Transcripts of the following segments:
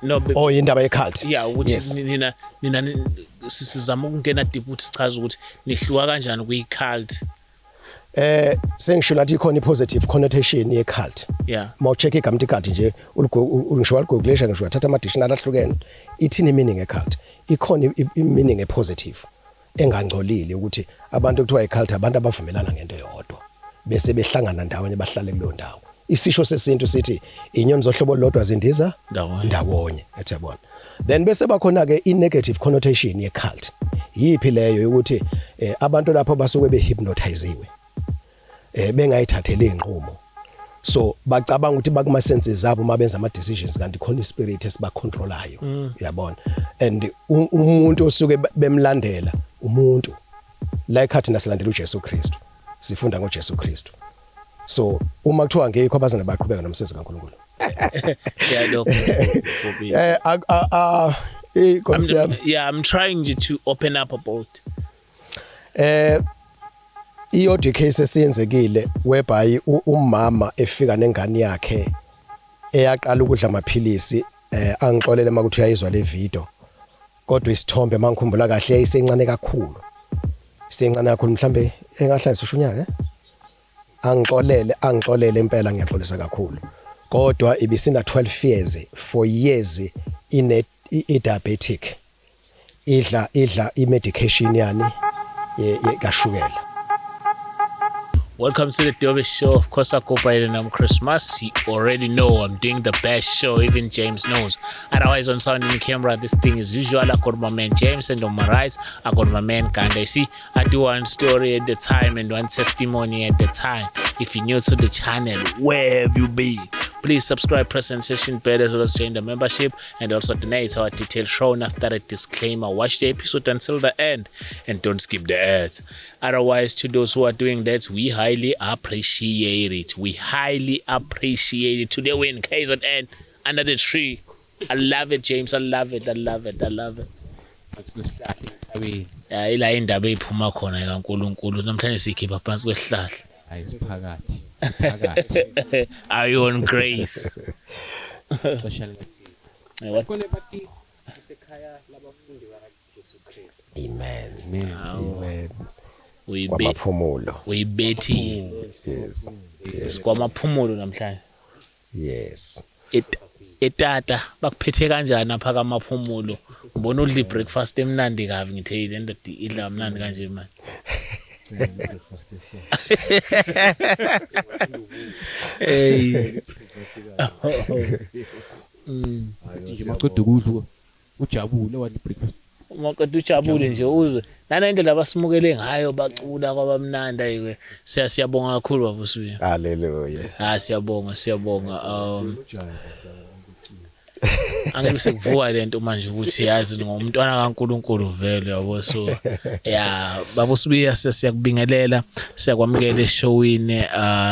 no indaba ye-cult. Yeah, ukuthi nina sizama ukungena deep ukuthi sichaze ukuthi nihluka kanjani kwi-cult. Sengisho lathi ikhona i-positive connotation ye-cult. Yeah. Mawucheck igama i-cult nje ngisho waligooglesha ngisho wathatha ama-dictionary ahlukene ithini i-meaning ye-cult. Ikhona i-meaning e-positive engangcolile ukuthi abantu kuthiwa i-cult abantu abavumelana ngento eyodwa bese behlangana ndawonye bahlale kuleyo ndawo. Isisho sesintu sithi inyoni zohlobo lodwa zindiza ndawonye ethebona. Then bese bakhona ke i-negative connotation ye-cult. Yipi leyo ukuthi abantu lapho basuke behypnotiziwe. Bengayithathele inqumo. So bacabanga ukuthi bakuma senses zabo mabenza ama decisions kanti khona ispirit esibacontrolayo. Uyabona. And umuntu osuke bemlandela umuntu like athi nasilandela uJesu Kristu. Sifunda ngoJesu Kristu. So uma kuthiwa ngekho abazana baqhubeka nomsebenzi kaNkulunkulu. I'm trying to open up about iyodwa case esiyenzekile whereby umama efika nengane yakhe eyaqala ukudla amaphilisi angixolele makuthi uyayizwa le video kodwa isithombe mangikhumbula kahle yayisencane kakhulu mhlambe engahlalisa ushunyaka angixolele impela ngiyaxolisa kakhulu kodwa ibisina 12 years 4 years ine diabetic idla i-medication yani kashukela. Welcome to the Dobe Show. Of course, I go by the name Christmas. You already know I'm doing the best show. Even James knows. Otherwise, on sound and camera, this thing is usual. I got my man James, and on my right, I got my man Kande. See, I do one story at the time and one testimony at the time. If you're new to the channel, where have you been? Please subscribe, press sensation bell as well as join the membership and also donate our detailed show. And after a disclaimer, watch the episode until the end and don't skip the ads. Otherwise, to those who are doing that, we highly appreciate it. We highly appreciate it. Today we're in KZN under the tree. I love it, James. I love it. Ila indaba ephuma khona kaNkulunkulu namhlanje sikhipha phansi kwesihlahla. Ayisiphakathi. Are you on grace? Amen. Kwamaphumulo. Uyibethi. Yes. Kwamaphumulo namhlanje. Yes. Etata bakuphethe kanjani apha kamaphumulo? Ubona udla breakfast emnandi kabi ngithe le nto idla kamnandi kanje manje. Maqeda ukudla ujabule wadla breakfast. Maqeda ujabule nje uzwe nana indlela abasimukele ngayo bacula kwabamnandi ayiwe siyabonga kakhulu babusuya. Hallelujah. Siyabonga. Angeke sekuvuka lento manje ukuthi yazi ngomntwana kaNkulunkulu vele yabo so babusibiya siyakubingelela siyakwamukela eshowini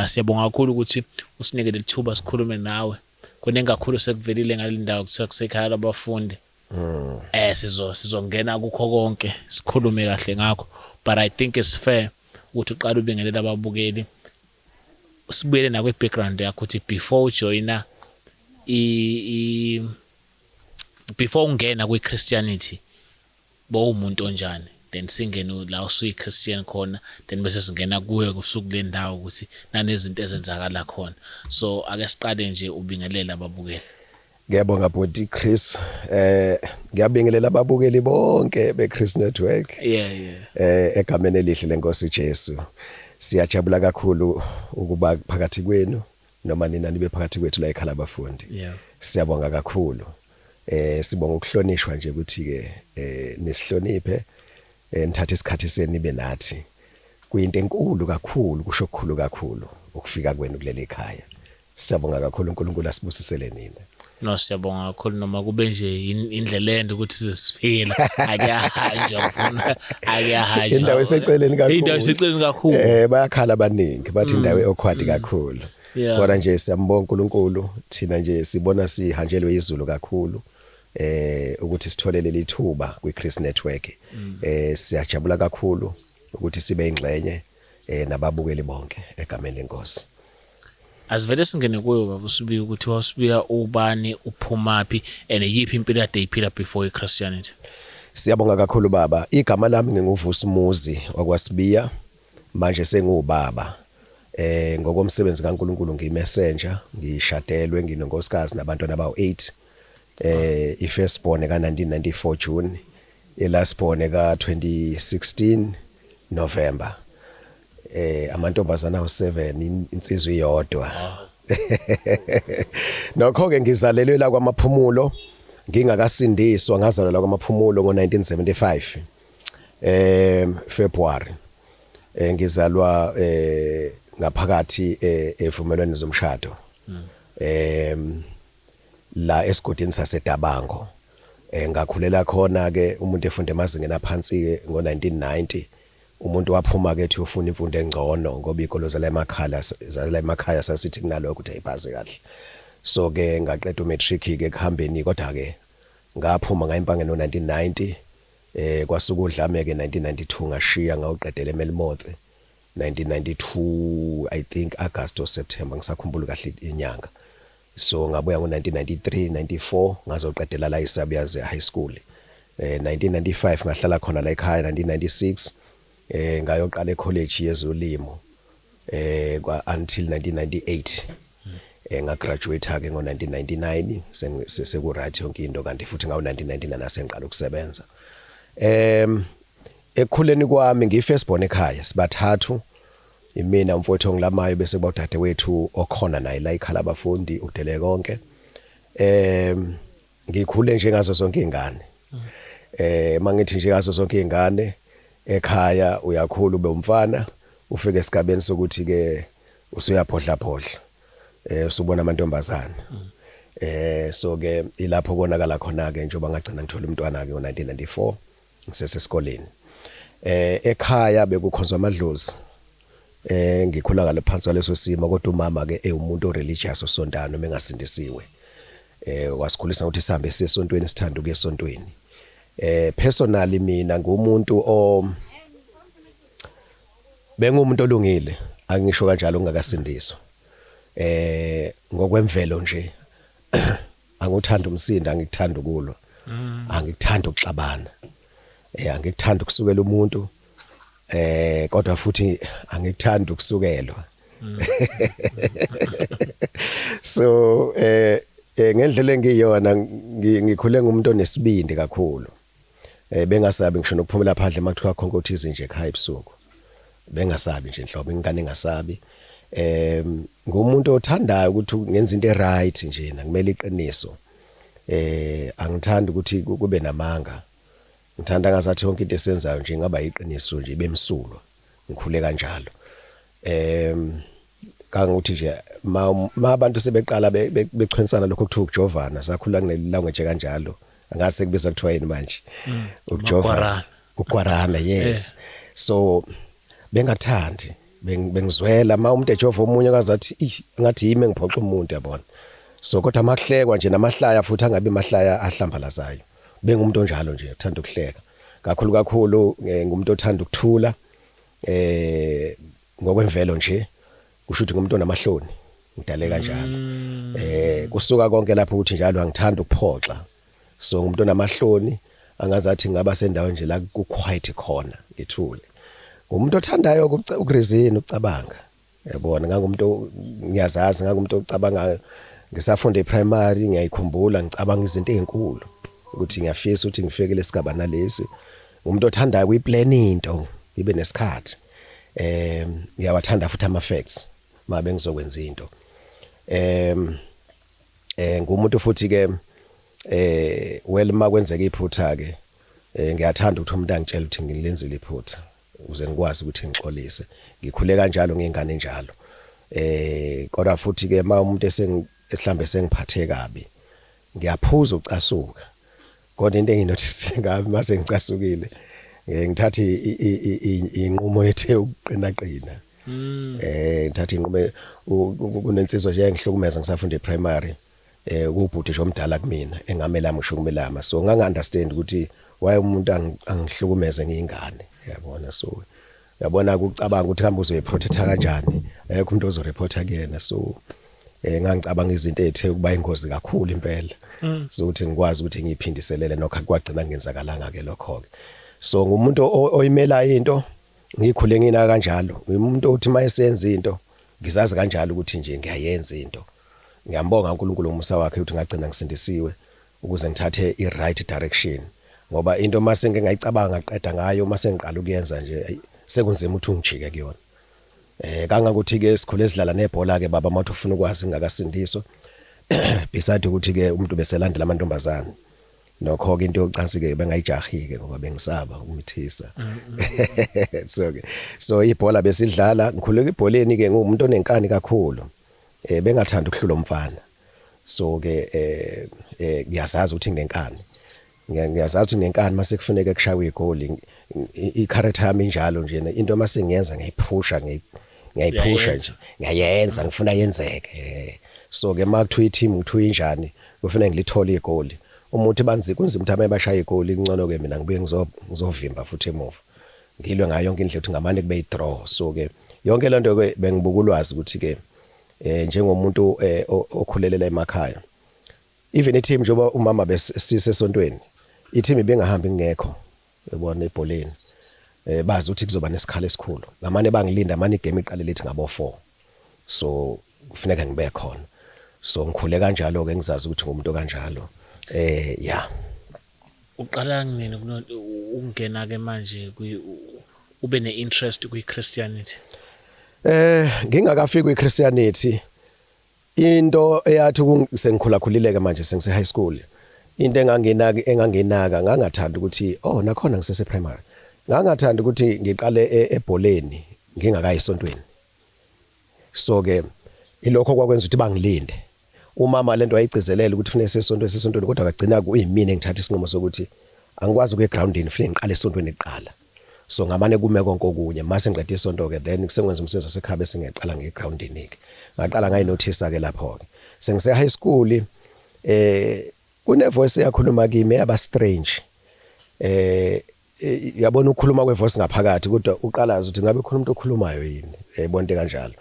siyabonga kakhulu ukuthi usinike lethuba sikhulume nawe kone kakhulu sekuvelile ngalindawo kuthiwa kusekhaya labafundi sizongena kukho konke sikhulume kahle ngakho but I think it's fair ukuthi uqala ubingelela ababukeli usibuyele nakwe background yakho ukuthi before ujoina before ungena kwi-Christianity umuntu onjani then singene la usuyi-Christian khona then bese singena kuwe kusuku le ndawo ukuthi nanezinto ezenzakala khona so ake siqale nje ubingelela ababukeli. Ngiyabonga bhuti Chris ngiyabingelela ababukeli bonke beChris Network egameni elihle lenkosi uJesu siyajabula kakhulu ukuba phakathi kwenu noma nina nibe phakathi kwethu la eKhala abafundi. Siyabonga kakhulu. Sibonga ukuhlonishwa nje ukuthi ke nisihloniphe nithathe isikhathi senu nibe nathi. Kuyinto enkulu kakhulu kusho okukhulu kakhulu ukufika kwenu kuleli ekhaya. Siyabonga kakhulu uNkulunkulu asibusisele nina. No siyabonga kakhulu noma kube nje indlela ende ukuthi sizifile akuyahanja indawo eseceleni kakhulu bayakhala abaningi bathi indawo eokhwadi kakhulu kodwa nje siyambonga uNkulunkulu thina nje sibona sihanjelwe izulu kakhulu ukuthi sitholele lithuba kwiChris Network siyajabula kakhulu ukuthi sibe ingxenye nababukeli bonke egameni lenkosi. Asivele singene kuyo baba uSibiya ukuthi wasubiya ubani uphumaphi and yiphi impilo kade iphila before iChristianity. Siyabonga kakhulu baba. Igama lami nginguVusi Muzi wakwaSibiya. Manje sengubaba. Ngokomsebenzi kaNkuluNkulu ngimessenger, ngishadelwe nginonkosikazi nabantwana abawu8. I-firstborn ka1994 June, i-lastborn ka 2016 November. Amantombazana awu7 insizwe iyodwa. Nokho ke ngizalelwe la kwaMaphumulo ngingakasindiswa, ngazalelwa kwaMaphumulo ngo1975 February. Ngizalwa ngaphakathi evumelweni zomshado la esigodini saseDabango. Ngakhulela khona ke umuntu efunde emazingeni aphansi ke ngo1990. Umuntu waphuma ke ethi ufuna imfundo engcono ngoba ikolo zala emakhaya sasithi kunaloko ukuthi ayiphaze kahle. So ke ngaqeda umatric ke kuhambeni, kodwa ke ngaphuma ngayimpanga no1990. Kwasuka udlame ke 1992 ngashiya ngawuqedela eMelmoth 1992, I think August or September, ngisakhumbula kahle inyanga. So ngabuya ngo1993 94 ngazoqedela la eSabiyaze High School. 1995 ngahlala khona la ekhaya. 1996 ngayoqala ecollege yezolimo until 1998. Ngagraduate ke ngo1999 seku right yonke into, kanti futhi ngawo1999 sengiqala ukusebenza. Ekukhuleni kwami ngifirstborn ekhaya sibathathu, imina umfowethu ngilamayo bese kuba udade wethu okhona naye la ikhala abafundi udele konke. Ngikhule njengazo zonke izingane. Mangithi njengazo zonke izingane ekhaya uyakhula ube umfana, ufike esigabeni sokuthi ke usuyaphodla phodla. Usubona amantombazana. So ke ilapho konakala khona ke njengoba ngagcina ngithola umntwana ke ngo1994 ngisesesikoleni. Ekhaya bekukhonzwa amadlozi. Ngikhula ngale phansi kwaleso simo, kodwa umama ke umuntu religious osontana mengasindisiwe. Wasikhulisa ukuthi sihambe sesontweni, sithanda ukuya esontweni. Personally mina ngumuntu bengumuntu olungile, angisho kanjalo ungakasindiswa. Ngokwemvelo nje angikuthanda umsindo, angikuthanda ukulwa. Angikuthanda ukuxabana. Angikuthanda ukusukela umuntu, kodwa futhi angikuthanda ukusukelwa. So ngendlela engiyona ngikhule ngumuntu onesibindi kakhulu. Bengasabi ngisho nokuphumela phandle makuthiwa khonke uthize nje ekhaya ebusuku. Bengasabi nje inhlobo, ingane engasabi. Ngumuntu othandayo ukuthi ngenza into right nje, nakumele iqiniso. Angithandi ukuthi kube namanga. Ngithanda ngazathi yonke into esenzayo nje ngaba iqiniso nje bemsulwa. Ngikhule kanjalo. Kangukuthi nje ma abantu sebeqala bechwensana lokho kuthiwa ukujovana, sakhula kune language kanjalo. Angase kubiza kuthiwa yini manje? Ukujovana. Ukwarana, yes. So bengathandi, bengizwela ma umuntu ejova omunye kazathi ngathi yimi ngiphoxa umuntu yabona. So kodwa amahlekwa nje namahlaya futhi angabe mahlaya ahlambalazayo. Bengumuntu onjalo nje, uthanda ukuhleka. Kakhulu ngumuntu othanda ukuthula. Ngokwemvelo nje kusho ukuthi ngumuntu onamahloni, ngidale kanjalo. Kusuka konke lapho ukuthi njalo angithanda ukuphoxa. So ngumuntu onamahloni, angazathi ngaba sendaweni nje la ku quiet khona, ngithule. Umuntu othandayo ukurizina, ukucabanga. Yabona ngangumuntu ngiyazazi, ngangumuntu ocabanga ngisafunda eprimary, ngiyayikhumbula ngicabanga izinto ezinkulu ukuthi ngiyafisa ukuthi ngifike lesigaba nalesi. Umuntu othandayo ukuyiplan into, ibe nesikhathi. Ngiyawathanda futhi ama facts mabe ngizokwenza into. Ngumuntu futhi ke well makwenzeka iphutha ke ngiyathanda ukuthi umuntu angitshela ukuthi ngilenzile iphutha uze ngikwazi ukuthi ngixolise. Ngikhule kanjalo ngengane njalo. Kodwa futhi ke ma umuntu mhlambe sengiphathe kabi, ngiyaphuza ucasuka. Kodwa into enginothisi ngabe mase ngicasukile, ngithatha inqumo ethe uqina qina. Ngithatha inqumo kunensizwa nje engihlukumeza ngisafunda eprimary. Kubhuti nje omdala kumina engamela ngisho kumelama. So nganga-understand ukuthi why umuntu angihlukumeze ngiyingane, yabona. So yabona ukucabanga ukuthi kambe uzoyiprotecta kanjani, akekho umuntu ozoreporta kuyena. So ngangicabanga izinto ethe ukuba ingozi kakhulu impela sokuthi ngikwazi ukuthi ngiphindiselele nokho kwagcina ngenzakalanga ke lokho ke so ngumuntu oyimela into ngikhule ngina kanjalo umuntu othi mayesenza into ngizazi kanjalo ukuthi nje ngiyayenza into ngiyambonga uNkulunkulu umusa wakhe ukuthi ngagcina ngisindisiwe ukuze ngithathe i-right direction ngoba into mase ngingayicabanga ngaqeda ngayo mase ngiqala ukuyenza nje sekunzima ukuthi ungijike kuyona kangakuthi ke sikhule sidlala nebhola ke baba mathi ufuna ukwazi ngakasindiswa beside ukuthi ke umuntu beselandela amantombazana nokho ke into yocansi ke bengayijahi ke ngoba bengisaba umithisa so ibhola besidlala ngikhuleka ibholeni ke ngumuntu onenkani kakhulu bengathanda ukuhlula umfana so ke ngiyazazi ukuthi nginenkani ngiyazazi ukuthi nginenkani mase kufuneka kushawe igoli i-character yami njalo nje into mase ngiyenza ngayiphusha nje ngayenza ngifuna yenzeke so ke makuthiwa i-team uthiwa injani kufanele ngilithole igoli umuthi banzi kunzima ukuthi abayashaya igoli ingcono ke mina ngibuye ngizovimba futhi emuva ngilwe ngayo yonke indlela ukuthi ngamane kube i-draw so ke yonke lento ke bengibuka ulwazi ukuthi ke njengomuntu okhulelela emakhaya even i-team njengoba umama besisesontweni i-team ibengahambi ngekho ebona ebholeni bazi ukuthi kuzoba nesikhala esikhulu ngamane bangilinda manje igame iqale lethi ngabo 4 so kufuneka ngibe khona so ngikhule kanjalo ke ngizazi ukuthi ngumuntu kanjalo yeah uqala nginene ukungena ke manje ube ne-interest kwi-Christianity ngingakafiki kwi-Christianity into eyathi sengikhulakhulileke manje sengise high school into engangenaka ngangathanda ukuthi nakhona ngisese primary ngangathanda ukuthi ngiqale ebholeni ngingakayisontweni so ke ilokho kwakwenza ukuthi bangilinde umama lento wayigcizelela ukuthi kufanele sesontweni kodwa akagcina kuyimini engithatha isinqumo sokuthi angikwazi ukuya groundini kufanele ngiqale esontweni iqala so ngamane kume konke okunye mase ngiqedwe isonto ke then kusengenza umsebenzi wasekhaya bese ngiqala ngegroundini ke ngaqala ngayinothisa ke lapho ke sengise high school kune voice yakhuluma kimi yaba strange yabona ukukhuluma kwevoice ngaphakathi kodwa uqalaza ukuthi ngabe khona umuntu okhulumayo yini ebonke kanjalo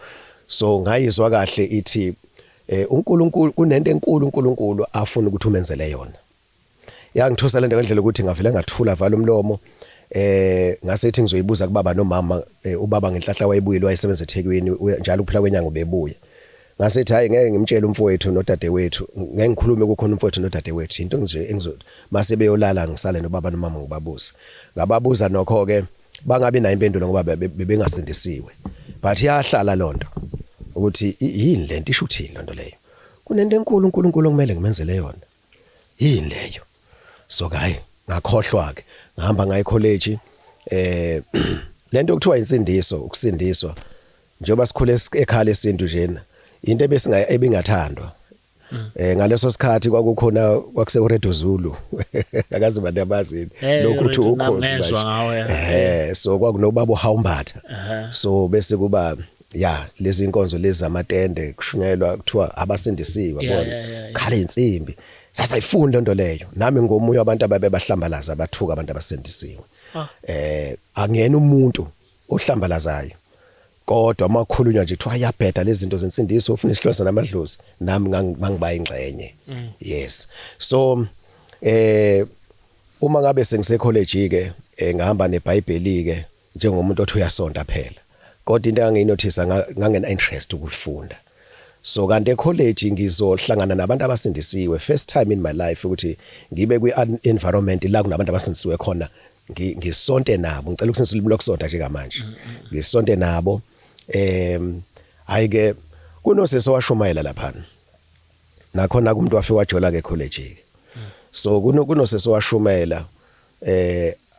so ngayizwa kahle ithi uNkulunkulu kunento enkulu uNkulunkulu afuna ukuthi umenzele yona yangithusa lento ngendlela ukuthi ngavela ngathula vala umlomo ngasethi ngizoyibuza kubaba nomama ubaba ngenhlahla wayebuyile wayesebenza eThekwini njalo kuphela kwenyanga ubebuya ngasethi hayi ngeke ngimtshele umfowethu nodadewethu ngeke ngikhulume kukhona umfowethu nodadewethu into nje engizothi mase beyolala ngisale nobaba nomama ngibabuza ngababuza nokho ke bangabi nayo impendulo ngoba bebengasindisiwe but yahlala lonto ukuthi yini lento isho uthini lonto leyo kunento enkulu uNkulunkulu kumele ngimenzele yona yini leyo so hayi ngakhohlwa ke ngihamba ngaye college lento okuthiwa insindiso ukusindiswa njengoba sikhule ekhaya lesintu njena into ebingathandwa ngaleso sikhathi kwakukhona kwakuse uRedo Zulu akazi abantu abazini lokhu uthi ukhozi so kwakunobaba uHawumbatha so bese kuba lezi inkonzo lezi zamatende kushunyelwa kuthiwa abasindisiwe yabona khala insimbi sasayifunda into leyo nami ngomuya abantu ababebahlambalaza abathuka abantu abasindisiwe angena umuntu ohlambalazayo kodwa makhulunywa nje kuthiwa yabheda lezi zinto zensindiso ufuna isihloza namadlozi nami ngangiba ingxenye yes so uma ngabe sengise college ke ngihamba neBhayibheli ke njengomuntu othi uyasonda phela kodwa into enganginothisa ngangena interest ukufunda so kanti ecollege ngizohlangana nabantu abasindisiwe first time in my life ukuthi ngibe kwi-environment la kunabantu abasindisiwe khona ngisonte nabo ngicela ukusindisa ulimi lokusonta nje kamanje ngisonte nabo ayike kunosese washumayela lapha nakhona kumuntu wafe wajola ke college so kunosese washumayela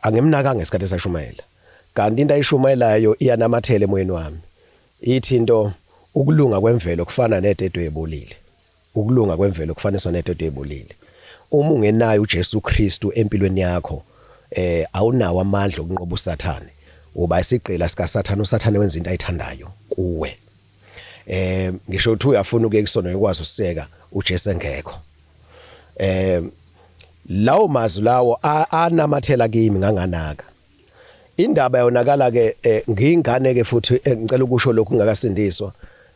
angimnaka ngesikhathi esashumayela kanti into ayishumayelayo iyanamathele emoyeni wami ithi into ukulunga kwemvelo kufana nededwe ebolile ukulunga kwemvelo kufaniswa nededwe ebolile uma ungenayo uJesu Kristu empilweni yakho awunawo amandla okunqoba uSathane uba isigqila sika Sathane uSathane wenza into ayithandayo kuwe ngisho ukuthi uyafuna ukuye kusona ukwazi useka uJesu engekho lawo mazwi lawo anamathela kimi nganganaka indaba yonakala ke ngingane ke futhi ngicela ukusho lokhu ngakasindiswa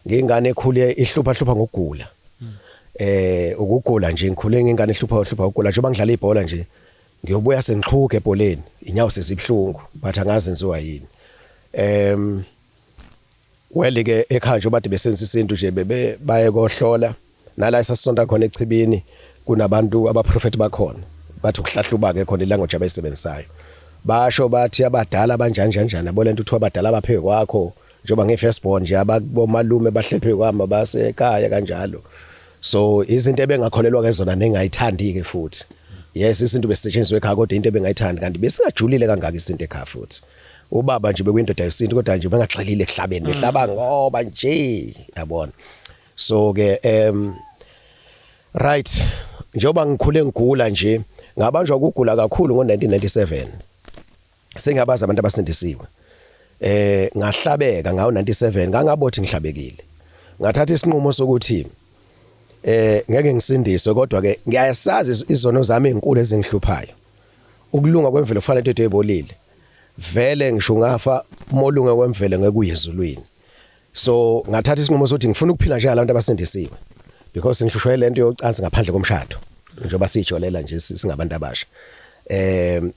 ngingane ekhule ihlupha ngokugula ukugula nje ngikhule ngingane ihlupha ukugula njengoba ngidlala ibhola nje ngiyobuya sengixhuga ebholeni inyawo sezibhlungu but angazi nziwa yini well ke ekhaya nje bathi besenza isintu nje baye kohlola nala esasonta khona echibini kunabantu abaprofeti bakhona bathi ukuhlahluba ke khona ilanguage abayisebenzisayo basho bathi abadala abanjani yabo lento uthiwa abadala abaphe kwakho njengoba ngefirst born nje ababomalume bahlephe kwami basekhaya kanjalo so izinto ebengakholelwa kezona nengayithandi ke futhi yes izinto besisetshenziswe ekhaya kodwa into ebengayithandi kanti besingajulile kangaka izinto ekhaya futhi ubaba nje bekuyindoda yesintu kodwa nje bengaxhelile ehlabeni behlaba ngoba nje yabona so ke right njengoba ngikhule ngigula nje ngabanjwa ukugula kakhulu ngo1997 sengabaza abantu abasindisiwe ngahlabeka ngawo 97 ngangabothi ngihlabekile ngathatha isinqumo sokuthi ngeke ngisindiswe kodwa ke ngiyasazi izono zami ezinkulu ezingihluphayo ukulunga kwemvelo kufanele into ebolile vele ngisho ngafa molunga kwemvelo ngekuyezulwini so ngathatha isinqumo sokuthi ngifuna ukuphila nje abantu abasindisiwe because ngihlushwe lento yocansi ngaphandle komshado njengoba sijolela nje singabantu abasha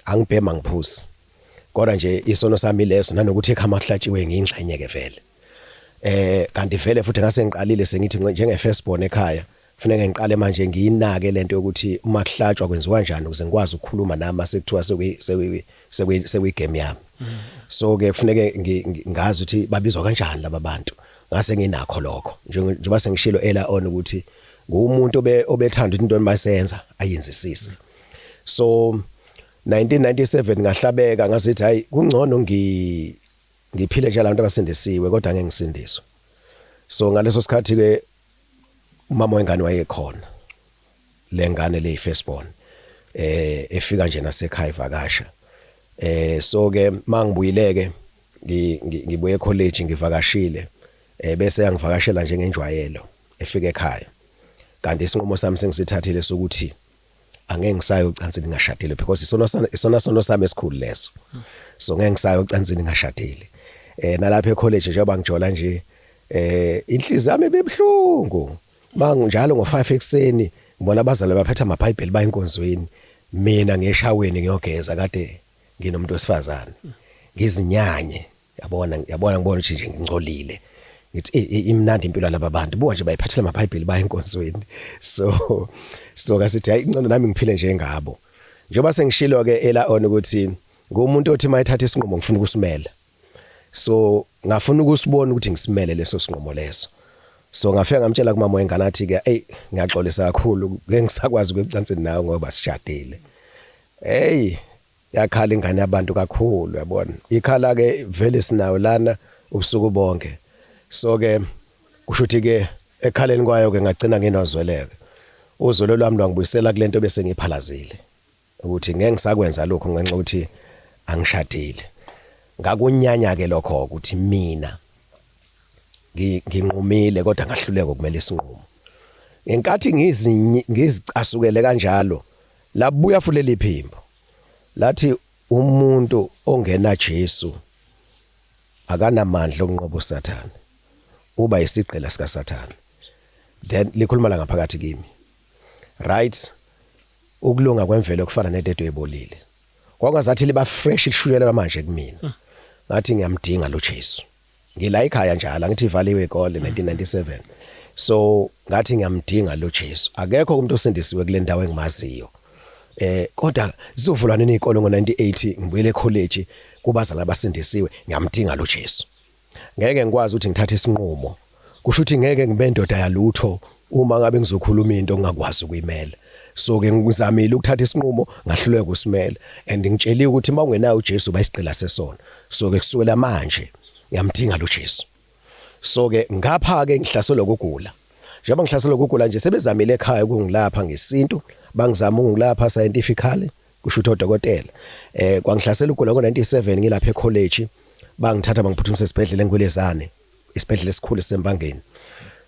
angibhema ngiphusi kodwa nje isono sami leso nanokuthi ekhama kuhlatshiwe ngingxenye ke vele kanti vele futhi ngase ngiqalile sengithi njenge first born ekhaya kufanele ngiqale manje ngiyinake lento yokuthi uma kuhlatshwa kwenziwa kanjani ukuze ngikwazi ukukhuluma nami sekuthiwa sekwi game yami so ke kufanele ngazi ukuthi babizwa kanjani laba bantu ngase nginakho lokho njengoba sengishilo ela on ukuthi ngumuntu obethanda into emasenza ayenzisise so 1997 ngahlabeka ngasithi hayi kungcono ngiphile nje abantu abasindisiwe kodwa ngeke ngisindiswe so ngaleso sikhathi ke umama wengane wayekhona lengane le first born efika nje nasekhaya ivakasha so ke mangibuyileke ngibuye ecollege ngivakashile bese yangivakashela nje ngenjwayelo efika ekhaya kanti isinqumo sami sengisithathile sokuthi angeke ngisayo ucansini ngashadile because isona sami esikhulu leso so ngeke ngisayo ucansini ngashadile nalapha ecollege njengoba ngijola nje inhliziyo yami ibibhlungu manginjalo ngo5 ekseni ngibona abazali baphetha amaBhayibheli bayinkonzweni mina ngeshaweni ngiyogeza kade nginomuntu wesifazane ngizinyanye yabona ngibona ukuthi nje ngingcolile ngithi imnandi impilo laba bantu buka nje bayiphathela amaBhayibheli bayinkonzweni so kasithi hayi ingcono nami ngiphile nje ngabo njengoba sengishilo ke ela on ukuthi ngumuntu othi mayithatha isinqumo ngifuna ukusimela so ngafuna ukusibona ukuthi ngisimele leso sinqumo leso so ngafika ngamtshela kumama wengane athi ke hey ngiyaxolisa kakhulu ngeke ngisakwazi ukucansini nawe ngoba sishadile yakhala ingane yabantu kakhulu yabona ikhala ke vele sinayo lana ubusuku bonke so ke kushuthi ke ekhaleni kwayo ke ngagcina nginozweleke uzwelo lwami lwangibuyisela kulento bese ngiphalazile ukuthi ngeke ngisakwenza lokho ngenxa ukuthi angishadile ngakunyanya ke lokho ukuthi mina nginqumile kodwa ngahluleka ukumela isinqumo ngenkathi ngizicasukele kanjalo labuya futhi leliphimbo lathi umuntu ongena Jesu akanamandla okunqoba uSathane uba isiqela sika Sathane then likhuluma la ngaphakathi kimi right ukulunga kwemvelo kufana nededo ebolile kwangazathi liba fresh lishuyela manje kumina ngathi ngiyamdinga lo Jesu ngila ekhaya njalo angithi ivaliwe ikole 1997 so ngathi ngiyamdinga lo Jesu akekho umuntu osindisiwe kule ndawo engimaziyo kodwa sizovulwa nini ikole ngo98 ngibuyele ecollege kubazali abasindisiwe ngiyamdinga lo Jesu ngeke ngikwazi ukuthi ngithathe isinqumo kusho ukuthi ngeke ngibe ndoda yalutho uma ngabe ngizokhuluma into engakwazi ukuyimela so ke ngizamile ukuthatha isinqumo ngahluleka ukusimela and ngitsheliwe ukuthi mawungenayo uJesu bayisiqela sesona so ke kusukela manje ngiyamdinga lo Jesu so ke ngapha ke ngihlaselwe ukugula njengoba ngihlaselwe ukugula nje sebezamile ekhaya ukungilapha ngesintu bangizama ukungilapha scientifically kusho ukuthi odokotela kwangihlasela ukugula ngo97 ngilapha ecollege bangithatha bangiphuthumise esibhedlela eNgwelezane isibhedlela esikhulu sempangeni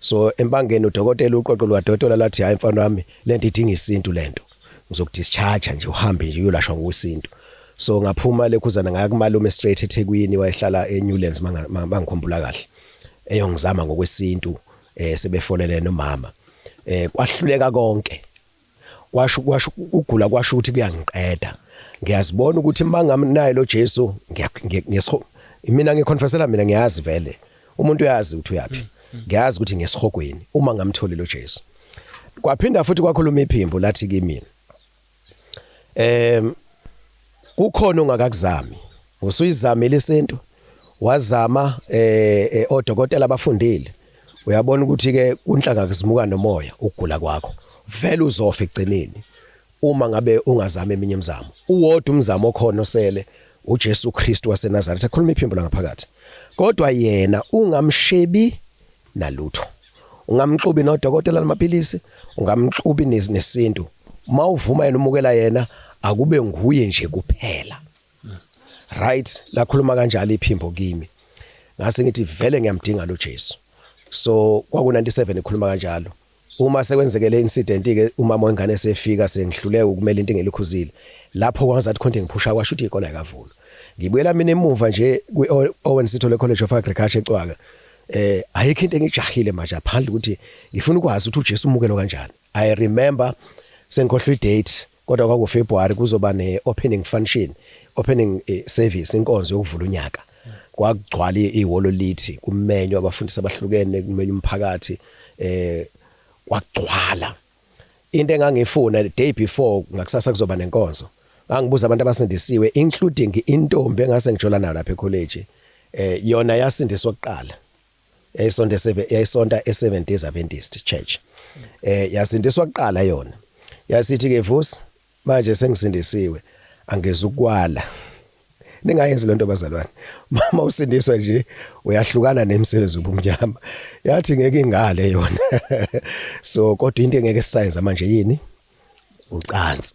so empangeni udokotela uqoqo lwadokotela lathi hayi mfana wami lento idinga isintu lento ngizokudischarge nje uhambe nje uyolashwa ngokwesintu so ngaphuma lekhuzana ngaya kumalume straight eThekwini wayehlala eNewlands mangikhumbula kahle eyongizama ngokwesintu sebefolele nomama kwahluleka konke kwasho ugula kwasho ukuthi kuyangiqeda ngiyazibona ukuthi mangamnayo lo Jesu mina ngiconfessela mina ngiyazi vele umuntu uyazi ukuthi uyapi ngiyazi ukuthi ngesihogweni uma ngamtholi lo Jesu kwaphinda futhi kwakhuluma iphimbo lathi kimi kukhona ongakakuzami usuyizamile isinto wazama odokotela abafundile uyabona ukuthi ke kunhlanga kuzimuka nomoya ukugula kwakho vele uzofa egcineni uma ngabe ungazama eminye imizamo uwodwa umzamo okhona osele uJesu Kristu waseNazaretha akhuluma iphimbo la ngaphakathi kodwa yena ungamshebi nalutho ungamxubi nodokotela lamaphilisi ungamxubi nesintu mawuvuma yena umukela yena akube nguye nje kuphela right lakhuluma kanjalo iphimbo kimi ngase ngithi vele ngiyamdinga lo Jesu so kwaku97 ikhuluma kanjalo uma sekwenzekele incident ke umama wengane sefika sengihluleke ukumela into engelikhuzile lapho kwangazathi khonke ngiphusha kwasho ukuthi ikona ikavula ngibuyela mina emuva nje kwi-Owen Sithole College of Agriculture eCwaka ayikho into engijahile manje aphandle ukuthi ngifuna ukwazi ukuthi uJesu umukelo kanjani I remember sengikhohlwe date kodwa kwaku February kuzoba ne-opening function opening service inkonzo yokuvula unyaka kwagcwala ihholo lithi kumenywa abafundisi abahlukene kumenywa umphakathi kwagcwala into engangifuna the day before ngakusasa kuzoba nenkonzo ngangibuza abantu abasindisiwe including intombi engase ngijola nayo lapha ecollege yona yasindiswa kuqala yayisonta e7 Days Adventist Church yasindiswa kuqala yona yasithi ke Vusi manje sengisindisiwe angezukwala ningayenzi lento bazalwane mama usindiswa nje uyahlukana nemsebenzi ubumnyama yathi ngeke ingale yona so kodwa into engeke sisayenza manje yini ucansi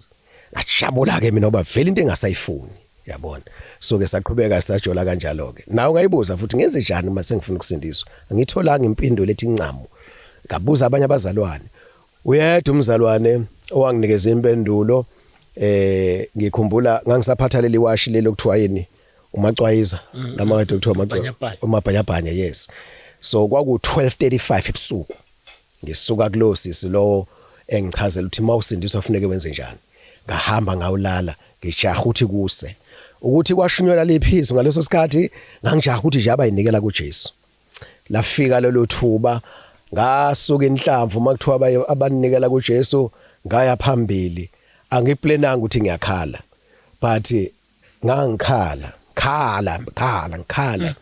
ngajabula ke mina ngoba vele into engasayifuni yabona so ke saqhubeka sajola kanjalo ke nawe ungayibuza futhi ngenze njani uma sengifuna ukusindiswa angitholanga impendulo ethi ncamo ngabuza abanye abazalwane uyedwa umzalwane owanginikeza impendulo ngikhumbula ngangisaphathaleli washi lelo kuthiwa yini umacwayiza lamakade kuthiwa umabhanyabhanya yes so kwaku 12:35 ebusuku ngisuka kulo sisi lo engichazela ukuthi mawusindiswa kufanele wenze njani ngahamba ngawulala ngijaha ukuthi kuse ukuthi kwashunywa lephizo ngaleso sikhathi ngangijaha ukuthi nje abayinikela kuJesu lafika lelo thuba ngasuka inhlamvu makuthiwa abanikela kuJesu ngaya phambili angiplananga ukuthi ngiyakhala but ngangikhala ngikhala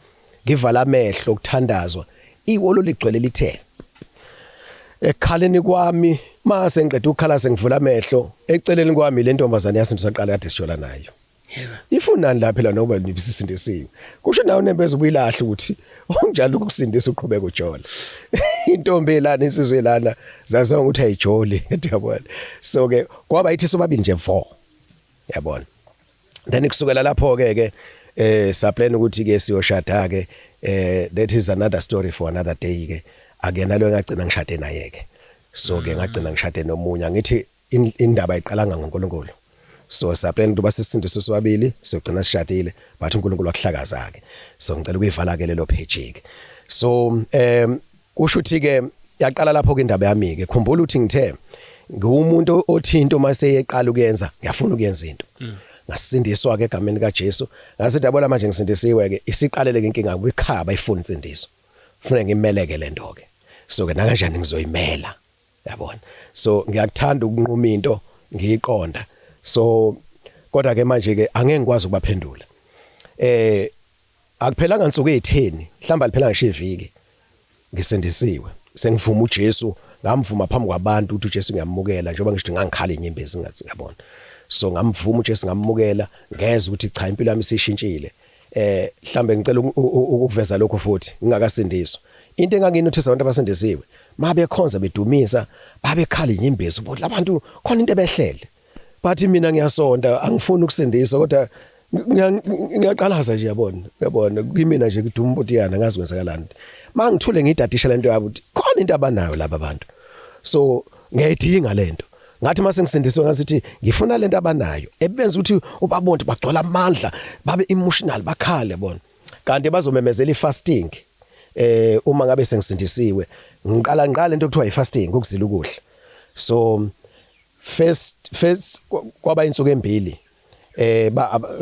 ngivala amehlo ukuthandazwa ihholo ligcwele lithe ekhaleni kwami mase ngiqeda ukukhala sengivula amehlo eceleni kwami le ntombazane yasindiswa qala kade sijola nayo ifunani lapha la noba nibisisindisiwe kusho nawe nembeza ubuyilahla ukuthi onjalo ukusindisa uqhubeka ujola intombi elana insizwe elana zazonke ukuthi ayijoli yabona so ke kwaba ithi sobabili nje 4 yabona then kusukela lapho ke saplan ukuthi ke siyoshada ke that is another story for another day ke akena lo ngagcina ngishade naye ke so ke ngagcina ngishade nomunye ngithi indaba ayiqalanga ngoNkulunkulu so saplan ukuthi basisindiswe sobabili siyogcina sishadile but uNkulunkulu wakuhlakaza ke so ngicela ukuyivala ke lelo page ke so kusho ukuthi ke yaqala lapho ke indaba yami ke khumbula ukuthi ngithe ngumuntu othinto mase yeqala ukuyenza ngiyafuna ukuyenza into ngasindiswa ke egameni kaJesu ngasithi yabona manje ngisindisiwe ke isiqalele ke inkinga kwikhaba ifuna insindiso ufuna ngimeleke le nto ke so ke nakanjani ngizoyimela yabona so ngiyakuthanda ukunquma into ngiyiqonda so kodwa ke manje ke angeke ngikwazi ukubaphendula akuphelanga insuku ezi10 mhlamba liphela ngisho iviki ngisindisiwe sengivuma uJesu ngamvuma phambi kwabantu ukuthi uJesu ngiyamukela njengoba ngisho ngangikhala inyembezi ngathi ngiyabona so ngamvuma uJesu ngamukela ngeza ukuthi cha impilo yami isishintshile mhlambe ngicela ukuveza lokho futhi ngingakasindiswa into enganginothisa abantu abasindisiwe mabekhonza bedumisa babekhala inyembezi ukuthi labantu khona into ebehlele bathi mina ngiyasonda angifuni ukusindiswa kodwa ngiyaqalaza nje yabona kimi nje kuduma umbutiyana ngazi kwenzakalani mangithule ngidadisha lento yabo ukuthi khona into abanayo laba bantu so ngiyayidinga lento ngathi mase ngisindiswe ngasithi ngifuna lento abanayo ebenza ukuthi ubabonke bagcwala amandla babe emotional bakhale yabona kanti bazomemezela ifasting uma ngabe sengisindisiwe ngiqala ngqala into ekuthiwa ifasting ukuzila ukudla. So first kwaba insuku embili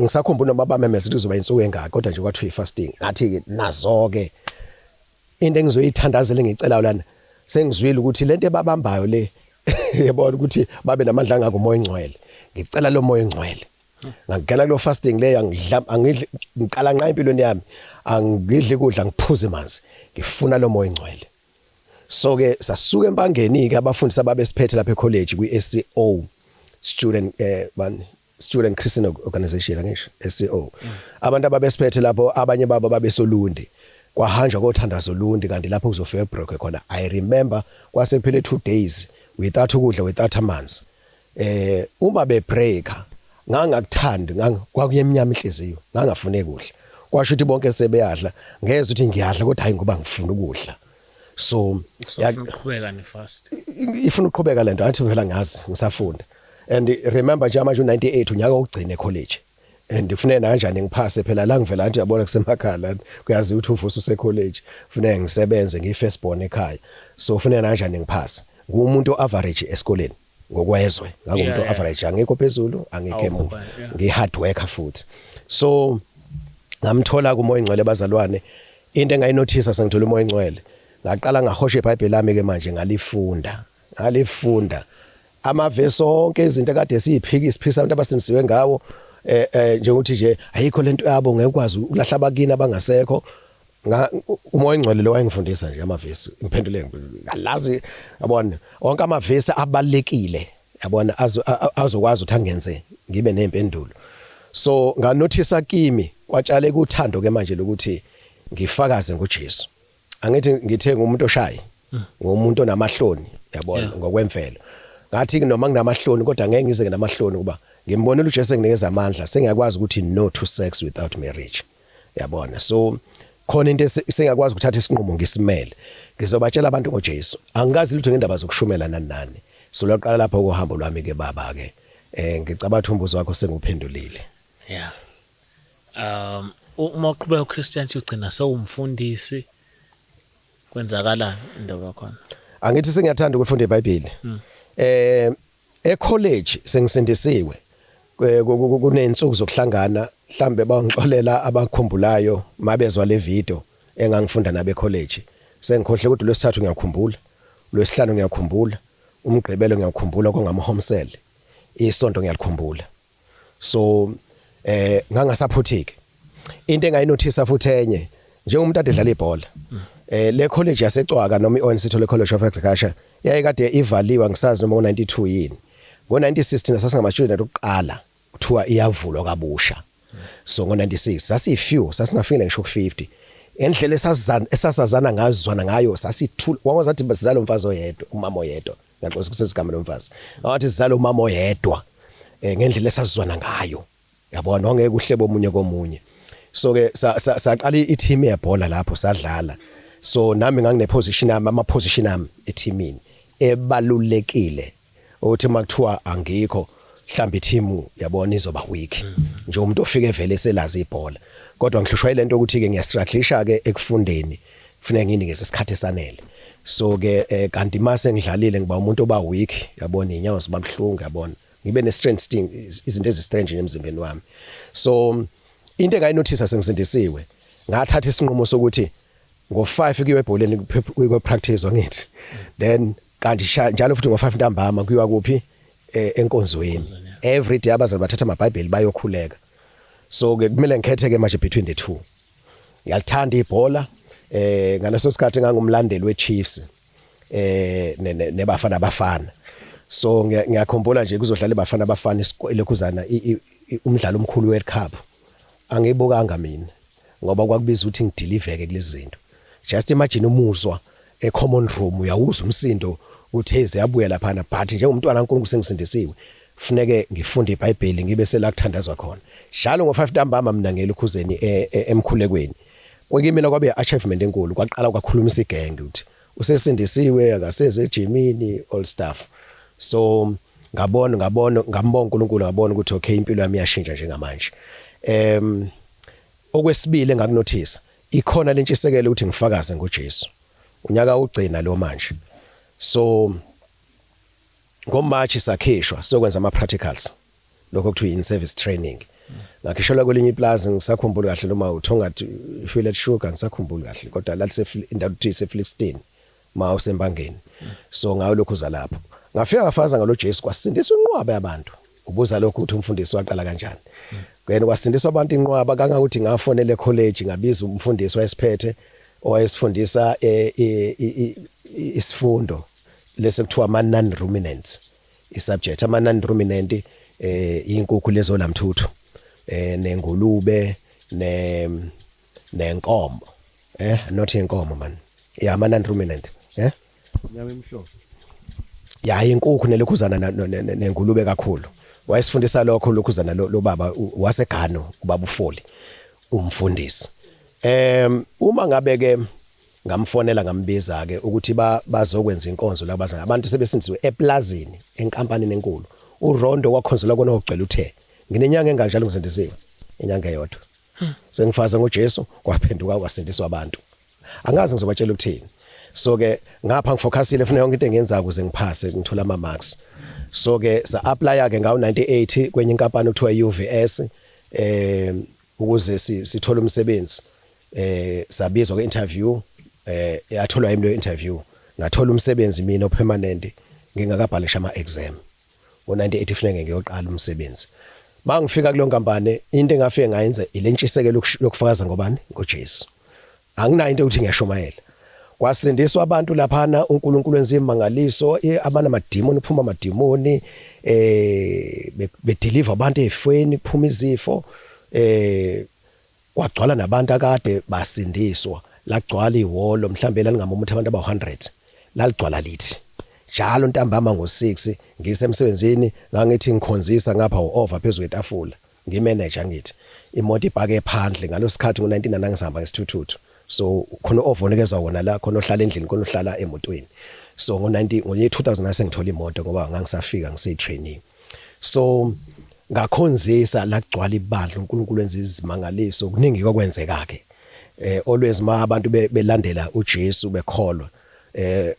ngisakhumbula noma bamemeza ukuthi uzoba insuku engaka kodwa nje kwathiwa ifasting ngathi ke nazo ke into engizoyithandazela ngicela lana sengizwile ukuthi lento ebabambayo le yabona ukuthi babe namandla angaka umoya engcwele ngicela lo moya engcwele ngangena kulo fasting le angidli ngiqala nqa impilweni yami angidli kudla ngiphuze amanzi ngifuna lo moya engcwele. So ke sasuka empangeni ke abafundisi ababesiphethe lapha ecollege kwi-SCO student Christian organization ngisho SCO abantu ababesiphethe lapho abanye babo babesolundi kwahanjwa kothandazo lundi kanti lapho kuzofika ebroke khona. I remember kwasephele 2 days without ukudla without amanzi. Uma bebreaka ngangakuthandi kwakuyemnyama inhliziyo ngangafune kudla kwasho ukuthi bonke sebeyadla ngeze ukuthi ngiyadla kodwa hayi ngoba ngifuna ukudla. So uqhubeka nefast ifuna ukuqhubeka lento athi phela ngazi ngisafunda and remember nje manje u98 unyaka ogcina ecollege and kufanele kanjani ngiphase phela la ngivela nje yabona kusemakhaya la kuyazi ukuthi uvusa usecollege kufanele ngisebenze ngifirst born ekhaya so kufanele kanjani ngiphase ngumuntu average esikoleni ngokwezwe ngakumuntu average angekho phezulu angekho emuva ngihard worker futhi. So ngamthola kumoya engcwele bazalwane into engayinothisa sengithola umoya engcwele ngaqala ngahosha iBhayibheli lami ke manje ngalifunda amavesi onke izinto kade siyiphikisa phisa abantu abasindisiwe ngawo nje ukuthi nje ayikho lento yabo ngekwazi ukulahla abakini abangasekho umoya engcwele lo wayengifundisa nje amavesi imphendule ngalazi yabona onke amavesi abalekile yabona azokwazi ukuthi angenze ngibe nempendulo. So nganothisa kimi kwatshale kuthando ke manje lokuthi ngifakaze ngoJesu angithi ngithe ngumuntu oshayi ngumuntu onamahloni yabona ngokwemvelo ngathi noma nginamahloni kodwa ngeke ngize nginamahloni kuba ngimbonela uJesu enginikeza amandla sengiyakwazi ukuthi no to sex without marriage yabona. So khona into sengiyakwazi ukuthatha isinqumo ngisimele ngizobatshela abantu ngoJesu angikazi lutho ngendaba zokushumela nani. So laqala lapho ukuhamba lwami ke baba ke ngicabanga umbuzo wakho senguphendulile. Yeah. Uma uqhubeka uChristianity ugcina sewumfundisi kwenzakala indaba yakhona. Angithi sengiyathanda ukufunda iBhayibheli. Ecollege sengisindisiwe kunensuku zokuhlangana mhlambe bangixolela abakhumbulayo mabezwa le video engangifunda nabe college sengikhohle ukuthi lwesithathu ngiyakhumbula lwesihlanu ngiyakhumbula umgqibelo ngiyakhumbula kongama home cell isonto ngiyakhumbula. So ngangasaphuthiki into engayinothisa futhi enye njengomuntu ade dlala ibhola le college yaseCwaka noma iONC College of Agriculture yayikade ivaliwa ngisazi noma ngo92 yini ngo1916 sasingama-student okuqala kuthiwa iyavulwa kabusha. So ngo96 sasifew sasingafika ngisho 50 endlela esasazana ngazwana ngayo sasithula wangozathi basizala umfazi oyedwa umama oyedwa ngaqosa kusesigama lomfazi awathi sizala umama oyedwa ngendlela esazwana ngayo yabona ongeke uhlebo omunye komunye. So ke saqala i-team yebhola lapho sadlala. So nami ngangine position yami ama position yami eteamini ebalulekile ukuthi makuthiwa angikho mhlawumbe i-team yabona izoba weak nje umuntu ofike evele selazi ibhola kodwa ngihlushwa ile nto ukuthi ke ngiyastrugglisha ke ekufundeni kufanele nginikeze isikhathi esanele. So ke kanti mase ngidlalile ngiba umuntu oba weak yabona inyawo zibamhlungu yabona ngibe ne strength izinto ezistrange emzimbeni wami. So into engayinothisa sengisindisiwe ngathatha isinqumo sokuthi ngo5 kuyiwe ebholeni kuyiwe practice wangithi then kanti njalo futhi ngo5 ntambama kuyiwa kuphi enkonzweni every day abazali bathatha amaBhayibheli bayokhuleka. So ke kumele ngikhethe ke manje between the two ngiyalithanda ibhola ngaleso sikhathi ngangumlandeli weChiefs nebafana bafana. So ngiyakhumbula nje kuzodlala ibafana bafana isikole umdlalo omkhulu World Cup angibukanga mina ngoba kwakubiza ukuthi ngidiliveke kulezi zinto. Just imagine umuzwa common room uyawuza umsindo uthi hey ziyabuya lapha but njengomntwana kaNkulunkulu sengisindisiwe kufuneke ngifunde iBhayibheli ngibe selakuthandazwa khona njalo ngo5 ntambama mina ngelukhuzeni emkhulekweni kwekimi kwabe achievement enkulu kwaqala kwakhulumisa igenge uthi usesindisiwe akaseze ejimini all stuff. So ngambonga uNkulunkulu ngabona ukuthi okay impilo yami iyashintsha njengamanje. Okwesibili engakunothisa ikhona lentshisekelo ukuthi ngifakaze ngoJesu unyaka ugcina lo manje so ngoMarch sakhishwa sokwenza ama practicals lokho kuthiwa in service training ngakhishelwa kwelinye iplaza ngisakhumbula kahle noma uthongathi Philip Sugar ngisakhumbula kahle kodwa lalise indawo ise Flixton ma usembangeni so ngayo lokho zalapho ngafika ngafaza ngalo Jesu kwasindiswa inqwaba yabantu ubuza lokho ukuthi umfundisi waqala kanjani kwena kwasindiswa abantu inqwaba kangakuthi ngafonele college ngabiza umfundisi wayesiphethe owayesifundisa isifundo lese kuthiwa ama non ruminants isubject ama non ruminant inkukhu lezo lamthuthu nengulube nenkomo not inkomo man yeah ama non ruminant nyama emhlophe ya inkukhu nelokhuzana nengulube kakhulu wayesifundisa lokho lokhuzana lo baba wasegano ubaba uFoli umfundisi uma ngabe ke ngamfonela ngambiza ke ukuthi bazokwenza inkonzo la baza abantu sebesinziwe eplazini enkampanini enkulu uRondo wakhonzela kona ogcwele uthe nginenyanga enganjalo ngizindisiwe inyanga eyodwa sengifaza ngoJesu kwaphenduka kwasindiswa abantu angazi ngizobatshela ukuthini so ke ngapha ngifocusile ufuna yonke into engenza ukuze ngiphase ngithola ama marks so ke sa apply ke ngawo 98 kwenye inkampani okuthiwa UVS ukuze sithole umsebenzi sabizwa ke interview yatholwa imlo interview ngathola umsebenzi mina opermanent ngingakabhalisha ama exam ngo98 funenge ngiyoqala umsebenzi mangifika kulo nkampani into engafike ngayenza ilentshisekelo lokufakaza ngobani ngoJesu anginayo into ukuthi ngiyashumayela kwasindiswa abantu laphana uNkulunkulu wenza imangaliso abana amademoni uphuma amademoni bedeliver abantu ezifweni kuphuma izifo kwagcwala nabantu akade basindiswa lagcwala ihholo mhlambe lalingamumuntu abantu aba100 laligcwala lithi njalo ntambama ngo6 ngisemsebenzini ngangithi ngikhonzisa ngapha over phezulu kwetafula ngimanager ngithi imoto ipake ephandle ngalosikhathi ngo19 nangisihamba ngesithuthuthu so khona ovonekezwa wona la khona ohlala endlini khona ohlala emotweni so ngo2000 sengithola imoto ngoba ngangisafika ngisetrainee so ngakhonzisa lagcwala ibandla uNkulunkulu wenza izimangaliso kuningi kwakwenzeka ke always ma abantu belandela uJesu bekholwa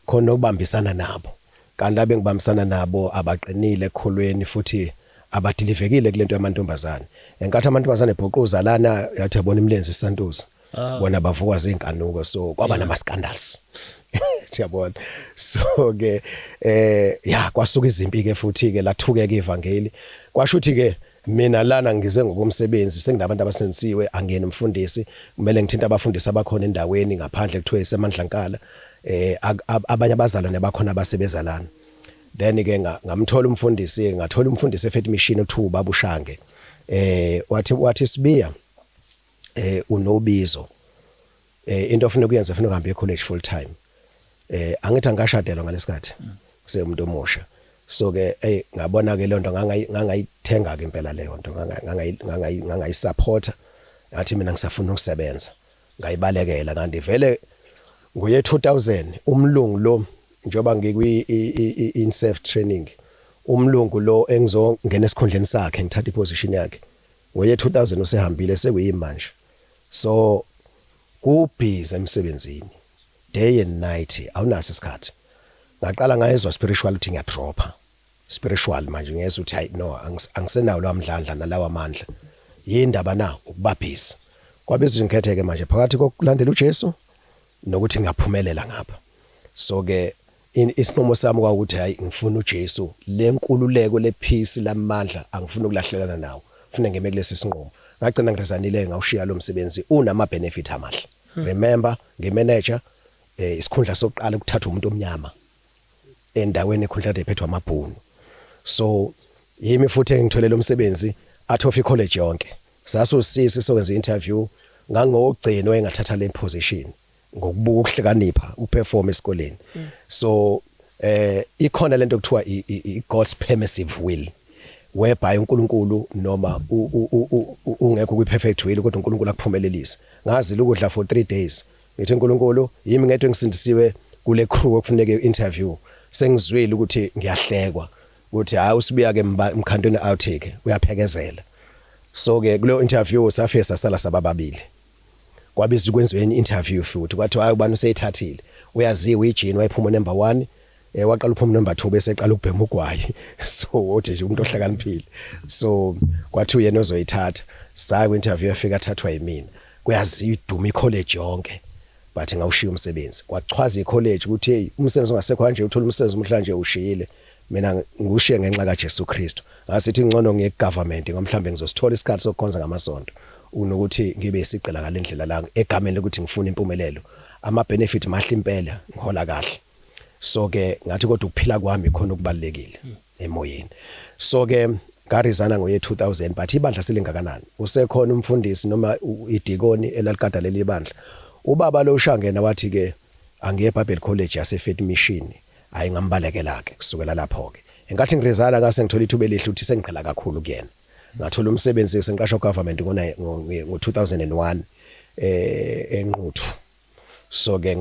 khona ukubambisana nabo kanti abe ngibambisana nabo abaqinile ekholweni futhi abadilivekile kulento yamantombazane enkathi amantombazane ebhoquza lana yathi yabona imlenze isantuza bona bavukwa zenkanuko so kwaba nama scandals siyabona so ke ya kwasuka izimpi ke futhi ke lathukeka ivangeli kwashuthi ke mina lana ngize ngokomsebenzi senginabantu abasenzisiwe angena umfundisi kumele ngithinta abafundisi abakhona endaweni ngaphandle kuthiwe esemandlankala abanye abazalwane bakhona abasebezalana then ke ngamthola umfundisi ngathola umfundisi eFed Mission uthu babushange wathi Sibiya unobizo into ofuna ukuyenza ufuna ukuhamba ecollege full time angithi angashadelwa ngalesikhathi kusemuntu omusha so ke ngabona ke lonto ngangayithenga ke impela leyo nto ngangayisupporta ngathi mina ngisafuna ukusebenza ngayibalekela kanti vele ngoye 2000 umlungu lo njoba ngikwi in self training umlungu lo engizongena esikhundleni sakhe ngithatha iposition yakhe ngoye 2000 usehambile sekuyimanje so kubhiza emsebenzini day and night awunaso isikhathi ngaqala ngayezwa spiritual uthi ngiyadropa spiritual manje ngiyeza uthi hayi no angisenawo lwamdlandla nalawa amandla yindaba na ukuba busy kwabezwe ngiketheke manje phakathi kokulandela uJesu nokuthi ngiyaphumelela ngapha so ke isinqumo sami kwakuthi hayi ngifuna uJesu lenkululeko lepeace lamandla angifuni ukulahlekelana nawo ufuna ngeme kulesi sinqumo ngagcina ngirezanile ngawushiya lo msebenzi unama benefit amahle remember ngimanager isikhundla sokuqala ukuthatha umuntu omnyama endaweni ekhundla ephethwe amabhunu so yimi futhi engitholele umsebenzi athofi college yonke sasosisi sokwenza interview ngangogcino engathatha le position ngokubuka ukuhlekanipha uperform esikoleni so ikhona lento kuthiwa God's permissive will whereby uNkulunkulu noma ungekho kwi perfect will kodwa uNkulunkulu akuphumelelisa ngazi ukudla for 3 days ngithi uNkulunkulu yimi ngedwe ngisindisiwe kule crew okufuneke interview sengizwile ukuthi ngiyahlekwa ukuthi hayi usibiya ke emkhandweni outtake uyaphekezela so ke kulo interview safika sasala sabababili kwabizwa kwenziwe interview futhi kwathi hayi ubani useyithathile uyaziwa iJini wayephuma number 1 waqala uphuma number 2 bese eqala ukubhema ugwayi so othi nje umuntu ohlakaniphile so kwathi uyena ozoyithatha sayi ku-interview yafika athathwa yimina kuyaziwa iduma icollege yonke but ngawushiya umsebenzi kwachwaza icollege ukuthi hey umsebenzi ongasekho kanje uthola umsebenzi umhlanje ushiyile mina ngushiye ngenxa kaJesu Kristu ngasithi ngcono ngegovernment ngomhlambe ngizosithola isikhathi sokukhonza ngamasonto unokuthi ngibe isiqela ngalendlela la egameni ukuthi ngifuna impumelelo ama benefit mahle impela ngihola kahle so ke ngathi kodwa ukuphila kwami khona ukubalekile emoyeni so ke ngarizana ngoye 2000 but ibandla silingakanani usekhona umfundisi noma idikoni elalikada leli bandla ubaba lo ushangena wathi ke angiye eBible College yase Faith Mission hayi ngambalekela ke kusukela lapho ke engathi ngirizana ngase ngithola ithuba elihle ukuthi sengiqhela kakhulu kuyena ngathola umsebenzi sengiqashwa government ngo2001 enquthu so ke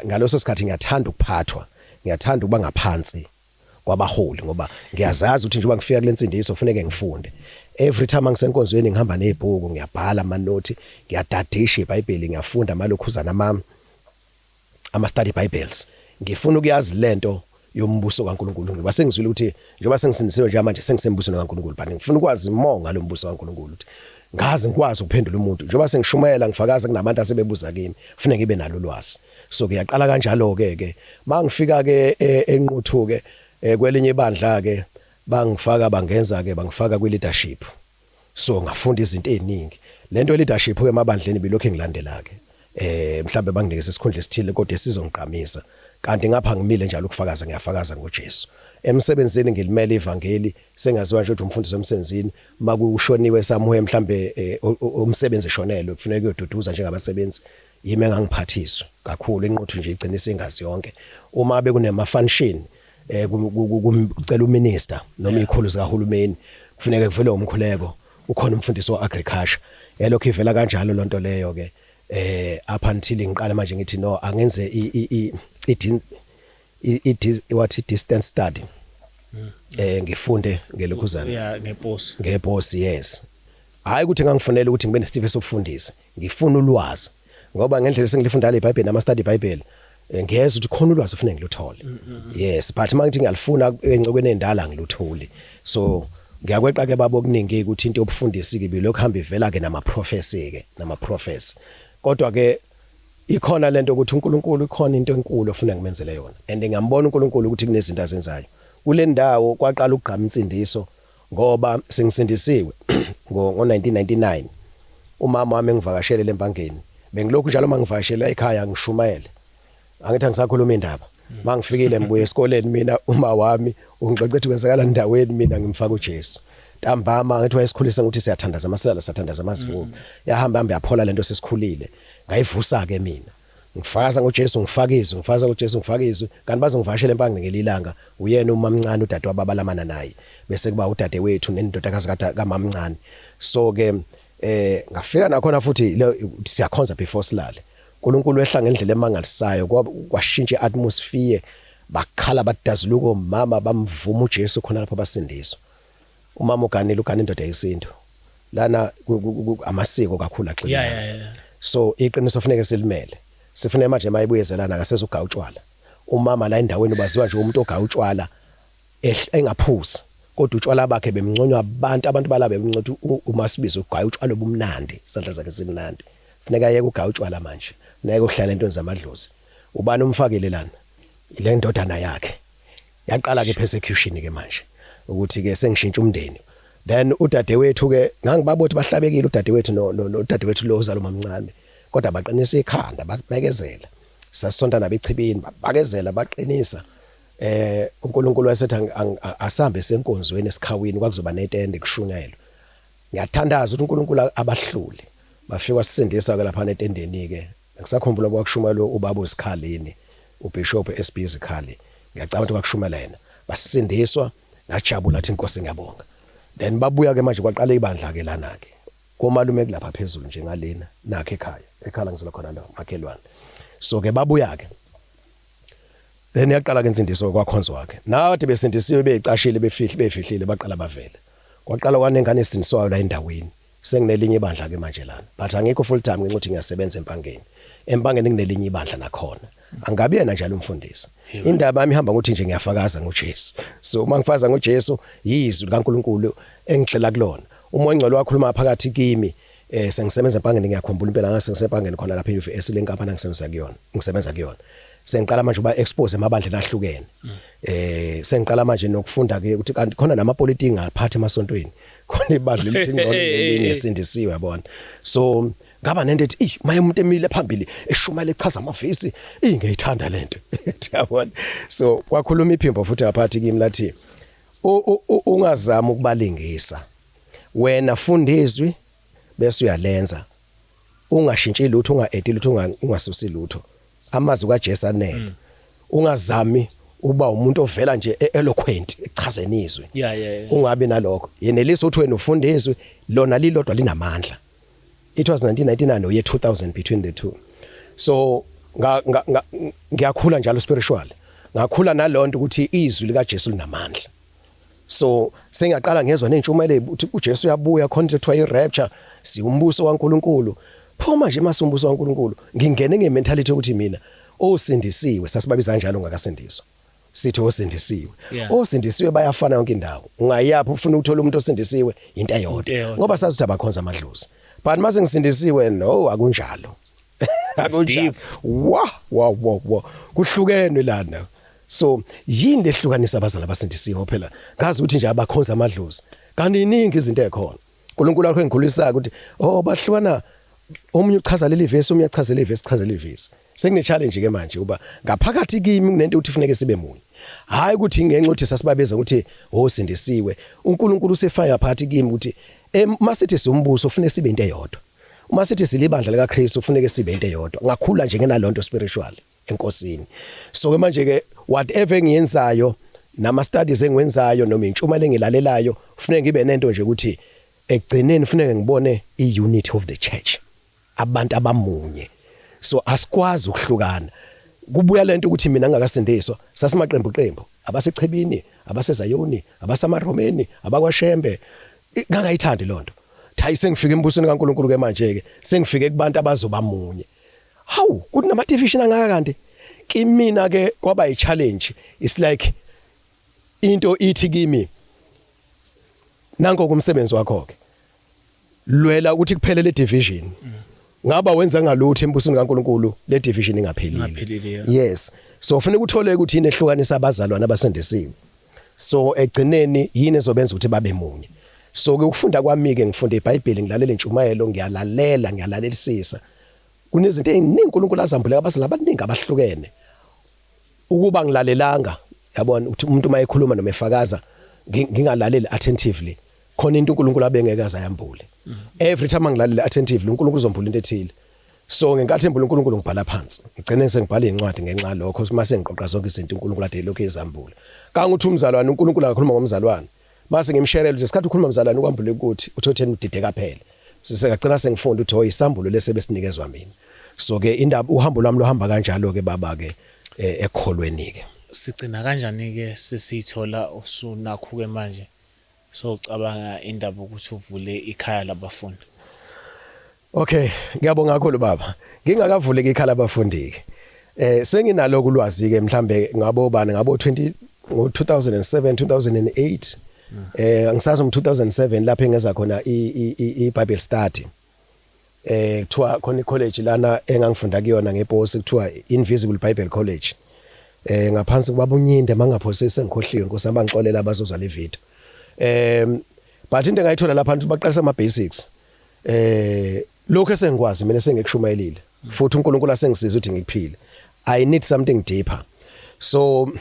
ngaloso sikhathi ngiyathanda ukuphathwa ngiyathanda ukuba ngaphansi kwabaholi ngoba ngiyazazi ukuthi njengoba ngifika kule nsindiso kufanele ngifunde every time ngisenkonzweni ngihamba nezibhuku ngiyabhala amanothi ngiyadadisha iBhayibheli ngiyafunda malokhuzana ama study bibles ngifuna ukuyazi lento yombuso kaNkuluNkulu ngoba sengizwile ukuthi njengoba sengisindisiwe nje manje sengisembusweni kaNkuluNkulu but ngifuna ukwazi imonga lombuso kaNkuluNkulu ukuthi ngazi ngikwazi ukuphendula umuntu njengoba sengishumayela ngifakaza kunabantu asebebuza kimi kufanele ngibe nalo ulwazi so ngiyaqala kanjalo ke mangifika ke enquthu ke kwelinye ibandla ke bangifaka bangenza ke bangifaka kwi leadership so ngafunda izinto eziningi lento leadership ke emabandleni bilokho engilandela ke mhlambe banginikeza isikhundla esithile kodwa sizongiqamisa kanti ngapha ngimile njalo ukufakaza ngiyafakaza ngoJesu emsebenzini ngilimela ivangeli sengaziwa nje ukuthi umfundisi wemsebenzini makushoniwe samuhe mhlambe umsebenzi eshonelwe kufanele kuyoduduza njengabasebenzi yimi engangiphathiswa kakhulu enquthu nje igcinisa ingazi yonke uma bekunema function kucela uminister noma izikhulu zikahulumeni kufanele kuvele umkhuleko ukhona umfundisi wa-agriculture yalokho ivela kanjalo lonto leyo ke up until ngiqala manje ngithi no angenze what distance study ngifunde ngelokhuzana ngeposi yes hayi ukuthi ngangifunela ukuthi ngibe nesitife sokufundisa ngifuna ulwazi ngoba ngendlela sengilifunda le iBhayibheli nama study iBhayibheli ngiyeza ukuthi khona ulwazi ufuna ngiluthole yes but mangithi ngiyalifuna engcokweni endala ngilutholi so ngiyakweqa ke babo okuningi ukuthi into yobufundisi ke bilokho hamba ivela ke nama professor kodwa ke ikhona lento ukuthi uNkulunkulu ikhona into enkulu ofuna ngimenzele yona and ngiyambona uNkulunkulu ukuthi kunezinto azenzayo kule ndawo kwaqala ukugqama insindiso ngoba sengisindisiwe ngo1999 umama wami ngivakashele lempangeni bengilokhu njalo mangivakashela ekhaya ngishumayele angithi angisakhuluma indaba mangifikile ngibuye esikoleni mina uma wami ungixoxethi kwenzakala endaweni mina ngimfaka uJesu ntambama ngathi wayesikhulisa ukuthi siyathandaza amasela sathandaza amasivumo yahamba yaphola lento sesikhulile ngayivusa ke mina ngifakaza ngoJesu ngifakizwe ngifakaza ngoJesu ngifakizwe kanti bazongivashela empangeni ngelilanga uyena umamncane udade wababalamana naye bese kuba udade wethu nendoda kaMamncane so ke ngafika nakhona futhi siyakhonza before silale uNkulunkulu ehlanga indlela emangalisayo kwashintsha iatmosphere bakhala badazuluko mama bamvuma uJesu khona lapho basindiswa umama uganile indoda yesintu lana amasiko kakhulu agcina so iqiniso kufanele silimele sifune manje mayibuyezelana akaseza ugawutshwala umama la endaweni baziwa nje umuntu ogawutshwala engaphusi kodwa utshwala bakhe bemnconywa abantu balabe bemncotha uMasibizo ugawutshwala obumnandi isandla zakhe simnandi funeka yeke ugawutshwala manje neke uhlala entweni zamadlozi ubani umfakele lana ile ndodana yakhe yaqala ke persecution ke manje ukuthi ke sengishintsha umndeni then udadewethu ke ngangibabothi bahlabekile udadewethu no dadewethu lo uzalo mamncane kodwa baqinisa ikhanda babekezela sasonta nabechibini babekezela baqinisa uNkulunkulu wayesethi asambe senkonzweni esikhawini kwakuzoba netende kushunyayelo ngiyathandaza ukuthi uNkulunkulu abahlule bafika sisindisa ke lapha netendeni ke ngisakhumbula kwakushumayelo ubaba uSikhaleni uBishop SB Sikhali ngiyacabanga ukuthi kwakushumela yena basindiswa ngajabula athi inkosi ngiyabonga then babuya ke manje kwaqala ibandla ke lana ke komalume kulapha phezulu nje ngalena nakhe ekhaya ngizela khona la makhelwane so ke babuya ke then yaqala ke insindiso kwakhonzo wakhe nathi besindisiwe becashile befihlile baqala bavela kwaqala kwanengane esindiswayo la endaweni senginelinye ibandla ke manje lana but angikho full time ngithi ngiyasebenza empangeni nginelinye ibandla nakhona angabi yena njalo umfundisi indaba yami ihamba ngokuthi nje ngiyafakaza ngoJesu so mangifaza ngoJesu yizwi likaNkuluNkulu engixela kulona umoya ngcwele wakhuluma phakathi kimi sengisebenza empangeni ngiyakhumbula impela ngase ngisempangeni khona lapha eUFS lenkampani ngisebenza kuyona sengiqala manje uba expose emabandla ahlukene sengiqala manje nokufunda ke ukuthi kanti khona namapolitiki ngaphathi emasontweni khona ibandla lithi ngcono nelinye esindisiwe yabona so ngaba nento ethi maye umuntu emile phambili eshumayela echaza amavesi ngiyithanda lento yabona so kwakhuluma iphimbo futhi ngaphathi kimi lathi ungazama ukubalingisa wena funda izwi bese uyalenza ungashintshi lutho ungaedi lutho ungasusi lutho amazwi kaJesu anele ungazami uba umuntu ovela nje eloquent echazeni izwi ungabi nalokho yenelisa ukuthi wena ufunda izwi lona lilodwa linamandla it was 1999 or year 2000 between the two so ngiyakhula njalo spiritual ngakhula nalonto ukuthi izwi likaJesu linamandla so sengiyaqala ngezwe nentshumayelo ukuthi uJesu uyabuya khona ekuthiwa irapture siumbuso waNkuluNkulu phoma nje masumbuso waNkuluNkulu ngingene ngementality ukuthi mina osindisiwe sasibabiza kanjalo ngakasindiswa sithi osindisiwe osindisiwe bayafana yonke indawo ungayaphi ufuna ukuthola umuntu osindisiwe into eyodwa ngoba sazi ukuthi abakhonza amadlozi but mase ngisindisiwe no akunjalo akunjalo wa kuhlukene lana so yini lehlukanisa abazali abasindisiwe phela ngazi ukuthi nje abakhonza amadlozi kanti iningi izinto ekhona uNkulunkulu akho engikhulisaka ukuthi bahlukana omunye uchaza leli verse omunye uchaza leli verse chaza leli verse sekune challenge ke manje uba ngaphakathi kimi kunento ukuthi kufanele sibe munye hayi ukuthi ngenxa ukuthi sasibabeza ukuthi osindisiwe uNkulunkulu usefaya phakathi kimi ukuthi masithi simbuso ufune sibe into eyodwa uma sithi silibandla likaKristu ufuneke sibe into eyodwa ngakhula nje ngenalonto spiritual enkosini so ke manje ke whatever engiyenzayo nama studies engiwenzayo noma intshumayelo engilalelayo ufuneke ngibe nento nje ukuthi ekugcineni ufuneke ngibone iunity of the church abantu abamunye so asikwazi ukuhlukana kubuya lento ukuthi mina ngakasindiswa sasimaqembu abasechebini abasezayoni abasamaromeni abakwashembe ngangayithandi lonto hayi sengifike embusweni kaNkuluNkulu ke manje ke sengifike kubantu abazoba munye hawu kuthi nama division angaka kanti kimina ke kwaba yi challenge it's like into ithi kimi nanko kumsebenzi wakho ke lwela ukuthi kuphele le division ngaba wenza ngalutho embusweni kaNkuluNkulu le division ingaphelile yes so ufanele uthole ukuthi yini ehlukanisa abazalwana abasindisiwe so egcineni yini ezobenza ukuthi babe munye so ke ukufunda kwami ke ngifunda iBhayibheli ngilalela intshumayelo ngiyalalelisisa kunezinto eziningi uNkulunkulu azambuleka abazali abaningi abahlukene ukuba ngilalelanga yabona ukuthi umuntu mayekhuluma noma efakaza ngingalaleli attentively khona into uNkulunkulu abengekaza yambule every time ngilalela attentively uNkulunkulu uzombula into ethile so ngenkathi embula uNkulunkulu ngibhala phansi ngigcine sengibhala incwadi ngenxa lokho mase ngiqoqa zonke izinto uNkulunkulu ade lokho ezambula kanguthi umzalwane uNkulunkulu akakhuluma ngomzalwane mase ngimsherela ukuthi isikhathi ukhuluma umzalwane ukwambule ukuthi uthotheni udideka phela sisengagcina sengifunda ukuthi isambulo lese besinikezwa mina so ke indaba uhambo lwami lohamba kanjalo ke baba ke ekholweni ke sigcina kanjani ke sesithola usunakho ke manje so ucabanga indaba ukuthi uvule ikhaya labafundi okay ngiyabonga kakhulu baba ngingakavuleki ikhaya labafundi ke senginalo kulwazi ke mhlambe ngabo bani ngabo 2007 2008 ngisazi 2007 lapho engeza khona iBible study kuthiwa khona icollege lana engangifunda kuyona ngePosi kuthiwa Invisible Bible College ngaphansi kubabunyinde mangaphosese ngikhohliwe Nkosi abangixolela abazozwa le video but into engayithola lapha baqalisa ama basics lokho esengikwazi mina sengikushumayelile futhi uNkulunkulu asengisiza ukuthi ngiphile I need something deeper so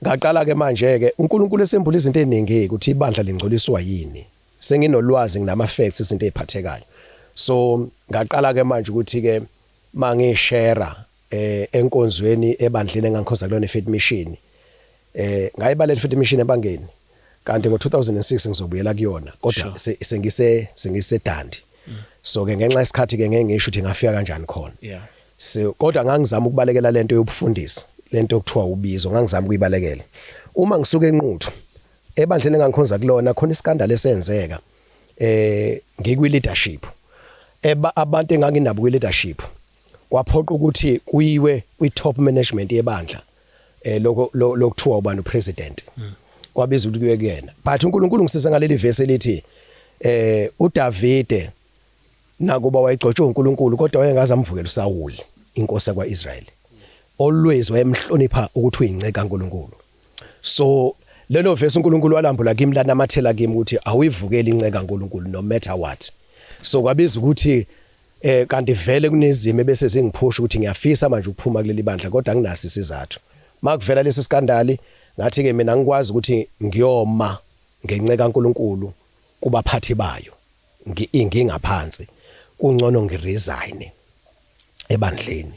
ngaqala ke manje ke uNkulunkulu esembula izinto eziningi ukuthi ibandla lingcoliswa yini senginolwazi nginama facts izinto eziphathekayo so ngaqala ke manje ukuthi ke mangishare enkonzweni ebandleni engangikhoza kulona Faith Mission ngayibalela Faith Mission ebangeni kanti ngo2006 ngizobuyela kuyona kodwa sengise Dandi so ke ngenxa isikhathi ke ngeke ngisho ukuthi ngafika kanjani khona so kodwa ngangizama ukubalekela lento yobufundisi lento okuthiwa ubizo ngangizama ukuyibalekela uma ngisuka enquthu ebandleni engangikhonza kulona khona iskandalo esenzeka ngikwi leadership abantu enganginabo kwi leadership kwaphoqa ukuthi kuyiwe kwi top management yebandla lokuthiwa ubani upresident kwabiza ukuthi kuye kuyena but uNkulunkulu ngisiza ngaleli verse elithi uDavide nakuba wayegcotshwe uNkulunkulu kodwa wayengaze amvukela uSawuli inkosi yakwaIsrayeli always wayemhlonipha ukuthi uyinceka kaNkulunkulu so lelo verse uNkulunkulu walambula kimi lanamathela kimi ukuthi awuyivukeli inceka kaNkulunkulu no matter what so kwabiza ukuthi kanti vele kunezimo bese zingiphusha ukuthi ngiyafisa manje ukuphuma kuleli bandla kodwa nginasi isizathu makuvela lesi skandali ngathi ke mina ngikwazi ukuthi ngiyoma ngenceka kaNkulunkulu kubaphathi bayo ngingaphansi kungcono ngiresign ebandleni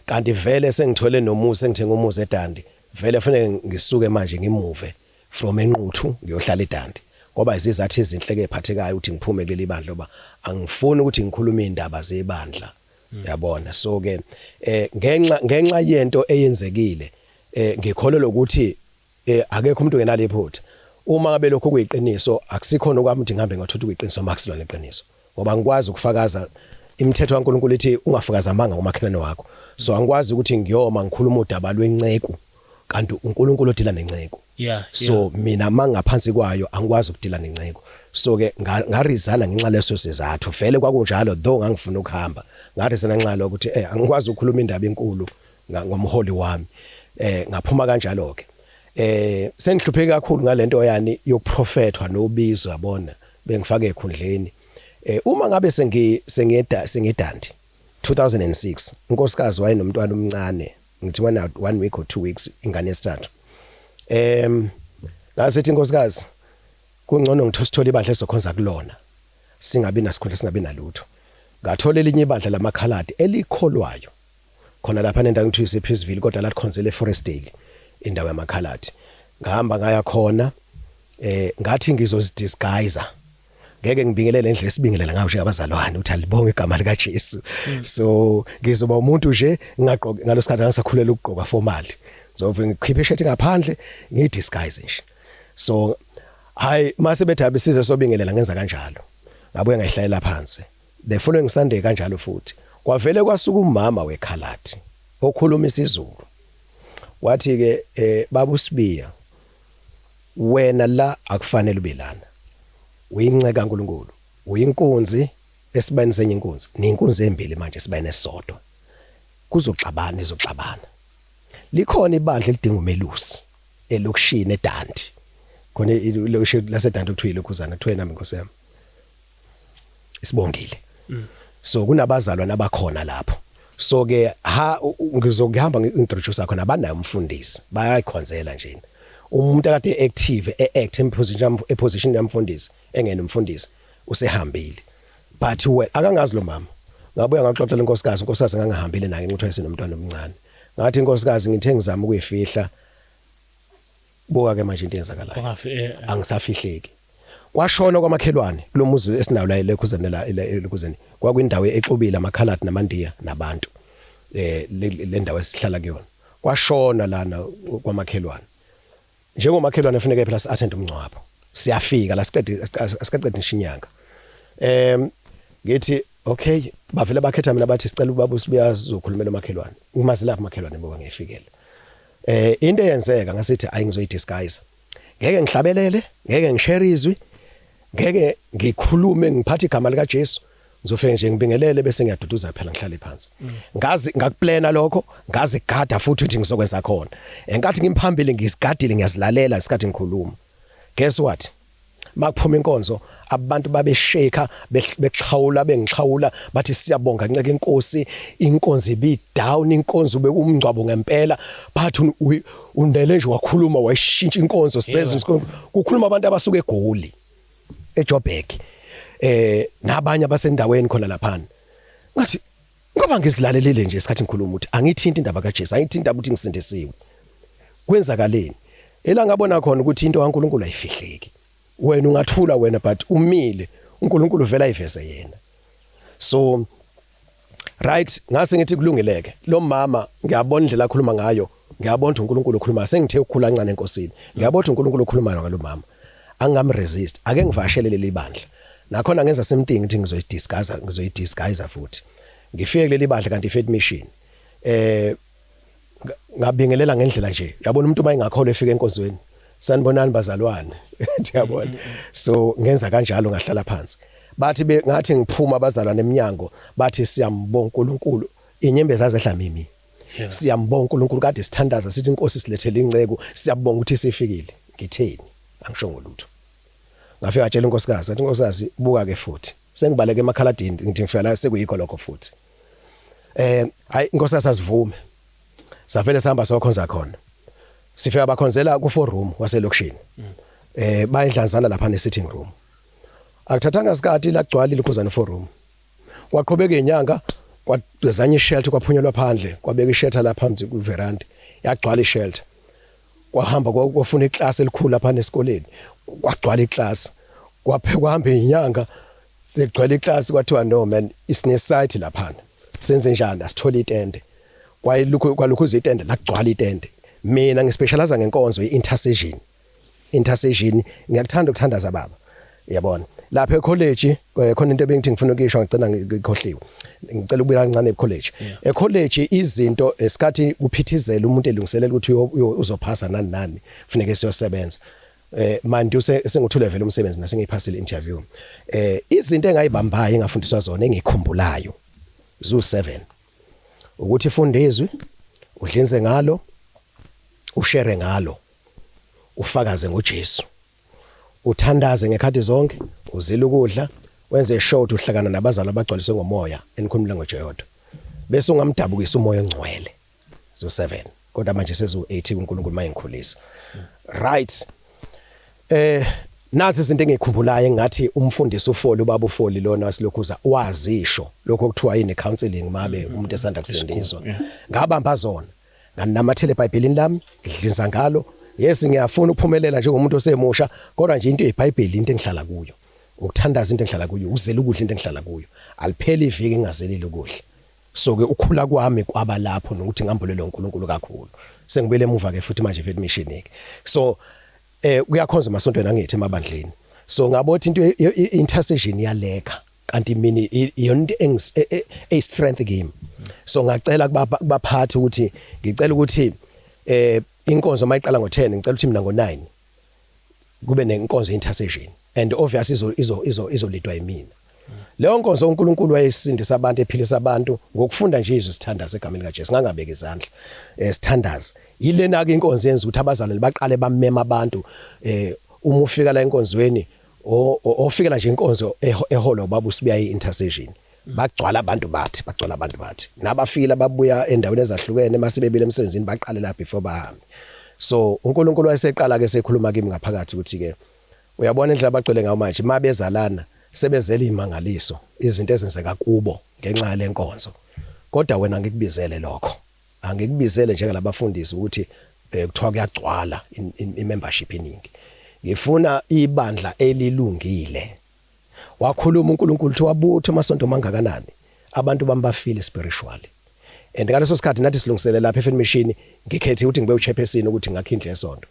kanti vele sengithole nomusa engithenga umusa eDandi vele fanele ngisuke manje ngimuve from enquthu ngiyohlala eDandi ngoba izizathu ezinhleke ephathekayo ukuthi ngiphume kuleli bandla ngoba angifuni ukuthi ngikhulume indaba zebandla yabona so ke ngenxa yento eyenzekile ngikholelwa ukuthi akekho umuntu enale phutha uma ngabe lokho kuyiqiniso akusikhona okwami ukuthi ngihambe ngathutha kuyiqiniso makusilona iqiniso ngoba ngikwazi ukufakaza imithetho kaNkulunkulu ethi ungafakaza amanga ngomakhelwane wakho so angikwazi ukuthi ngiyoma ngikhuluma udaba lwenceko kanti uNkulunkulu odila nenceko so mina mangaphansi kwayo angikwazi ukudila nenceko so ke ngarizana ngenxa leso sizathu vele kwakunjalo though ngangifuna ukuhamba ngarizana ngenxa lokuthi angikwazi ukukhuluma indaba enkulu ngomholi wami ngaphuma kanjalo ke sengihlupheke kakhulu ngalento yani yokuprofethwa nobizo yabona bengifake ekhundleni uma ngabe sengedandi 2006 unkosikazi wayenomntwana omncane ngithi wena 1 week or 2 weeks ingane esithathu ngasethi inkosikazi kungcono ngithosithola ibandla esokhonza kulona singabi nasikhundla singabi nalutho ngathola elinye ibandla lamakhaladi elikholwayo khona lapha nendawo ngithiwa isePeaceville kodwa la likhonzele eForestdale indawo yamakhaladi ngahamba ngaya khona ngathi ngizozidisguise ngeke ngibingelele endlela sibingelela ngayo nje abazalwane uthi alibonge igama lika Jesu so ngizoba umuntu nje ngingaqoqa ngalosikhathi ngisakhulela ukugqoka formal ngizove ngikhiphe ishirt ngaphandle ngidisguise nje so hayi mase bethabe size sobingelela ngenza kanjalo ngabuye ngayihlalela phansi the following Sunday kanjalo futhi kwavele kwasuka umama wekhalati okhuluma isiZulu wathi ke baba uSibiya wena la akufanele ube lana uyinceka kaNkulunkulu uyinkunzi esibayeni senye inkunzi ninkunzi embili manje esibayeni esodwa kuzoxabana izoxabana likhona ibandla elidinga umelusi elokushini eDandi khona ilokushini laseDandi okuthiwa ilokhuzana kuthiwa nami inkosi yami isibongile so kunabazalwane abakhona lapho so ke ngizokuhamba ngi-introduce khona abanayo umfundisi bayayikhonzela nje umuntu akade active act eposition yamfundisi engene umfundisi usehambile but we akangazi lo mama ngabuya ngaxoxela inkosikazi ngangahambile naye ukuthi wayesenomntwana omncane ngathi inkosikazi ngithe ngizama ukuyifihla buka ke manje into eyenzakalayo angisafihleki kwashona kwamakhelwane kulomuzi esinawo la lekhuzeni kwakwindawo exubile amakhaladi namandiya nabantu le ndawo esihlala kuyona kwashona lana kwamakhelwane njengomakhelwane kufanele phela si-attend umncwabo siyafika la asiqede nishinyanga ngithi okay bavele bakhetha mina bathi sicela ubaba uSibiya uzokhulumela umakhelwane umazi lapha umakhelwane ngoba ngiyifikele into eyenzeka ngasithi ayi ngizoyidisguise ngeke ngihlabelele ngeke ngishare izwi ngeke ngikhulume ngiphathe igama lika Jesu ngizofike nje ngibingelele bese ngiyaduduza phela ngihlale phansi ngazi ngakuplana lokho ngazi gada futhi ukuthi ngizokwenza khona enkathi ngimphambili ngisigadile ngiyazilalela isikhathi ngikhuluma guess what makuphuma inkonzo abantu babesheka bexhawula bengixhawula bathi siyabonga nceke inkosi inkonzo ibi down inkonzo bekumngcwabo ngempela bathi undele nje wakhuluma wayishintsha inkonzo seza kukhuluma abantu abasuka eGoli eJoburg nabanye abasendaweni khona lapha ngathi ngoba ngizilalelile nje isikhathi ngikhuluma ukuthi angithinta indaba kaJesu angithinta indaba ukuthi ngisindisiwe kwenzakaleni elangabona khona ukuthi into kaNkulunkulu ayifihleki wena ungathula wena but umile uNkulunkulu vela ayiveze yena so right ngase ngithi kulungileke lo mama ngiyabona indlela akhuluma ngayo ngiyabona uNkulunkulu ukhuluma sengithe ukukhula kancane enkosini ngiyabona uNkulunkulu ukhuluma ngalo mama angamresist ake ngivashelele libandla nakhona ngenza something ukuthi ngizoyidisguise futhi ngifike kuleli bandla kanti Faith Mission ngabingelela ngendlela nje yabona umuntu mayingakholwa efika enkonzweni sanibonani bazalwane uyabona so ngenza kanjalo ngahlala phansi bathi ngathi ngiphuma abazalwane eminyango bathi siyambonga uNkulunkulu inyembezi azehla mimi siyambonga uNkulunkulu kade sithandaza sithi inkosi silethele inceko siyabonga ukuthi sifikile ngitheni angisho ngolutho ngafika atshela inkosikazi athi inkosikazi buka ke futhi sengibaleke emakhaladini ngithi ngifika la sekuyikho lokho futhi hayi inkosikazi asivume savele sihamba sokhonza khona sifika bakhonzela ku 4 room waselokishini bayidlanzana lapha ne sitting room akuthathanga isikhathi lagcwala likhuzana 4 room kwaqhubeka inyanga kwazanye ishelter kwaphunyelwa phandle kwabeka ishelter lapha phansi ku veranda yagcwala ishelter kwahamba kwafuna iclass elikhulu lapha nesikoleni kwagcwala iclass kwahamba inyanga legcwala iclass kwathiwa no man isine site lapha senze njani asithola itende kwalokhu izitende lagcwala itende mina ngispecialize ngenkonzo intercession ngiyakuthanda ukuthandaza baba yabona lapha ecollege khona into ebengithi ngifuna ukuyisho ngicela ngikhohliwe ngicela ukubuya kancane ecollege ecollege izinto esikhathi kuphithizela umuntu elungiselela ukuthi uzophasa nani kufanele siyosebenza manje sengu2 level umsebenzi nasengiyiphasile interview izinto engayibambayo engafundiswa zona engikhumbulayo zo7 ukuthi fundezwe udlinze ngalo ushare ngalo ufakaze ngoJesu uthandaze ngekhathi zonke uzile ukudla wenze show ukuthi uhlakana nabazali abagcwaliswe ngomoya enikhulumela ngoJehova bese ungamdabukisa umoya ongcwele zo7 kodwa manje sezu80 uNkulunkulu mayingikhulisa right nazi izinto engikhumbulayo ngathi umfundisi uFoli ubaba uFoli lona wasilokhuza wazisho lokho kuthiwa yini counseling mabe umuntu esanda kusindiswa ngabamba zona nganamathele eBhayibhelini lami ngidlinza ngalo yes ngiyafuna ukuphumelela njengomuntu osemusha kodwa nje into eBhayibheli into engihlala kuyo ukuthandaza into engihlala kuyo uzela ukudla into engihlala kuyo alipheli iviki engazeleli ukudla so ke ukhula kwami kwaba lapho nokuthi ngambulele uNkulunkulu kakhulu sengibele emuva ke futhi manje Faith Mission ke so kuyakhonza emasontweni angithi emabandleni so ngabothi into intercession yaleka kanti mina iyonto a strength game so ngacela kubaphathi ukuthi ngicela ukuthi inkonzo mayiqala ngo10 ngicela ukuthi mina ngo9 kube nenkonzo intercession and obviously izolidwa yimina leyo nkonzo uNkulunkulu wayesindisa abantu ephilisa abantu ngokufunda nje izwi sithandaza egameni kaJesu ngangabeka izandla sithandaza yilena ke inkonzo yenza ukuthi abazalwane baqale bamema abantu uma ufika la enkonzweni ofikela nje inkonzo eholo baba usibuya intercession bagcwala abantu bathi nabafika babuya endaweni ezahlukene masebebile emsebenzini baqale la before bahambe so uNkulunkulu wayeseqala ke sekhuluma kimi ngaphakathi ukuthi ke uyabona indlela abagcwele ngayo manje mabezalana sebezela imangaliso izinto ezenzeka kubo ngenxa yale nkonzo kodwa wena ngikubizele lokho angikubizele njengalabafundisi ukuthi kuthiwa kuyagcwala imembership eningi ngifuna ibandla elilungile wakhuluma uNkulunkulu ukuthi wabutha amasonto mangakanani abantu bambafile spiritually and ngaleso sikhathi nathi silungiselela lapha eFaith Mission ngikhethe ukuthi ngibe uchairperson ukuthi ngakhindle esonto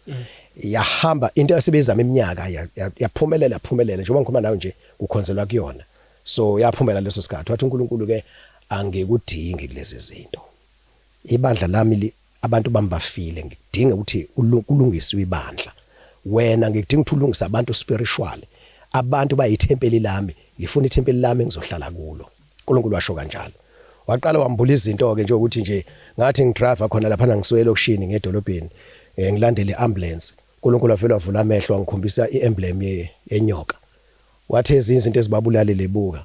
yahamba into yasebezama iminyaka yaphumelela njengoba ngikhuluma nawe nje kukhonzelwa kuyona so yaphumela leso sikhathi wathi uNkulunkulu ke angekudingi kulezi zinto ibandla lami abantu bambafile ngidinga ukuthi ulungiswe ibandla wena ngikudinga ukuthi ulungise abantu spiritually abantu bayithempeli lami ngifuna ithempeli lami ngizohlala kulo uNkulunkulu washo kanjalo waqala wambula izinto ke nje ukuthi nje ngathi ngidrive khona lapha ngisuke elokushini ngedolobheni ngilandele iambulance uNkulunkulu wavela wavula amehlo wangikhombisa iemblem yenyoka wathi izinto ezibabulale lebuka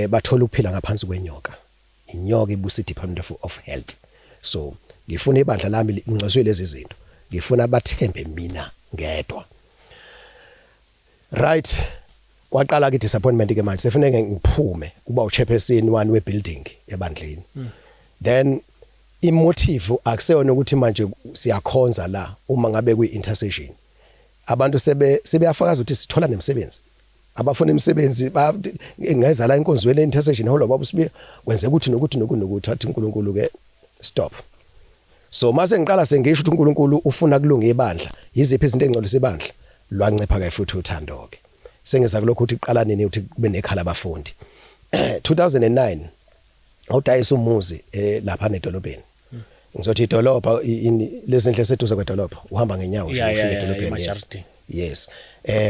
bathola ukuphila ngaphansi kwenyoka inyoka ibusa iDepartment of Health so ngifuna ibandla lami ingcweswe lezi zinto ngifuna abathembe mina ngedwa right kwaqala ke disappointment ke manje sefanele ngiphume kuba uchairperson wani webuilding ebandleni then imotive akuseyona ukuthi manje siyakhonza la uma ngabe kwi-intercession abantu sebeyafakaza ukuthi sithola nemsebenzi abafuna imisebenzi ngeza la inkonzweni intercession holo baba sibe kwenze ukuthi nokuthi athi uNkulunkulu ke stop so mase ngiqala sengisho ukuthi uNkulunkulu ufuna kulunga ibandla yiziphi izinto engcolisa ibandla lwancipha ke futhi uthando ke sengeza kulokho ukuthi iqala nini ukuthi kube nekhala abafundi 2009 awudayisa umuzi lapha nedolobheni ngizothi idolopha lezindle seduze kwedolopha uhamba ngenyawo ufika edolobheni yes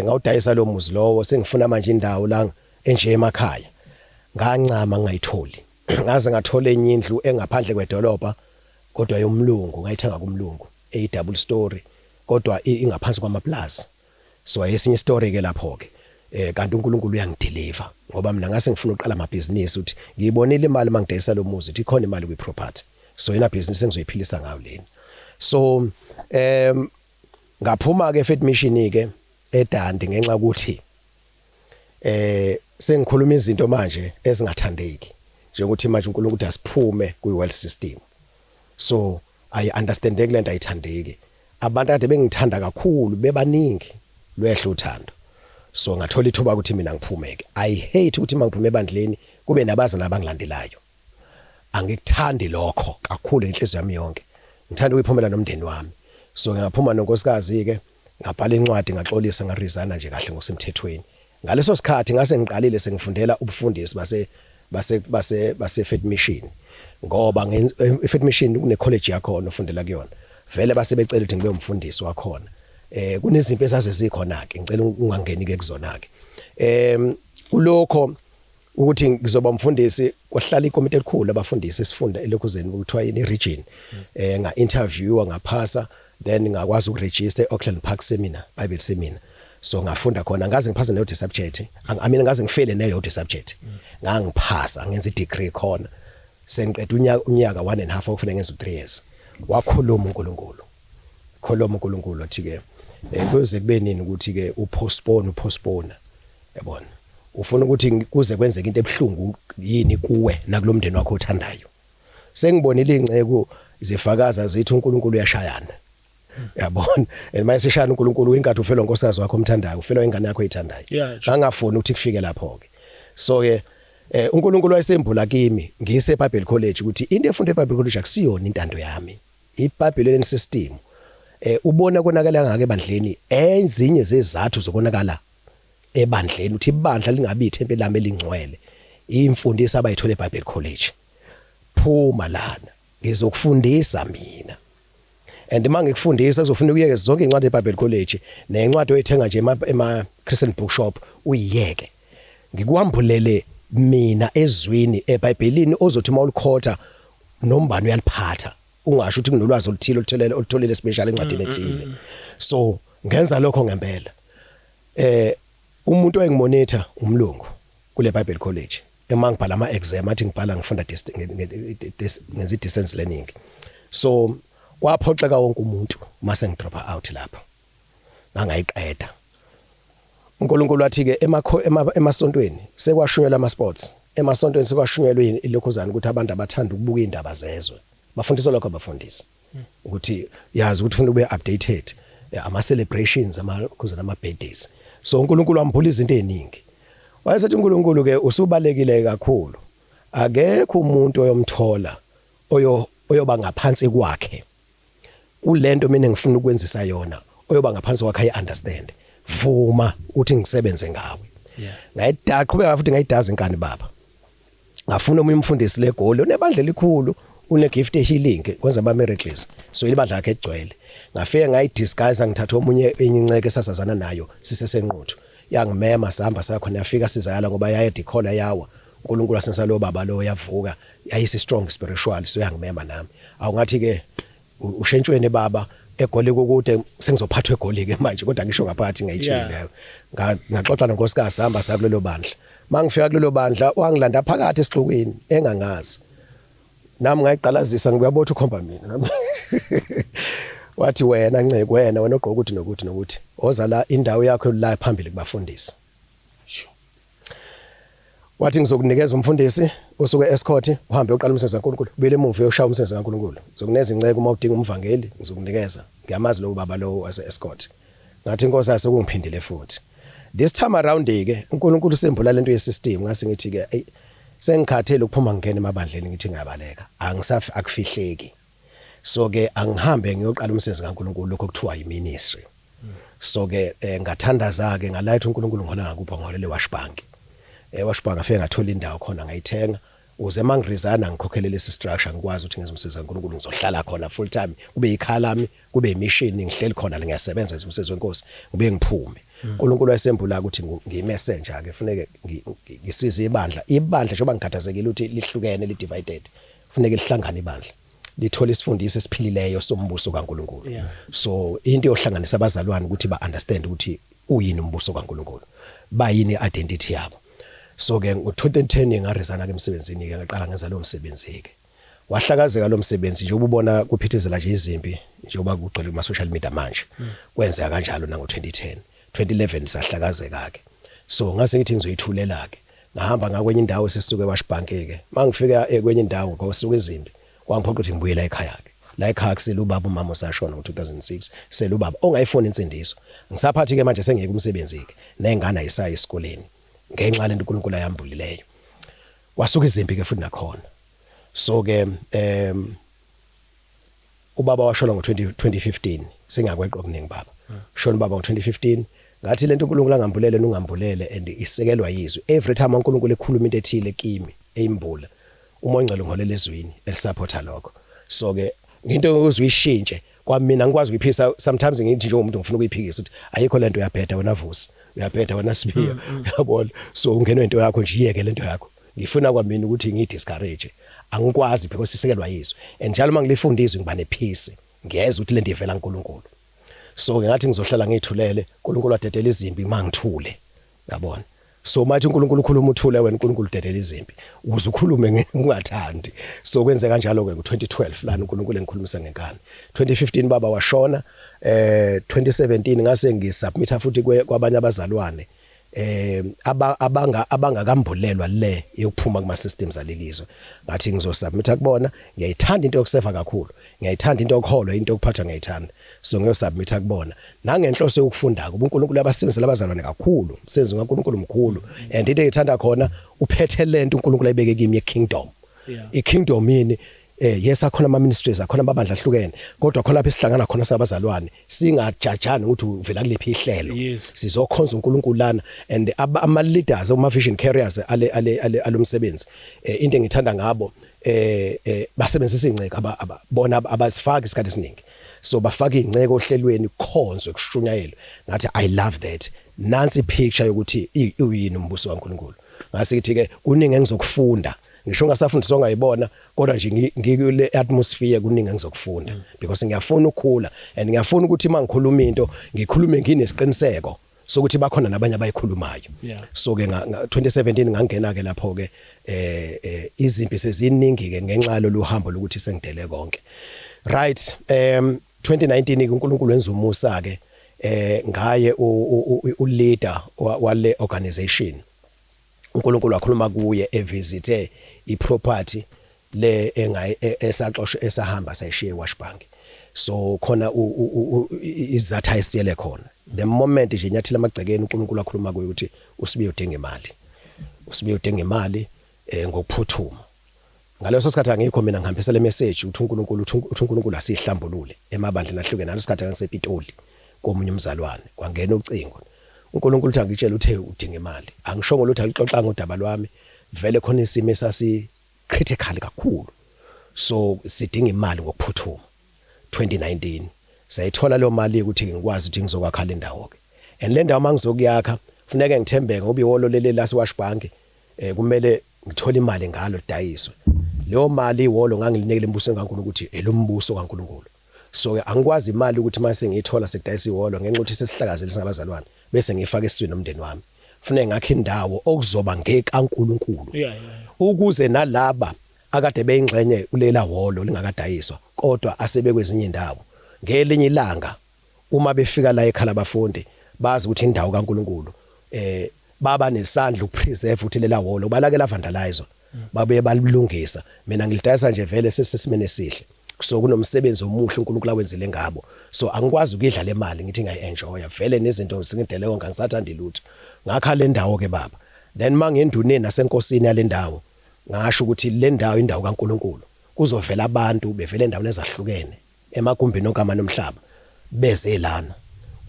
ngawudayisa lo muzi lowo sengifuna manje indawo la enje emakhaya ngancama ngayitholi ngaze ngathola enye indlu engaphandle kwedolopha kodwa yomlungu ngayithenga kumlungu double story kodwa ingaphansi kwamaplaza so esinye story ke lapho ke kanti uNkulunkulu uyangideliver ngoba mina ngase ngifuna uqala amabhizinisi uthi ngiyibonile imali mangidayisa lo muzi uthi khona imali kwiproperty so ina business engizoyiphilisa ngayo leni so ngaphuma ke Faith Mission ke eDandi ngenxa ukuthi sengikhuluma izinto manje ezingathandeki njengokuthi manje uNkulunkulu uthi asiphume kwi-world system so I understand kulento ayithandeki abantu ade bengithanda kakhulu bebaningi lwehla uthando so ngathola ithuba ukuthi mina ngiphumeke I hate ukuthi mangiphume ebandleni kube nabazana abangilandelayo angikuthandi lokho kakhulu enhliziyo yami yonke ngithanda ukuyiphumela nomndeni wami so ngaphuma nonkosikazi ke ngabhala incwadi ngaxolisa ngaresign nje kahle ngosemthethweni ngaleso sikhathi ngase ngiqalile sengifundela ubufundisi base Faith Mission ngoba Faith Mission kune college yakho ofundela kuyona vele base becela ukuthi ngibe umfundisi wakhona kunezimpi ezazizikhona ke ngicela ungangeni ke kuzona ke kulokho ukuthi ngizoba umfundisi kwahlala ikomiti elikhulu abafundisi sifunda elokhuzeni ukuthiwa yini region nga interview ngaphasa then ngakwazi ukuregister Auckland Park Seminar Bible Seminar so ngafunda khona ngaze ngiphasa neyo subject mina ngaze ngifele neyo subject ngangiphasa ngenza degree khona sengiqeda unyaka 1.5 okufanele ngenza 3 years wakhuluma uNkulunkulu athi ke kuze kube nini ukuthi ke upostpone yabona ufuna ukuthi kuze kwenzeke into ebhlungu yini kuwe nakulomndeni wakho othandayo sengibonile ingceko zifakaza zithi uNkulunkulu uyashayana yabona manje seshana uNkulunkulu inkathi ufelwa nkosikazi wakho omthandayo ufelwa ingane yakho oyithandayo ngangafuni ukuthi kufike lapho ke so ke uNkulunkulu wayesembula kimi ngise eBible College ukuthi into efundwe eBible College akusiyona intando yami iBabylonian system ubona konakala ngake ebandleni ezinye zezathu zokonakala ebandleni uthi ibandla lingabi ithempeli lami elingcwele imfundiso abayithola eBible College phuma lana ngizokufundisa mina and mangikufundisa uzofuna ukuyeke zonke incwadi eBible College nencwadi oyithenga nje ema Christian bookshop uyiyeke ngikuhambulele mina ezwini eBhayibhelini ozothi mawulikhotha nombani uyaliphatha ungasho ukuthi kunolwazi oluthile olutholile special encwadini ethile so ngenza lokho ngempela umuntu oyengimonitha umlungu kule Bible College emangibhala ama exam athi ngibhala ngifunda ngenza distance learning so kwaphoxeka wonke umuntu mase ngidropa out lapha ngangayiqeda uNkulunkulu wathi ke emasontweni sekwashunyelwa ama sports emasontweni sekwashunyelwa ilokhuzana ukuthi abantu abathanda ukubuka indaba zezwe bafundiswa lokho abafundisi ukuthi yazi ukuthi ufuna ube updated ama celebrations amakhuzana ama birthdays so uNkulunkulu wamphula izinto eziningi wayesethi uNkulunkulu ke usubalekile kakhulu akekho umuntu oyomthola oyoba ngaphansi kwakhe kulento mina ngifuna ukwenzisa yona oyoba ngaphansi kwakhe understand vuma uthi ngisebenze ngawe ngayidaqhubeka futhi ngayidaza inkani baba ngafuna umfundisi legoli unebandla elikhulu une gift healing kwenza ama miracles so ilibandla lakhe egcwele ngafike ngayidisguise ngithatha omunye enyinceke esasazana nayo sisesenquthu yangimema sihamba sakhona yafika sizayala ngoba yayedikhola yawa uNkulunkulu asenza lo baba lo yavuka yayisi strong spiritual so yangimema nami awungathi ke ushentshweni baba egoli kokude sengizophathwa egoli ke manje kodwa ngisho ngaphakathi ngayitshela ngaxoxa nonkosikazi sihamba sakulelo bandla mangifika kulelo bandla wangilanda phakathi esixukweni engangazi nami ngayiqalazisa ngiyabotha ukhomba mina wathi wena nceke wena ogqoka ukuthi nokuthi oza la indawo yakho la phambili kubafundisi wathi ngizokunikeza umfundisi osuke escort uhambe uqala umsebenzi kaNkulunkulu bele emuva uyoshaya umsebenzi kaNkulunkulu ngizokuneza inceke uma udinga umvangeli ngizokunikeza ngiyamazi lo baba lo wase escort ngathi inkosi yase kungiphindile futhi this time around ke uNkulunkulu sembula lento yesystem ngase ngithi ke sengikhathele ukuphuma ngene emabandleni ngithi ngiyabaleka angisafi akufihleki so ke angihambe ngiyoqala umsebenzi kaNkulunkulu lokho kuthiwa yiministry so ke ngathandaza ke ngalight uNkulunkulu ngona ngakupha ngolele washbank washbank afike ngathola indawo khona ngayithenga uze mangirizana ngikhokhelele isi structure ngikwazi ukuthi ngizomsiza uNkulunkulu ngizohlala khona full time kube ikhala lami kube imission ngihleli khona ngiyasebenza umsebenzi wenkosi kube ngiphume uNkulunkulu wayesembula ukuthi ngimessenger ke funeke ngisize ibandla njengoba ngikhathazekile ukuthi lihlukene li divided funeke lihlangane ibandla lithola isifundisi esiphilileyo sombuso kaNkulunkulu so into yohlanganisa abazalwane ukuthi ba understand ukuthi uyini umbuso kaNkulunkulu bayini identity yabo so ke ngo2010 ngarizana ke emsebenzini ke ngaqala ngenza lo msebenzi ke wahlakazeka lo msebenzi nje ubona kuphithizela nje izimpi njengoba kugcwele kuma social media manje kwenzeka kanjalo nango 2011 sahlakazeka ke so ngase ngithi ngizoyithulela ke ngahamba ngakwenye indawo sesisuke eWashbank ke mangifika kwenye indawo kwasuka izimpi kwangiphoqa ukuthi ngibuyela ekhaya ke la ekhaya kusela ubaba umama usashona ngo2006 sela ubaba ongayifona insindiso ngisaphathi ke manje sengeke umsebenzi ke nengane ayisaya esikoleni ngenxa lento uNkulunkulu ayambulileyo wasuka izimpi ke futhi nakhona so ke ubaba washona ngo2015 singakweqo kuningi baba shona ubaba ngo2015 ngathi lento uNkulunkulu angambulele nungambulele and isekelwa yizwe every time uNkulunkulu ekhuluma into ethile kimi eyimbula umoya ngcwele ngolele ezwini elisupporta lokho so ke into uzuyishintshe kwamina ngikwazi ukuyiphisa sometimes ngithi nje umuntu ngifuna ukuyiphikisa ukuthi ayikho lento uyaphetha wena Vusi uyaphetha wena Sibiya yabona so ungenwe into yakho nje iyeke lento yakho ngifuna kwamina ukuthi ngidiscourage angikwazi because sisekelwa yizwe and njalo mangilifundizwe ngiba nepeace ngiyeza ukuthi lento ivela kuNkulunkulu so ngathi ngizohlala ngithulele uNkulunkulu adedela izimpi mangithule yabona so manje uNkulunkulu ukhuluma uthule wena uNkulunkulu udedela izimpi uzukhulume ungathandi so kwenze kanjalo ke ngo2012 lana uNkulunkulu engikhulumisa ngenkani 2015 baba washona 2017 ngase ngisubmita futhi kwabanye abazalwane abangakambulelwa le yokuphuma kuma systems alelizwe ngathi ngizosubmita kubona ngiyayithanda into yokuseva kakhulu ngiyayithanda into yokuholwa into yokuphatha ngiyayithanda so ngiyosubmita kubona nangenhloso yokufunda kuba uNkulunkulu yabasebenzela abazalwane kakhulu senze uNkulunkulu mkhulu and into eyithanda khona uphethe lento uNkulunkulu ayibeke kimi ye-kingdom i-kingdom yini yes akhona ama ministries akhona amabandla ahlukene kodwa khona lapho esihlangana khona sabazalwane singajajani ukuthi uvela kulephi ihlelo sizokhonza uNkulunkulu lana and ama leaders ama vision carriers alomsebenzi into engithanda ngabo basebenzisa inceke bona abasifaki isikhathi esiningi so bafaka inceke ohlelweni khonzo kushunyayelo ngathi I love that nansi picture yokuthi uyini umbuso kaNkulunkulu ngasithi ke kuningi engizokufunda ngisho ngasafundiswa ongayibona kodwa nje ngikule atmosphere kuningi engizokufunda because ngiyafuna ukukhula and ngiyafuna ukuthi mangikhuluma into ngikhulume nginesiqiniseko sokuthi bakhona nabanye abayikhulumayo so ke 2017 ngangena ke lapho ke izimpi seziningi ke ngenxa loluhambo lokuthi sengidele konke right 2019 ke uNkulunkulu wenza umusa ke ngaye uleader wale organization uNkulunkulu wakhuluma kuye evisite iproperty le esaxoshwe esahamba sayishiye eWashbank so khona izatha isiyele khona the moment nje nyathela amagcekeni uNkulunkulu akhuluma kuye ukuthi usibiye udinga imali ngokuphuthuma ngaleso sikhathi angikho mina ngihambisa le message uthi uNkulunkulu asihlambulule emabandleni ahlukene nalo sikhathi ngisepitoli komunye umzalwane kwangena ucingo uNkulunkulu uthi angitshela uthe udinga imali angishongo lutho alixoxa ngodaba lwami vele khona isimo esasi critical kakhulu so sidinga imali ngokuphuthuma 2019 sayithola lo mali ukuthi ngikwazi ukuthi ngizokwakha le ndawo ke and le ndawo mangizokuyakha kufuneka ngithembeke ngoba iwolo leli laseWashbank kumele ngithole imali ngalo dayiswe leyo mali iwolo ngangilinikele imbusweni kaNkulunkulu ukuthi elombuso kaNkulunkulu so ke angikwazi imali ukuthi mase ngiyithola sekudayisa iwolo ngenxa ukuthi sesihlakazele singabazalwane bese ngifaka esizweni nomndeni wami kufuneka ngakhe indawo okuzoba ngekaNkulunkulu ukuze nalaba akade beyingxenye kulela wolo lingakadayiswa kodwa asebe kwezinye indawo ngelinye ilanga uma befika la ekhala abafundi bazi ukuthi indawo kaNkulunkulu baba nesandla ukupreserve ukuthi lela wolo balake la vandalize babuye balilungisa mina ngilidayisa nje vele sesimene sihle so kunomsebenzi omuhle uNkulunkulu awenzile ngabo so angikwazi ukidla le mali ngithi ngayenjoya vele nezinto singidele konke ngisathanda ilutho ngakha le ndawo ke baba then mangenduneni nasenkosini yale ndawo ngasho ukuthi le ndawo indawo kaNkulunkulu kuzovela abantu bevele endaweni ezahlukene emagumbini onke amanye omhlaba beze lana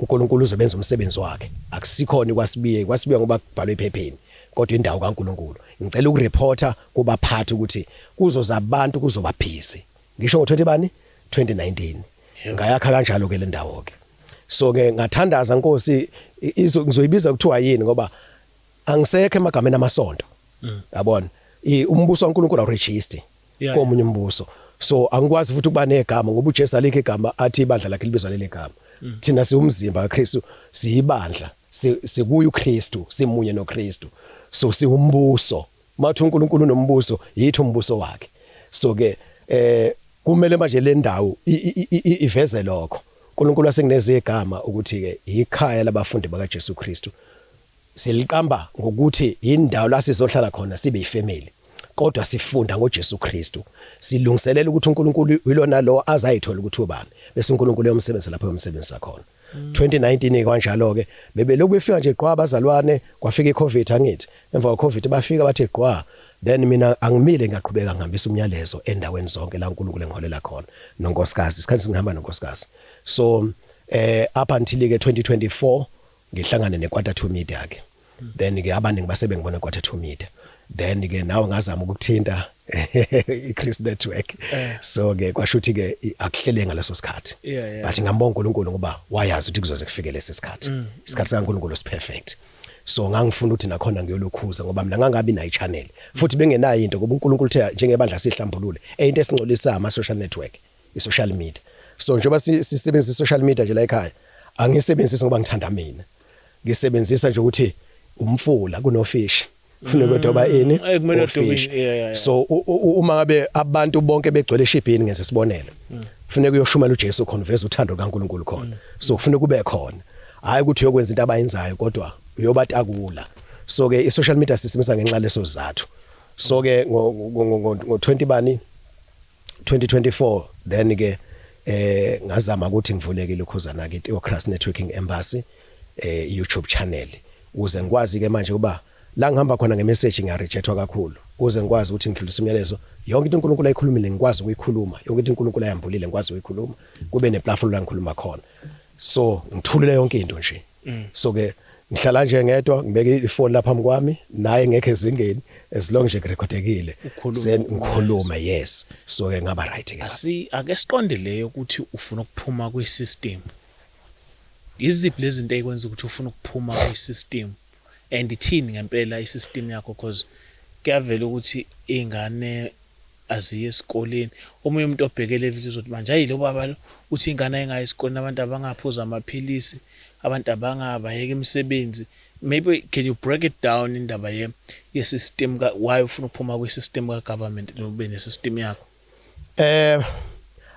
uNkulunkulu uzobenza umsebenzi wakhe akusikhona kwasibiye ngoba kubhalwe ephepheni kodwa indawo kaNkulunkulu ngicela ukureporta kubaphathi ukuthi kuzoza abantu kuzoba busy ngisho ngo20 bani 2019 ngayakha kanjalo ke le ndawo ke so ke ngathandaza Nkosi ngizoyibiza kuthiwa yini ngoba angisekho emagameni amasonto yabona umbuso kaNkulunkulu awuregister komunye umbuso so angikwazi futhi ukuba negama ngoba uJesu alikho igama athi ibandla lakhe libizwa leli gama thina siwumzimba kaKristu siyibandla sikuye uKristu simunye noKristu so siwumbuso mathi uNkulunkulu nombuso yithi umbuso wakhe so ke kumele manje le ndawo iveze lokho uNkulunkulu asengineze igama ukuthi ke ikhaya labafundi bakaJesu Kristu siliqamba ngokuthi indawo la sizohlala khona sibe ifamily kodwa sifunda ngoJesu Kristu silungiselela ukuthi uNkulunkulu uyilona lo azayithola ukuthi ubani bese uNkulunkulu uyomsebenza lapho uyomsebenza khona 2019 kanjalo ke bebelokhu befika nje qwa abazalwane kwafika iCovid angithi emva kweCovid bafika bathi qwa then mina angimile ngaqhubeka ngihambisa umyalezo endaweni zonke la uNkulunkulu engiholela khona nonkosikazi isikhathi singihamba nonkosikazi so up until ke 2024 ngihlangane neQuarter 2 Media ke then ke abaningi basebengibona eQuarter 2 Media then ke nawe ngazama ukuthinta iChris Network so ke kwashuthi ke akuhlele ngaleso sikhathi but ngambonga uNkulunkulu ngoba wayazi ukuthi kuzoze kufike lesi sikhathi isikhathi sikaNkulunkulu is perfect so ngangifuna ukuthi nakhona ngiyolukhuza ngoba mina ngangabi na ichannel futhi bengenayo into ngoba uNkulunkulu uthe njengebandla sihlambulule into esingcolisa ama social network i-social media so njengoba sisebenzisa i-social media nje la ekhaya angisebenzisi ngoba ngithanda mina ngisebenzisa nje ukuthi umfula kunofish ufuna kodwa ini so uma ngabe abantu bonke begcwele eshibhini ngenze sibonelo ufuna kuyoshumela uJesu khona veza uthando kaNkulunkulu khona so ufuna kube khona hayi ukuthi uyokwenza into abayenzayo kodwa uyobathi akula so ke i-social media sisebenzisa ngenxa leso sizathu so ke ngo20 bani 2024 then ke ngazama ukuthi ngivulekile ukhuzana ke iTheocras Networking Embassy YouTube channel uze ngikwazi ke manje kuba la ngihamba khona ngemessage ngiyarejectwa kakhulu uze ngikwazi ukuthi ngidlulise umyalezo yonke into uNkulunkulu ayikhulumile ngikwazi ukuyikhuluma yonke into uNkulunkulu ayambulile ngikwazi ukuyikhuluma kube neplatform la ngikhuluma khona so ngithulile yonke into nje so ke ngihlala nje ngedwa ngibeke ifoni lapha kwami naye ngeke ezingeni as long nje kurekhodekile ngikhuluma yes so ke ngaba right ke ake siqonde leyo ukuthi ufuna ukuphuma kwisystem iziphi lezi zinto ekwenza ukuthi ufuna ukuphuma kwisystem and ithini ngempela isystem yakho because kuyavela ukuthi ingane aziye esikoleni omunye umuntu obhekele evithi uzothi manje ayilo baba lo uthi ingane ayingayi esikoleni abantu abangaphuza amaphilisi abantu abangabayeka imisebenzi maybe can you break it down indaba ye-system why ufuna ukuphuma kwi-system ka-government nobe ne-system yakho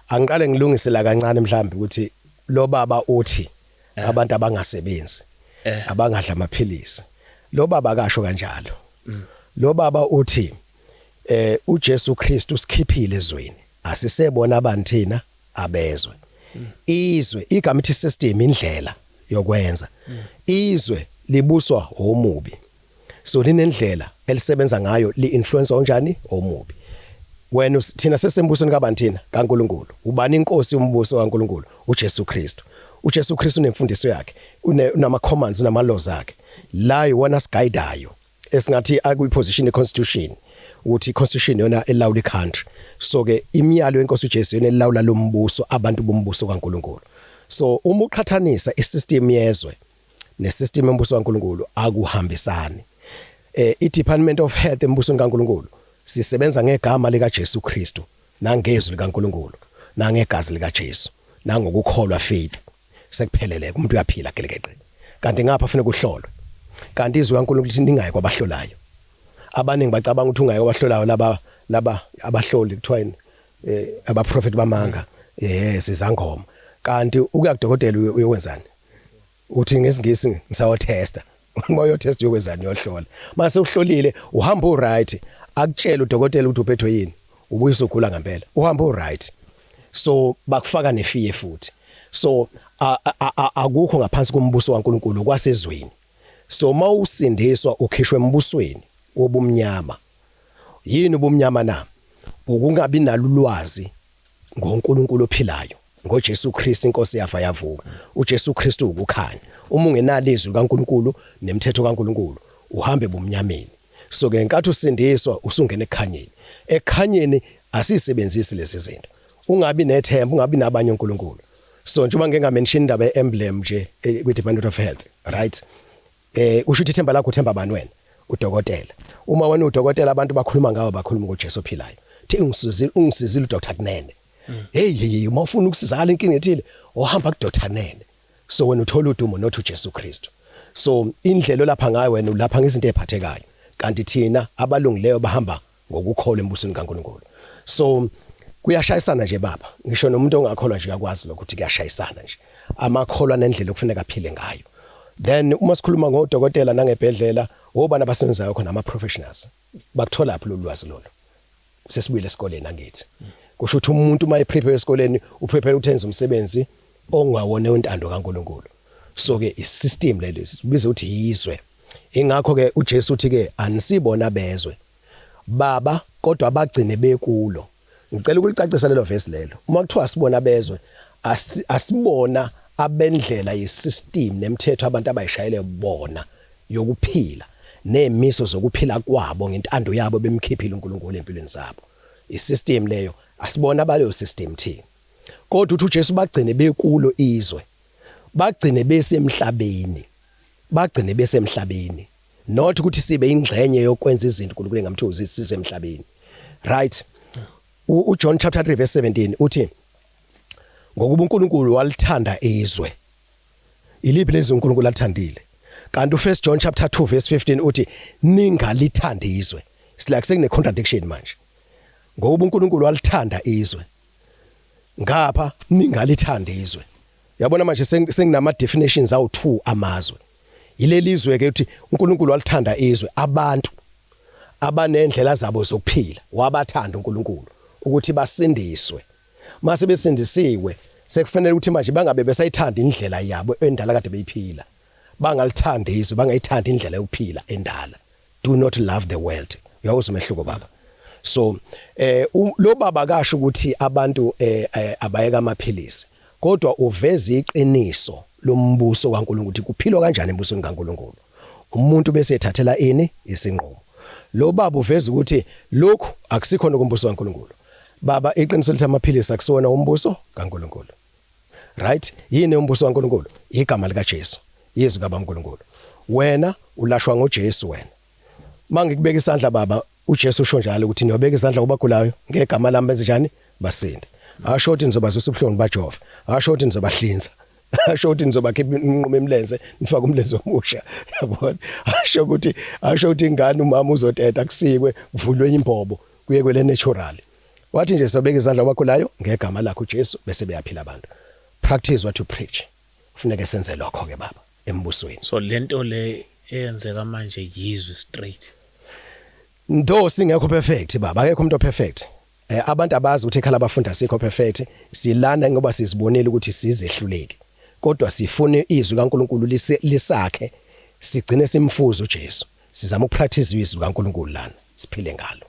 angiqale ngilungisela kancane mhlawumbe ukuthi lo baba uthi abantu abangasebenzi abangadla amaphilisi lo baba akasho kanjalo lo baba uthi uJesu Kristu sikhiphile ezweni asisebona abantu thina abezwe izwe igama ithi system indlela yokwenza izwe libuswa omubi so linendlela elisebenza ngayo li-influence onjani omubi wena thina sesembusweni kabantu thina kaNkulunkulu ubani inkosi umbuso kaNkulunkulu uJesu Kristu uJesu Kristu unemfundiso yakhe unama commands unama laws akhe la yiwona siguideayo esingathi akuyiposition econstitution ukuthi iconstitution yona elawula icountry so ke imiyalo yenkosi uJesu yona elawula lo mbuso abantu bombuso kaNkulunkulu so uma uqhathanisa isystem yezwe nesystem embuso kaNkulunkulu akuhambisani iDepartment of Health embusweni kaNkulunkulu sisebenza ngegama lika Jesu Kristu nangezwi likaNkulunkulu nangegazi lika Jesu nangokukholwa faith sekuphelele umuntu uyaphila gelekeqe kanti ngapha kufanele kuhlolwe kanti izwi kaNkulunkulu lithi ningayi kwabahlolayo abaningi bacabanga ukuthi ungayi kwabahlolayo laba abahloli kuthiwa aba prophet bamanga sizangoma kanti ukuya kudokotela uyokwenzani uthi ngesingisi ngisawo tester uma uyotest uyokwenzani uyohlola mase uhlolile uhamba uright akutshela udokotela ukuthi uphethwe yini ubuyisa ugula ngempela uhamba uright so bakufaka nefee futhi so akukho ngaphansi kombuso kaNkulunkulu kwasezweni so mawusindiswa ukhishwe embusweni wobumnyama yini ubumnyama na ukungabi nalulwazi ngoNkulunkulu ophilayo ngoJesu Kristu inkosi yafa yavuka uJesu Kristu ukukhanya uma ungenalo izwi kaNkuluNkulu nemithetho kaNkuluNkulu uhambe bomnyameni so ke nkathi usindiswa usungena ekhanyeni ekhanyeni asisebenzisi lezi zinto ungabi nethemba ungabi nabanye uNkulunkulu so njengoba ngeke ngamention indaba yeemblem nje kwi Department of Health right usho ithemba lakho uthemba bani wena udokotela uma wena udokotela abantu bakhuluma ngawe bakhuluma ngoJesu ophilayo thi ungisizile uDr Nene hey uma ufuna ukusizala inkinga ethile ohamba kuDr Nene so wena uthola udumo not uJesu Kristu so indlela lapha ngayo wena ulapha ngezinto eziphathekayo kanti thina abalungileyo bahamba ngokukholwa embusweni kaNkuluNkulu so kuyashayisana nje baba ngisho nomuntu ongakholwa nje yakwazi ukuthi kuyashayisana nje amakholwa nendlela okufanele aphile ngayo then uma sikhuluma ngodokotela nangebhedlela obana basenzayo khona ama professionals bakuthola lapho lolwazi lolo sesibuyile esikoleni angithi kusho ukuthi umuntu uma eprepare esikoleni uprepare ukuthenza umsebenzi ongawona ontando kaNkuluNkulu so ke isystem lelo sibiza ukuthi yizwe ingakho ke uJesu uthi ke anisibona bezwe baba kodwa abagcine bekulo ngicela ukulicacisa lelo verse lelo uma kuthiwa sibona bezwe asibona abendlela yesystem nemithetho abantu abayishayele bona yokuphila nemiso zokuphila kwabo ngentando yabo bemkhiphile uNkulunkulu empilweni zabo isystem leyo asibona baleyo system thi kodwa uthi uJesu bagcine bekulo izwe bagcine besemhlabeni not ukuthi sibe ingxenye yokwenza izinto uNkulunkulu engamthozi sisemhlabeni right uJohn chapter 3 verse 17 uthi ngokuba uNkulunkulu walithanda izwe iliphi lezi uNkulunkulu alithandile kanti u1 John chapter 2 verse 15 uthi ningalithanda izwe silike sekune contradiction manje ngokuba uNkulunkulu walithanda izwe ngapha ningalithanda izwe yabona manje senginama definitions awu2 amazwe ilelizwe ke uthi uNkulunkulu walithanda izwe abantu abanendlela zabo zokuphila wabathanda uNkulunkulu ukuthi basindiswe mase besindisiwe sekufanele ukuthi manje bangabe besayithanda indlela yabo endala kade beyiphila bangalithanda izwe bangayithanda indlela yokuphila endala do not love the world uyawuzwa umehluko baba so lo baba kasho ukuthi abantu abayeka amaphilisi kodwa uveza iqiniso lombuso kaNkulunkulu ukuthi kuphilwa kanjani embusweni kaNkulunkulu umuntu bese ethathela ini isinqumo lo baba uveza ukuthi lokhu akusikho nokumbuso kaNkulunkulu baba iqiniso lithi amaphilisi akusona umbuso kaNkulunkulu right yini umbuso kaNkulunkulu igama lika Jesu Yesu kaNkulunkulu wena ulashwa ngoJesu wena mangikubeka isandla baba uJesu usho njalo ukuthi niyobeka isandla kubagulayo ngegama lami benze njani basinde asho ukuthi nizobazisa ubuhlungu bajova asho ukuthi nizobahlinza asho ukuthi nizobakhipha inqumo emlenze nifaka umlenze omusha yabona asho ukuthi ingane umama uzoteta kusikwe kuvulwe imbobo kuye kwele natural wathi nje sobeka izandla kubagulayo ngegama lakho uJesu bese beyaphila abantu practice what you preach kufuneka senze lokho ke baba embusweni so lento le eyenzeka manje yizwe straight ndo singekho perfect baba akekho umuntu perfect abantu abazi ukuthi ekhala abafunda sikho perfect silana ngoba sizibonela ukuthi sizehluleke kodwa sifune izwi kaNkulunkulu lisakhe sigcine simfuza uJesu sizama ukupractice izwi kaNkulunkulu lana siphile ngalo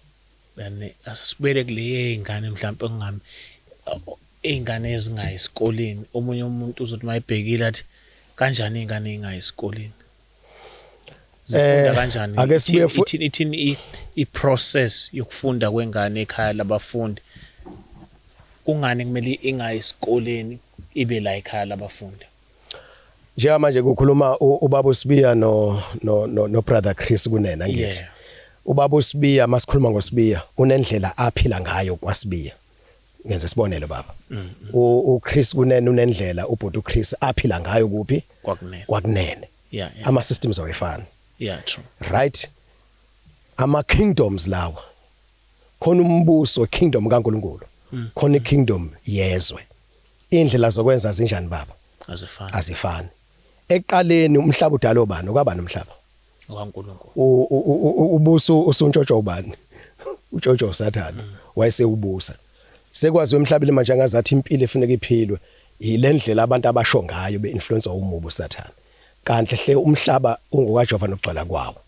yani asibele kule ingane mhlawumbe ngami ingane ezingayi esikoleni omunye umuntu uzothi mayibhekile athi kanjani ingane engayi esikoleni zifunda kanjani ake sibuye ithini iprocess yokufunda kwengane ekhaya labafundi kungani kumele ingayi esikoleni ibe la ekhaya labafundi njengoba manje kukhuluma ubaba uSibiya no brother Chris kunena ngithi ubaba uSibiya masikhuluma ngoSibiya unendlela aphila ngayo kwaSibiya ngenze sibonelo baba uChris kunena unendlela ubhuti uChris aphila ngayo kuphi kwakunene ama systems awefana true right ama kingdoms lawa khona umbuso kingdom kaNkulunkulu khona ikingdom yezwe indlela zokwenza zinjani baba azifani eqaleni umhlaba udala obani kwaba nomhlaba kaNkulunkulu ubuso usuntshotsho ubani utshotsho uSathane wayese ubusa sekwazi emhlabeni manje angazathi impilo efuneka iphilwe ilendlela abantu abasho ngayo beinfluence umubu uSathane kanti hle umhlaba ungokaJehova nokugcwala kwawo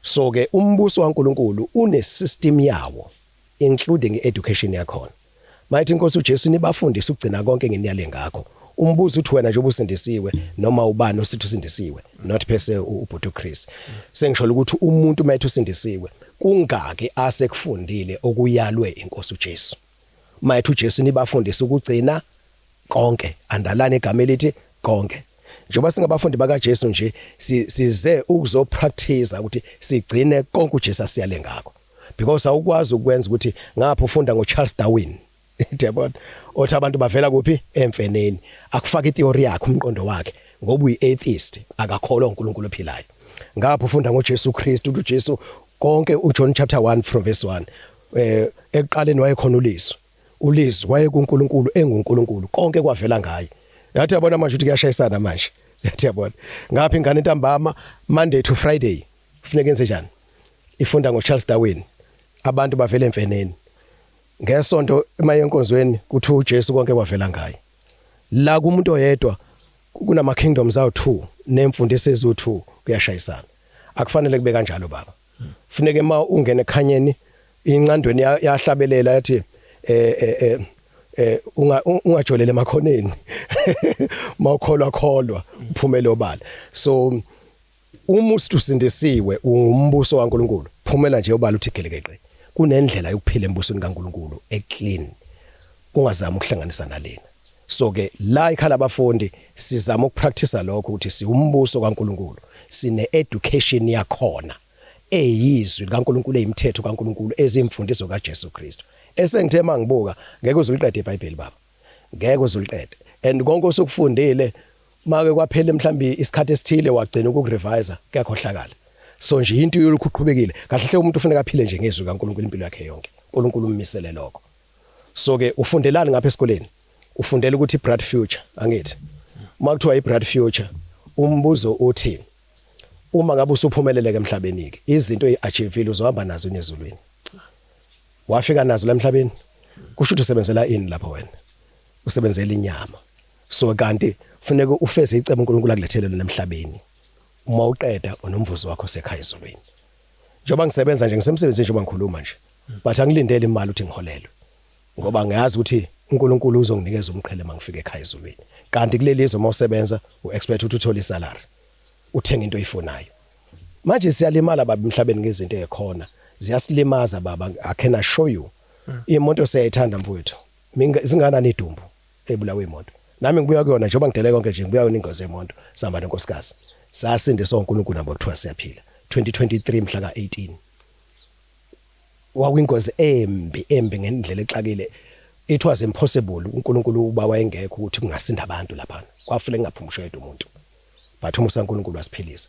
so ke umbuso kaNkulunkulu une system yawo including education yakhona mayithi inkosi uJesu nibafundise ukugcina konke nginiyale ngakho. Umbuzo uthi wena nje ubusindisiwe noma ubani osithi usindisiwe, not phese ubhuti uChris. Sengisho ukuthi umuntu mayithi usindisiwe kungaki asekufundile okuyalwe inkosi uJesu. Mayithi uJesu nibafundise ukugcina konke, andalana igama elithi konke. Njengoba singabafundi bakaJesu nje size ukuzopractice ukuthi sigcine konke uJesu asiyale ngakho. Because awukwazi ukwenza ukuthi ngapha ufunda ngoCharles Darwin. Yabona othi abantu bavela kuphi emfeneni, akufaka itheory yakhe umqondo wakhe ngoba uyi-atheist, akakholwa uNkulunkulu ophilayo. Ngapha ufunda ngoJesu Kristu, uJesu konke uJohn chapter 1 from verse 1 ekuqaleni wayekhona ulizwi waye kuNkulunkulu enguNkulunkulu, konke kwavela ngaye. Yathi yabona manje ukuthi kuyashayisana manje. Yathi yabona ngapha ingane ntambama Monday to Friday kufuneka enze njani, ifunda ngoCharles Darwin, abantu bavela emfeneni. Ngesonto emayenkonzweni kuthi uJesu konke kwavela ngaye. La kumuntu oyedwa kunama kingdoms awu2 nemfundiso ezu2 kuyashayisana. Akufanele kube kanjalo baba. Kufuneka uma ungena ekhanyeni incandweni yahlabelela yathi ungajolele emakhoneni. Mawukholwa uphumele obala. So uma usindisiwe umbuso kaNkulunkulu, phumela nje obala uthi gelekeqe. Kunendlela yokuphila embusweni kaNkulunkulu eclean, ungazama ukuhlanganisa nalena. So ke la ikhala abafundi sizama ukupractice lokho ukuthi siumbuso kaNkulunkulu, sine education yakhona eyizwi kaNkulunkulu, eyimithetho kaNkulunkulu, ezimfundiso kaJesu Kristu. Esengithe mangibuka ngeke uzuliqede iBhayibheli baba, ngeke uzuliqede. And konke osukufundile make kwaphela mhlambi isikhathi esithile wagcina ukurevise kuyakhohlakala. So nje into yolukhu uqhubekile kahle hle umuntu ufuneka aphile nje ngezwi kaNkulunkulu impilo yakhe yonke. uNkulunkulu ummisele lokho. So ke ufundelani ngapha esikoleni? Ufundela ukuthi bright future, angithi. Uma kuthiwa ibright future, umbuzo uthi uma ngabe usuphumeleleke emhlabeni ke izinto eziachievile uzohamba nazo nezulwini. Wafika nazo la emhlabeni, kusho ukuthi usebenzela ini lapho wena? Usebenzela inyama. So kanti kufuneka ufeze icebo uNkulunkulu akulethele lona emhlabeni. Uma uqeda unomvuzo wakho sekhaya ezulwini. Njengoba ngisebenza nje ngisemsebenzini njengoba ngikhuluma nje, but angilindele imali ukuthi ngiholelwe. Ngoba ngiyazi ukuthi uNkulunkulu uzonginikeza umqhele mangifika ekhaya ezulwini. Kanti kuleli izwe uma usebenza uexpect ukuthi uthole isalary, uthenga into oyifunayo. Manje siyalimala baba emhlabeni ngezinto ezikhona, ziyasilimaza baba. I can assure you, imoto siyayithanda mfowethu. Zingana nedumbu ebulawe imoto. Nami ngibuya kuyona njengoba ngidele konke nje ngibuya kuningoze imoto sihamba nenkosikazi. Sasindiswa uNkulunkulu nabo kuthiwa siyaphila. 2023 mhla ka18. Wawingozi embi ngendlela exakile. It was impossible uNkulunkulu uba wayengekho ukuthi kungasinda abantu lapha. Kwafule ngaphumusha yedwa umuntu. But umusa uNkulunkulu wasiphilisa.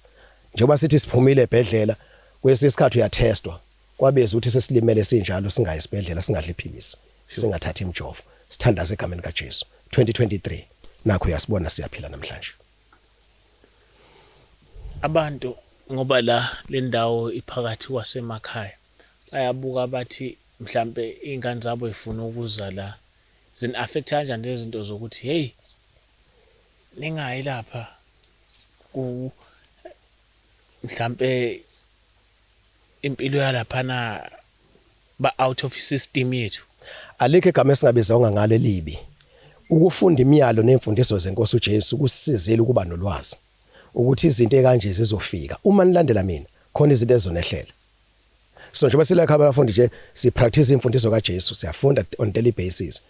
Njengoba sithi siphumile ebhedlela, kwesikhathi uyatestwa. Kwabeza ukuthi sesilimele sinjalo singayi esibhedlela singadli iphilisi, singathathi imjovo. Sithandaze egameni kaJesu. 2023 nakho uyasibona siyaphila namhlanje. Abantu ngoba le ndawo iphakathi kwasemakhaya bayabuka bathi mhlambe ingane zabo ifuna ukuza la, zin affect kanjani lezi zinto zokuthi hey ningayi lapha ku mhlambe impilo yalaphana ba out of system yethu? Alikho igama esingabizwa ngale libi. Ukufunda imiyalo nemfundiso zenkosi uJesu kusizile ukuba nolwazi ukuthi izinto ekanje zizofika uma nilandela mina, khona izinto ezonehlela. So njengoba silakha abafundi nje si practice imfundiso kaJesu, siyafunda on daily basis.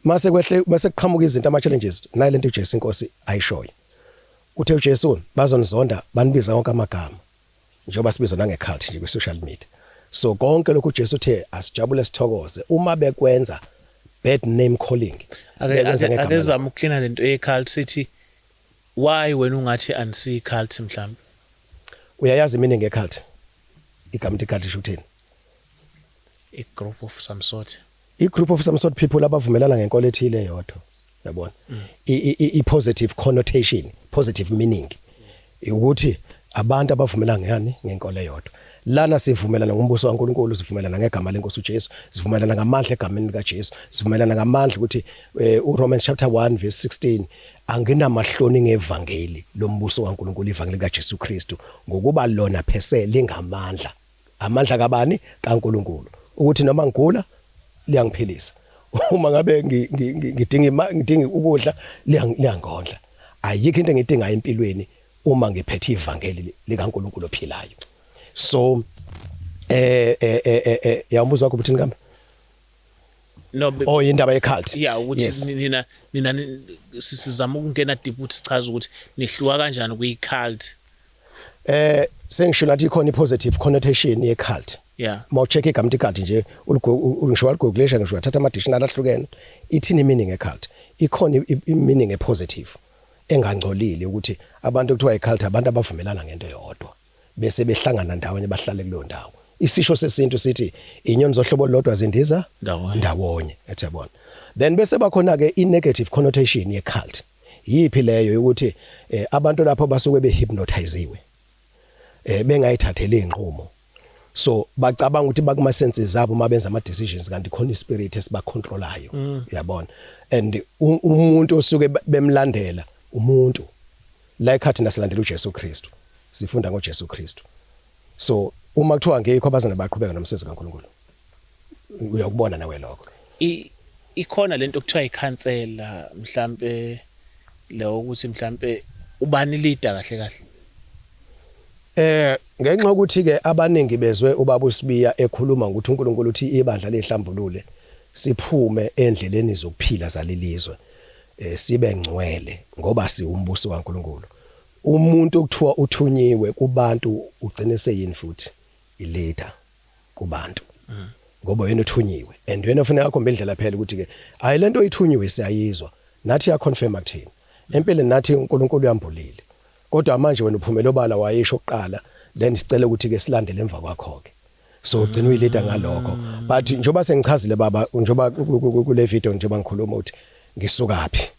Mase kwehle bese kuqhamuka izinto ama challenges, nayo lento uJesu inkosi ayishoyo. Uthe uJesu bazonizonda banibiza konke amagama. Njengoba sibiza nangecult nje kwi-social media. So konke lokhu uJesu uthe asijabule sithokoze uma bekwenza bad name calling. Akezama ukuklina lento ecult sithi why wena ungathi ansi cult mhlambe? Uyayazi mina ngecult. Igama icult isho ukuthini? A group of some sort. I group of some sort people abavumelana ngenkolo ethile yodwa. Yabona? I positive connotation, positive meaning. Ukuthi abantu abavumelana ngani ngenkolo eyodwa. Lana sivumelana ngombuso kaNkulunkulu, sivumelana ngegama lenkosi uJesu, sivumelana ngamandla egameni likaJesu, sivumelana ngamandla ukuthi uRomans chapter 1 verse 16 anginamahloni ngevangeli lombuso kaNkulunkulu, ivangeli kaJesu Kristu, ngokuba lona phese lingamandla. Amandla kabani? kaNkulunkulu. Ukuthi noma ngigula liyangiphilisa. uma ngabe ngidinga ukudla liyangondla. Ayikho into engidinga empilweni uma ngiphethe ivangeli likaNkulunkulu ophilayo. So yambuza ukuthi ngamba no indaba ye-cult. Yeah, ukuthi nina sizama ukungena deep ukuthi sichaze ukuthi nihluka kanjani kwi-cult. Sengisho nathi ikhona i-positive connotation ye-cult. Yeah. Mawucheck igama i-cult nje ngisho waligooglesha ngisho wathatha ama-dictionary ahlukene ithini i-meaning e-cult. Ikhona i-meaning e-positive engangcolile ukuthi abantu ekuthiwa i-cult abantu abavumelana ngento eyodwa bese behlangana ndawonye bahlale kuleyo ndawo. Isisho sesintu sithi inyoni zohlobo lodwa zindiza ndawonye ethebona. Then bese bakhona ke i-negative connotation ye-cult. Yipi leyo ukuthi abantu lapho basuke behypnotiziwe. Bengayithathele inqumo. So bacabanga ukuthi bakuma senses zabo mabenza ama decisions kanti khona ispirit esibacontrolayo. Uyabona. And umuntu osuke bemlandela umuntu like athi nasilandela uJesu Kristu. Sifunda ngoJesu Kristu. So uma kuthiwa ngekho abazana baqhubeka nomsebenzi kaNkulunkulu. Uyakubona nawe lokho. Ikhona lento okuthiwa ikhansela mhlambe leyo ukuthi mhlambe ubani leader kahle kahle. Ngenxa ukuthi ke abaningi bezwe ubaba uSibiya ekhuluma ukuthi uNkulunkulu uthi ibandla lehlambulule siphume endleleni zokuphila zalelizwe sibe ngcwele ngoba siwumbuso kaNkulunkulu. Umuntu okuthiwa uthunyiwe kubantu ugcine seyini futhi ileader kubantu ngoba yena uthunyiwe and yena ufuna akhombe indlela phela ukuthi ke hayi lento oyithunyiwe siyayizwa nathi ya confirm akuthini empeleni nathi uNkulunkulu uyambulile kodwa manje wena uphumela obala wayisho oqala then sicela ukuthi ke silandele emva kwakho ke so ugcina uyileader ngalokho but njoba sengichazile baba njoba kule video njoba ngikhuluma ukuthi ngisukaphi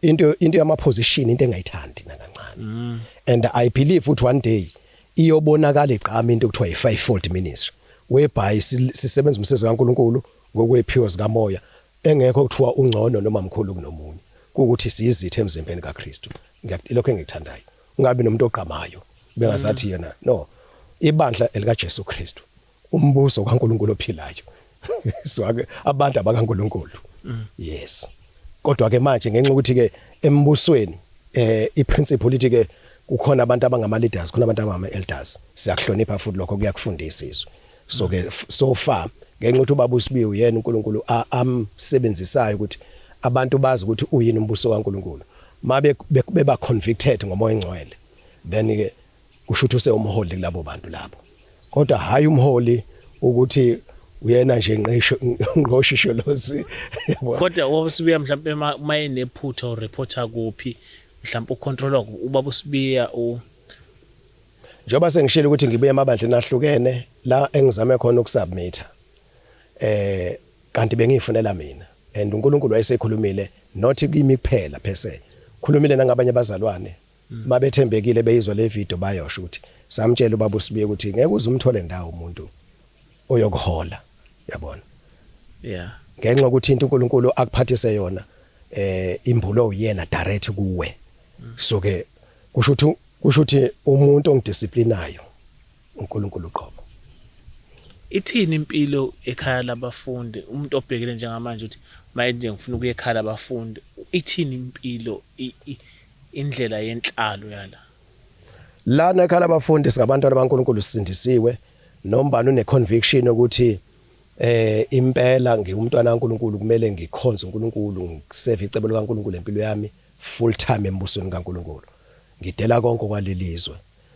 into yama position into engayithandi nakancane and I believe ukuthi one day iyobonakala igqama into ekuthiwa i-fivefold ministry whereby sisebenza umsebenzi kaNkulunkulu ngokwephiwo zikamoya engekho kuthiwa ungcono noma mkhulu kunomunye ukuthi siyizithe emzimbeni kaKristu lokho engikuthandayo ungabi nomuntu ogqamayo bengazathi yena no ibandla elika Jesu Kristu umbuso kaNkulunkulu ophilayo so abantu abakaNkulunkulu yes kodwa ke manje ngenxa ukuthi ke embusweni iprinciple lithi ke kukhona abantu abangama leaders khona abantu abangama elders siyakuhlonipha futhi lokho kuyakufundisa izwe so ke so far ngenxa ukuthi ubaba uSibiya uyena uNkulunkulu amsebenzisayo ukuthi abantu bazi ukuthi uyini umbuso kaNkulunkulu mabe beba convicted ngomoya engcwele then ke kusho ukuthi useyumholi kulabo bantu labo kodwa hayi umholi ukuthi uyena nje ngqoshisholozi kodwa uSibiya mhlawumbe mayenephutha o reporter kuphi mhlawumbe ucontroller ubaba uSibiya njoba sengishilo ukuthi ngibuye emabandleni ahlukene la engizame khona ukusubmit kanti bengiyifunela mina and uNkulunkulu wayesekhulumile not kimi kuphela phese khulumile nangabanye abazalwane mabethembekile beyizwa le video bayosho ukuthi samtshela ubaba uSibiya ukuthi ngeke uzumthole ndawo umuntu oyokuhola yabona ngenxa ukuthi into uNkulunkulu akuphathise yona imbulo uyena direct kuwe so ke kusho ukuthi umuntu ongidisciplinayo uNkulunkulu qobo ithini impilo ekhaya labafundi umuntu obhekile njengamanje ukuthi manje ngifuna ukuye ekhaya labafundi ithini impilo indlela yenhlalo yala lana ekhaya labafundi singabantu abankulunkulu sisindisiwe nombani une conviction ukuthi impela ngiyumntwana kaNkulunkulu kumele ngikhonze uNkulunkulu ngiseve icebo likaNkulunkulu empilo yami full time embusweni kaNkulunkulu ngidela konke kwalelizwe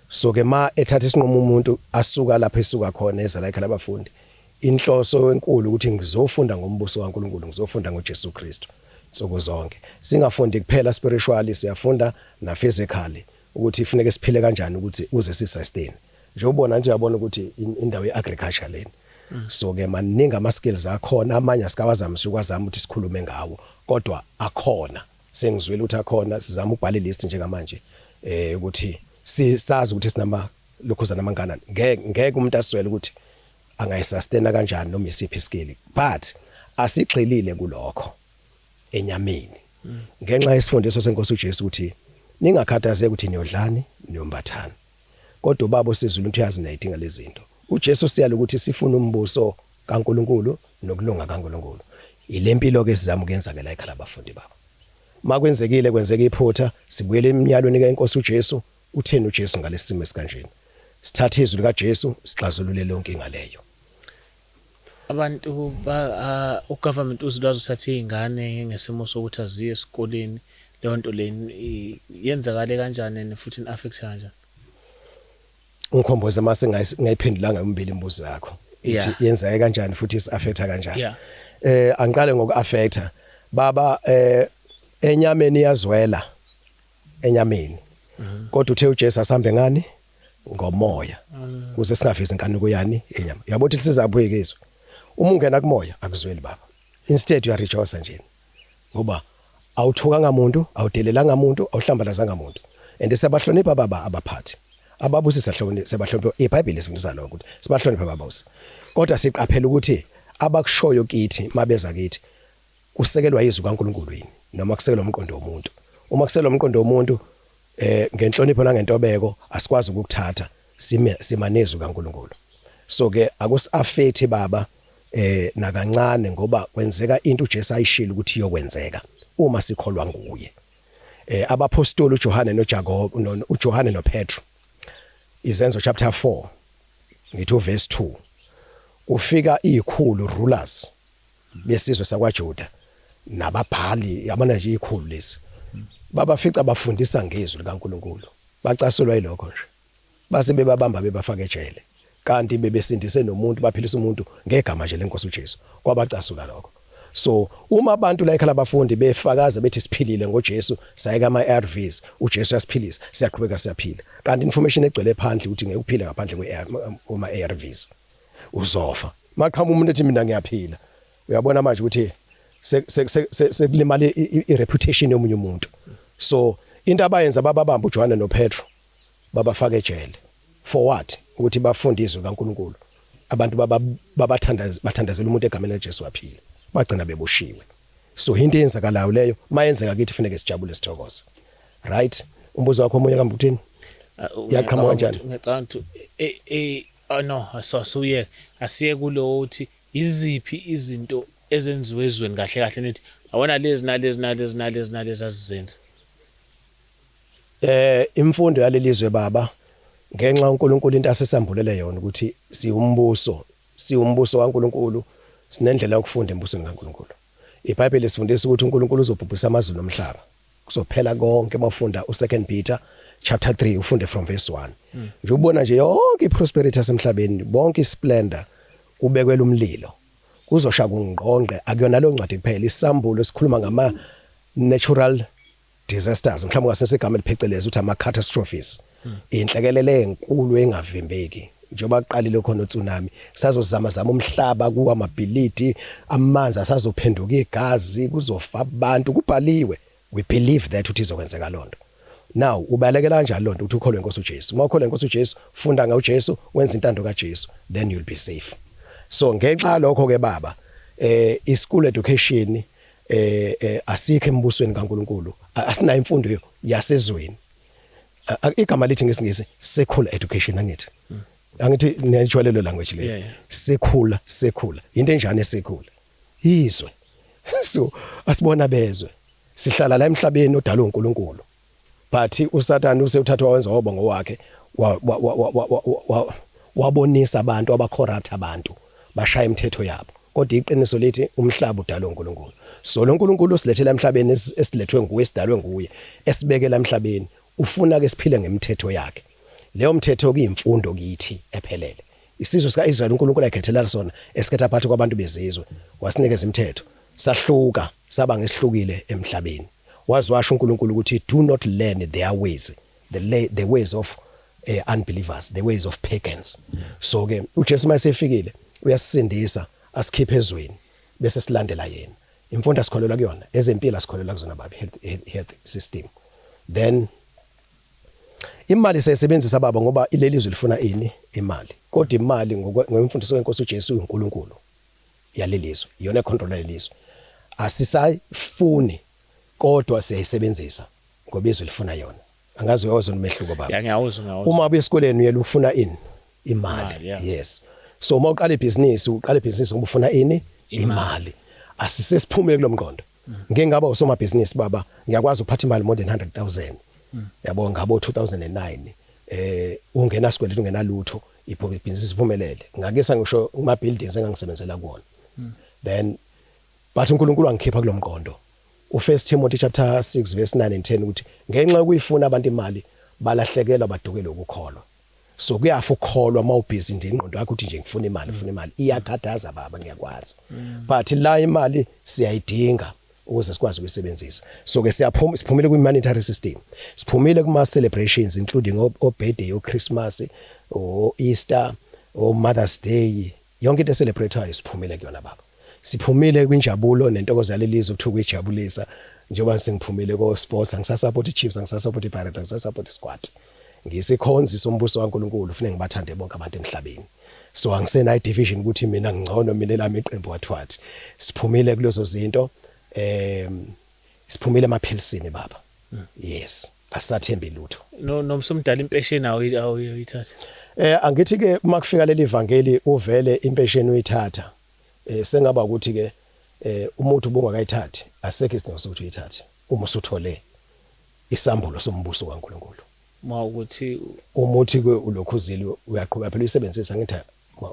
so ke ma ethatha isinqumo umuntu asuka lapha esuka khona ezala ekhaya labafundi inhloso enkulu ukuthi ngizofunda ngombuso kaNkulunkulu ngizofunda ngoJesu Kristu insuku zonke singafundi kuphela spiritually siyafunda na physically ukuthi ifuneke siphile kanjani ukuthi uze sisustain nje ubona nje yabona ukuthi indawo yeagriculture leni so ke maningi ama skills akhona amanye asikawazama sikwazama ukuthi sikhulume ngawo kodwa akhona sengizwela ukuthi akhona sizama ukubhala ilist njengamanje ukuthi sisazi ukuthi sinama lokhuza namangana ngeke umuntu aswele ukuthi angayisustain kanjani noma isiphi skill but asigxilile kulokho enyameni ngenxa yesifundiso senkosi uJesu ukuthi ningakhathazeki ukuthi niyodlani niyombathana kodwa ubaba uSizulu uthi yazinayidinga lezi zinto uJesu siyala ukuthi sifuna umbuso kaNkulunkulu nokulunga kaNkulunkulu ilempilo ke sizama ukuyenza ke la ekhaya abafundi baba makwenzekile kwenzeka iphutha sibuyele emnyalweni kaNkosi uJesu utheni uJesu ngalesimo esikanjeni sithatha izwi lika Jesu sixazulule lonke inkinga leyo abantu ugovernment uzilwazi uthatha izingane ngesimo sokuthi aziye esikoleni leyo nto leni yenzakale kanjani futhi affect kanjani ungikhomboze mase ngayiphendulanga umbili imibuzo yakho ithi yenzeka kanjani futhi is affecta kanjani angiqale ngoku affecta baba enyameni yazwela enyameni kodwa uthe uJesu asambe ngani ngomoya kuze singafisi inkanuko yani enyama yabo ukuthi sizabuyeke izwe uma ungena kumoya akuzweli baba instead you are rejoice nje ngoba awuthukanga umuntu awudelelanga umuntu awuhlambalazanga umuntu and sebahlonipha baba abaphathi ababusi sebahlonipha iBhayibheli sifundisa lokho ukuthi sibahlonipha ababusi kodwa siqaphela ukuthi abakushoyo kithi mabeza kithi kusekelwa izwi kaNkulunkulu yini noma kusekelwa umqondo womuntu uma kusekelwa umqondo womuntu ngenhlonipho nangentobeko asikwazi ukukuthatha simanezwe kaNkulunkulu so ke akusaffect baba nakancane ngoba kwenzeka into uJesu ayishilo ukuthi iyokwenzeka uma sikholwa nguye abapostoli uJohane noJakob uJohane noPetro Izenzo chapter 4 ngithi verse 2 ufika izikhulu rulers besizwe sakwaJuda nababhali yabona nje izikhulu lezi babafica bafundisa ngezwi likaNkulunkulu bacasulwa yilokho nje base bebabamba bebafaka ejele kanti bebesindise nomuntu baphilisa umuntu ngegama nje lenkosi uJesu kwabacasula lokho so uma abantu la ekhaya abafundi befakaza bethi siphilile ngoJesu sayeka ama ARVs uJesu yasiphilisa siyaqhubeka siyaphila kanti information egcwele phandle ukuthi ngeke uphile ngaphandle kwe ARVs uzofa maqhamu umuntu ethi mina ngiyaphila uyabona manje ukuthi sekulimale ireputation yomunye umuntu so into abayenza bababamba uJohane noPetro babafaka ejele for what ukuthi bafundiswe kaNkulunkulu abantu bathandazela umuntu egameni leJesu waphila bagcina beboshiwe so into eyenzakalayo leyo mayenzeka kithi kufanele sijabule sithokoze right umbuzo wakho omunye kambe uthini yaqhamuka kanjani ngicabanga ukuthi no asasuye asiye kulo uthi iziphi izinto ezenziwe ezweni kahle kahle nithi awona lezi azizenza imfundo yalelizwe baba ngenxa uNkulunkulu into asesambulele yona ukuthi siwumbuso kaNkulunkulu sinendlela yokufunda embusweni kaNkulunkulu iBhayibheli sifundisa ukuthi uNkulunkulu uzobhubhisa amazulu nomhlaba kuzophela konke mafunda u2 Peter chapter 3 ufunde from verse 1 nje ubona nje yonke iprosperity yasemhlabeni bonke isplendor kubekwela umlilo kuzoshaya kungqongqe akuyona lo ncwadi kuphela isambulo esikhuluma ngama natural disasters mhlawumbe ngasesegama elipheceleza ukuthi ama catastrophes inhlekelele enkulu engavimbeki njengoba aqalile khona utsunami sazozama umhlaba kuamabhilidi amanzi asazophenduka igazi kuzofa abantu kubhaliwe we believe that ukuthi izokwenzeka lonto now ubalekela kanjani lonto ukuthi ukholwe inkosi uJesu uma ukholwe inkosi uJesu funda ngaUJesu wenza intando kaJesu then you'll be safe so ngenxa lokho ke baba ischool education asikho embusweni kaNkulunkulu asinayo imfundo yasezweni igama lithi ngesingisi secular education angithi angithi nejwayelelo language le secular into enjani esecular izwe so asibona bezwe sihlala la emhlabeni odalwe uNkulunkulu but uSathane usewuthatha wenza ngoba ngowakhe wabonisa abantu abacorrupt abantu bashaya imithetho yabo kodwa iqiniso lithi umhlaba udalwe uNkulunkulu so lo nkulunkulu usilethela emhlabeni esilethwe nguye esidalwe nguye esibekela emhlabeni ufuna ke siphile ngemithetho yakhe leyo mthetho kuyimfundo kithi ephelele isizwe sikaIsrael uNkulunkulu ayikhethela sona esikhetha phakathi kwabantu bezizwe wasinikeza imithetho sahluka saba ngesihlukile emhlabeni wazwasho uNkulunkulu ukuthi do not learn their ways the ways of unbelievers the ways of pagans so ke uJesu mayesefikile uyasisindisa asikhiphe ezweni bese silandela yena imfundo asikholelwa kuyona ezempilo asikholelwa kuzona baba health system then imali seyisebenzisa baba ngoba ilelizwe lifuna ini imali kodwa imali ngokwemfundiso yenkosi uJesu uNkulunkulu yalelizwe iyona econtrol lelizwe asisayifuni kodwa siyayisebenzisa ngoba izwe lifuna yona angazi uyawuzwa umehluko baba ngiyawuzwa uma ubuye esikoleni uyela ufuna ini imali yes so uma uqala ibhizinisi ngoba ufuna ini imali asisesiphumile kulomqondo ngeke ngaba usomabhizinisi baba ngiyakwazi ukuphatha imali more than 100,000 yabo ngabo 2009 ungena sikweletu ungenalutho ibhizinisi iphumelele ngake sangisho uma buildings engangisebenzela kuona then but uNkulunkulu wangikhipha kulomqondo uFirst Timothy chapter 6 verse 9 and 10 ukuthi ngenxa yokuyifuna abantu imali balahlekelwa badukele ukukholwa so kuyafa ukukholwa mawubhizi nje ingqondo yakho uthi nje ngifuna imali iyakhathaza baba ngiyakwazi but la imali siyayidinga ukuze sikwazi ukuyisebenzisa so ke siphumile kwi monetary system siphumile kuma celebrations including o birthday o Christmas o Easter o Mother's Day yonke into celebrate siphumile kuyona baba siphumile kwinjabulo nentokozo yalelizwe ukuthuka ijabulisa njengoba singiphumile ko sports angisasupport iChiefs angisasupport iPirates angisasupport iSquad ngisikhonzi sombuso kaNkuluNkulu ufune ngibathande bonke abantu emhlabeni so angisena division ukuthi mina ngcono mina lami iqembu wathwathi siphumile kulezo zinto siphumile emaphilisini baba yes asathembe lutho nomsumdala impesheni awuyithatha angithi ke uma kufika leli ivangeli uvele impesheni uyithatha sengaba ukuthi ke umuntu ubungakayithathi asekho isidingo sokuthi uyithathe uma usuthole isambulo sombuso kaNkuluNkulu ma ukuthi umuthi ke ulokhuzile uyaqhubeka phela uyisebenzisa ngithi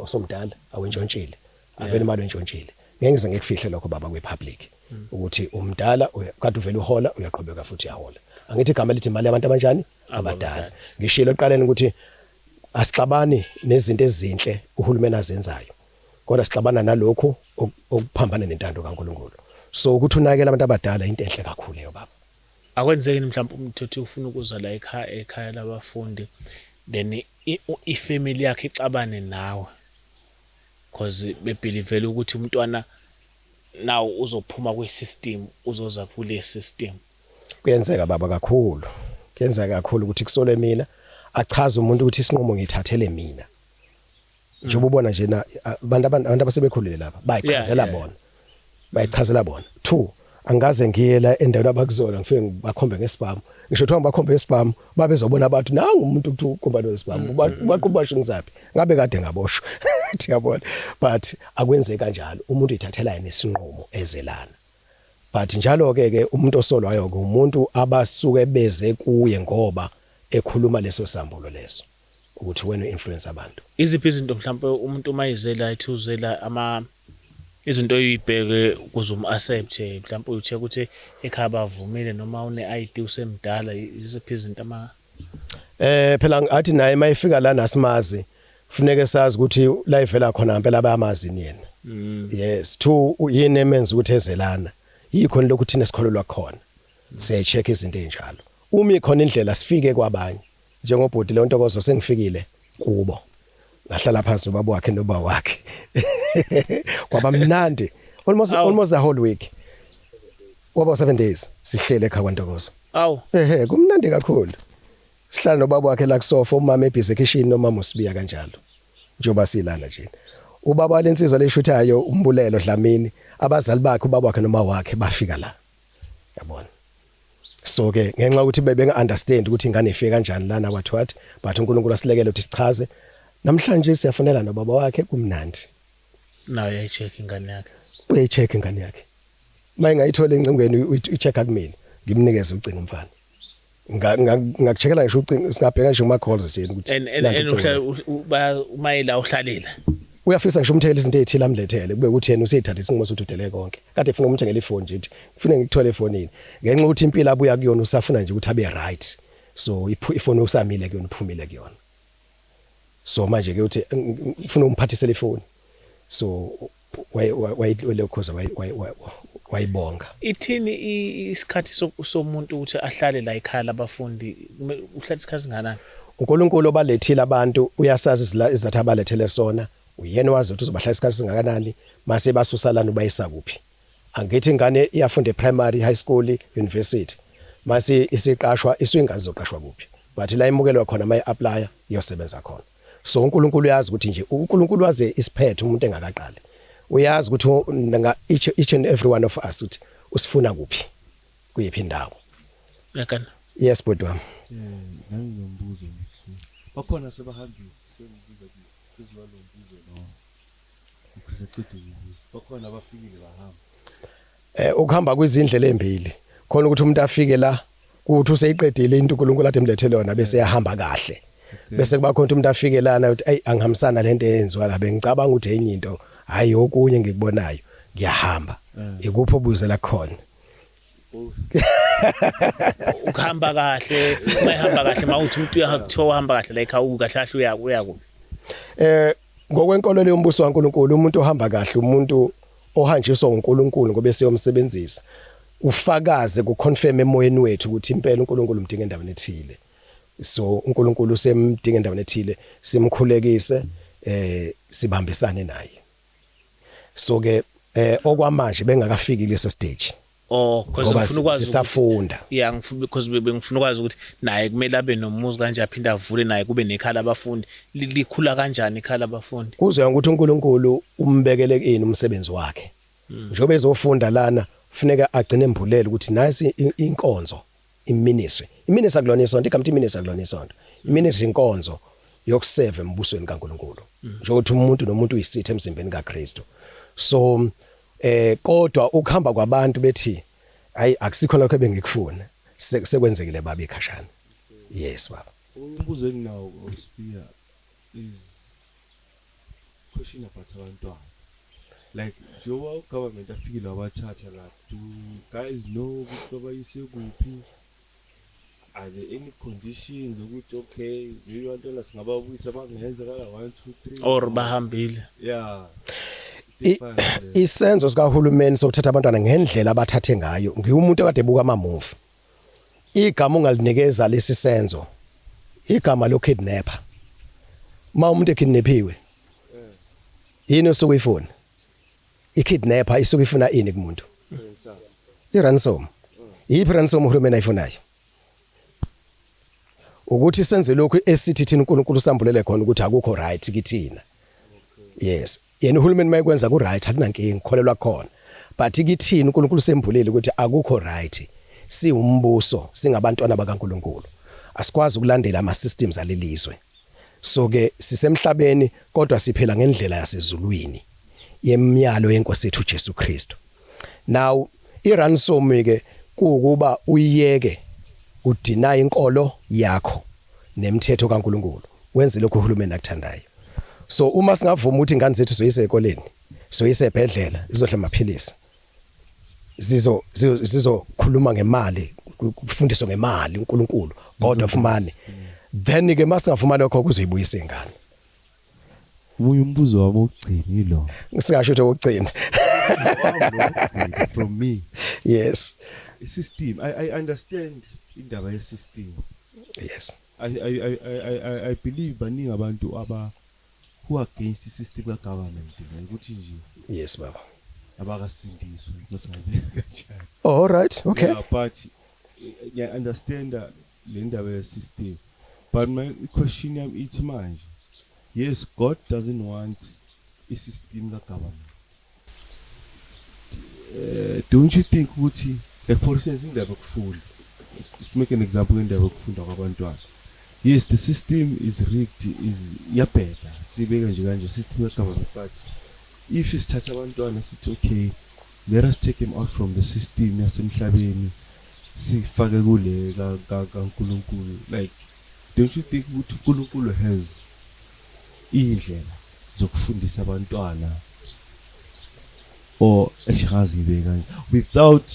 usomdala awentshontshile abele imali wentshontshile ngeke ngize ngikufihle lokho baba kwepublic ukuthi umdala kade uvela uhola uyaqhubeka futhi uyahola angithi igama lithi imali yabantu abanjani abadala ngishilo eqaleni ukuthi asixabani nezinto ezinhle uhulumeni azenzayo kodwa sixabana nalokho okuphambana nentando kaNkuluNkulu so ukuthi unakele abantu abadala into enhle kakhulu leyo baba akwenzeki mhlawumbe umuntu uthi ufuna ukuza la ekhaya labafundi then ifamily yakhe ixabane nawe because bebelievele ukuthi umntwana now uzophuma kwisystem uzoza kule system kuyenzeka baba kakhulu kuyenzeka kakhulu ukuthi kusole mina achaza umuntu ukuthi isinqumo ngithathele mina njengoba ubona nje na abantu abasebekhulile lapha bayichazela bona bayichazela bona 2 angaze ngiyela endaweni abakuzona ngifike bakhombe ngesibhamu ngisho thiwa bakhombe ngesibhamu babezobona abantu nangu umuntu ukuthi ukhomba ngesibhamu baqhubashe ngizaphi ngabe kade ngaboshwa ngiyabona but akwenze kanjalo umuntu ithathela yena isinqumo ezelana but njalo ke umuntu osolwayo ke umuntu abasuke beze kuye ngoba ekhuluma leso sambulo leso ukuthi wena influence abantu iziphi izinto mhlawumbe umuntu mayizela ithuzela izinto uyibheke ukuze accept mhlawumbe uche ukuthi ekhaya bavumile noma une ID usemdala iziphi izinto phela athi naye mayifika la nasimazi kufuneka sazi ukuthi la ivela khona ngempela bayamazini yena yes 2 yini emenza ukuthi ezelana yikho lokhu thina sikholelwa khona siyacheck izinto ezinjalo uma ikhona indlela sifike kwabanye njengobhodi le ntokozo sengifikile kubo ngahlala phansi nobaba wakhe noba wakhe kwaba mnandi almost the whole week kwaba 7 days sihlele ekhaya kwantokozo kumnandi kakhulu sihlala nobaba wakhe la kusofa umama ebhizi ekitchen nomama usibiya kanjalo njoba silana nje ubaba lensizwa leshuthayo umbulelo Dlamini abazali bakhe ubaba wakhe noma wakhe bafika la yabona so ke ngenxa ukuthi bebe understand ukuthi ingane ifike kanjani lana wathi but uNkulunkulu asilekele ukuthi sichaze namhlanje siyafonela nobaba wakhe kumnandi nayo yayicheck ingane yakhe uyayicheck ingane yakhe mayingayithola encingweni ichecka kumina ngimnikeze ucingo umfana ngakucheckela ngisho ucingo singabheka nje kuma calls nje ukuthi uhlala umayela uhlalela uyafisa ngisho umthele izinto ezithile amlethele kube ukuthi yena useyithatha isinqumo sokuthudele konke kade ufuna umthengele ifoni nje uthi ufuna ngikuthole efonini ngenxa ukuthi impilo abuya kuyona usafuna nje ukuthi abe right so ifoni usamile kuyona uphumile kuyona so manje ke uthi ufuna umphathisele ifoni so wayilokhoza wayibonga ithini isikhathi somuntu ukuthi ahlale la ekhaya labafundi uhlala isikhathi singanani uNkulunkulu obalethile abantu uyasazi izathu abalethele sona uyena wazi ukuthi uzobahlala isikhathi singakanani mase basusalana ubayisa kuphi angithi ingane iyafunda primary high school university mase isiqashwa isuyingazi zoqashwa kuphi but la imukelwa khona maye apply iyosebenza khona so uNkulunkulu uyazi ukuthi nje uNkulunkulu waze isiphethe umuntu engakaqali uyazi ukuthi each and every one of us uthi usifuna kuphi kuyiphi indawo yakana yes but wami ngangizombuza bakhona sebahambile sengibuza phezulu lombuzo no ukuze cede ukubuza bakhona abafikile bahamba ukuhamba kwizindlela embili khona ukuthi umuntu afike la ukuthi useyiqedile into uNkulunkulu ade emlethele yona bese yahamba kahle bese kuba khona umuntu afike lana uthi ay angihambisana lento eyenziwa la bengicabanga ukuthi enye into hayi okunye ngikubonayo ngiyahamba ikuphi obuzela khona ukuhamba kahle mayihamba kahle mawuthi umuntu uyakuthiwa uhamba kahle la ekhaya kahle uyaku ngokwenkolo yombuso kaNkulunkulu umuntu ohamba kahle umuntu ohanjiswa uNkulunkulu ngoba esiyomsebenzisa ufakaze kuconfirm emoyeni wethu ukuthi impela uNkulunkulu umdinga endaweni ethile so uNkulunkulu semdinga endaweni ethile simkhulekise sibambisane naye so ke okwamanje bengakafiki leso stage because ngifuna ukwazi sisafunda because bengifuna ukwazi ukuthi naye kumele abe nomuzi kanje aphinda avule naye kube nekhala abafundi likhula kanjani ikhala abafundi kuzoya ukuthi uNkulunkulu umbekele ini umsebenzi wakhe njobe ezofunda lana kufuneka agcine embulele ukuthi nasi inkonzo iministry kulona isonto igama iministry kulona isonto iministry inkonzo yokuseve embusweni kaNkulunkulu njengokuthi umuntu nomuntu uyisithe emzimbeni kaKristu so kodwa ukuhamba kwabantu bethi hayi akusikho lokho ebengikufuna sekwenzekile baba ekhashana yes baba umbuzo enginawo uSpear is question about abantwana like njengoba government afikile wabathatha la do guys know ukuthi babayise kuphi are there any conditions ukuthi okay maybe abantwana singababuyisa bangenza kala 1 2 3 or bahambile yeah isenzo sikahulumeni sokuthatha abantwana ngendlela abathathe ngayo ngiwumuntu okade ebuka ama movie igama ungalinikeza lesi senzo igama lo kidnapper umuntu ekidnapiwe yini osukuyifuna ikidnapper isukuyifuna ini kumuntu iransom yiphi ransom uhulumeni ayifunayo ukuthi senze lokhu esithi thina uNkulunkulu sambulele khona ukuthi akukho right kithina yes yena uhulumeni mayekwenza ku right akunankingi ngikholelwa khona but kithina uNkulunkulu sembulele ukuthi akukho right siwumbuso singabantwana bakaNkulunkulu asikwazi ukulandela ama systems alelizwe so ke sisemhlabeni kodwa siphela ngendlela yasezulwini yemiyalo yenkosi yethu Jesu Kristu now iransom ke kuukuba uyiyeke udeny inkolo yakho nemithetho kaNkulunkulu wenze lokho uhulumeni akuthandayo so uma singavuma ukuthi ingane zethu soyise ekoleni soyise ebhedlela izohla amaphilisi zizokhuluma ngemali kufundiswa ngemali uNkulunkulu God of money then ke masingavuma lokho kuzoyibuyisa ingane umbuzo wabo ugcini lo singasho ukuthi ugcina from me yes system I understand indaba ye system yes I believe baningi abantu who are against the system ka government ukuthi nje yes baba abakasindiswe masingabe kanjani all right okay yeah, but I understand le ndaba ye system but my question yami ithi manje yes God doesn't want a system ka government don't you think ukuthi like for instance indaba yokufunda let's make an example indaba yokufunda kwabantwana yes the system is rigged is yabheda sibeka nje kanje system ka government but if isithatha abantwana sithi okay let us take him out from the system yasemhlabeni sifake kule kaNkulunkulu like don't you think ukuthi uNkulunkulu has indlela zokufundisa abantwana or eshazibe kanje without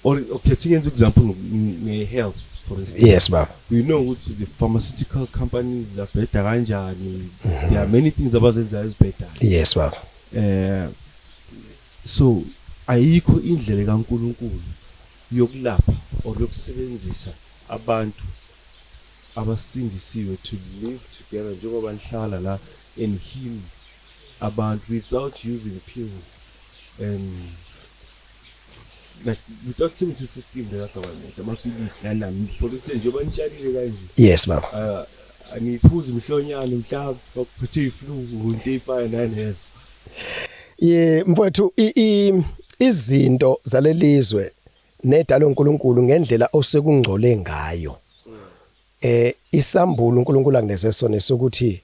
or okay singenza example nge health for instance yes baba we know what the pharmaceutical companies are better kanjani there are many things abazenza is better yes baba so ayikho indlela kaNkulunkulu yokulapha or yokusebenzisa abantu abasindisiwe to live together njengoba nihlala la in him abantu without using pills and like without seeing the system the government amapilisi nami for instance njengoba nitshalile kanje yes baba angiphuza imhlonyana mhlawumbe bakuphethe iflu into efana nalezo mfowethu izinto zalelizwe nedalo uNkulunkulu ngendlela osekungcole ngayo isambulo uNkulunkulu akunikeze sona sokuthi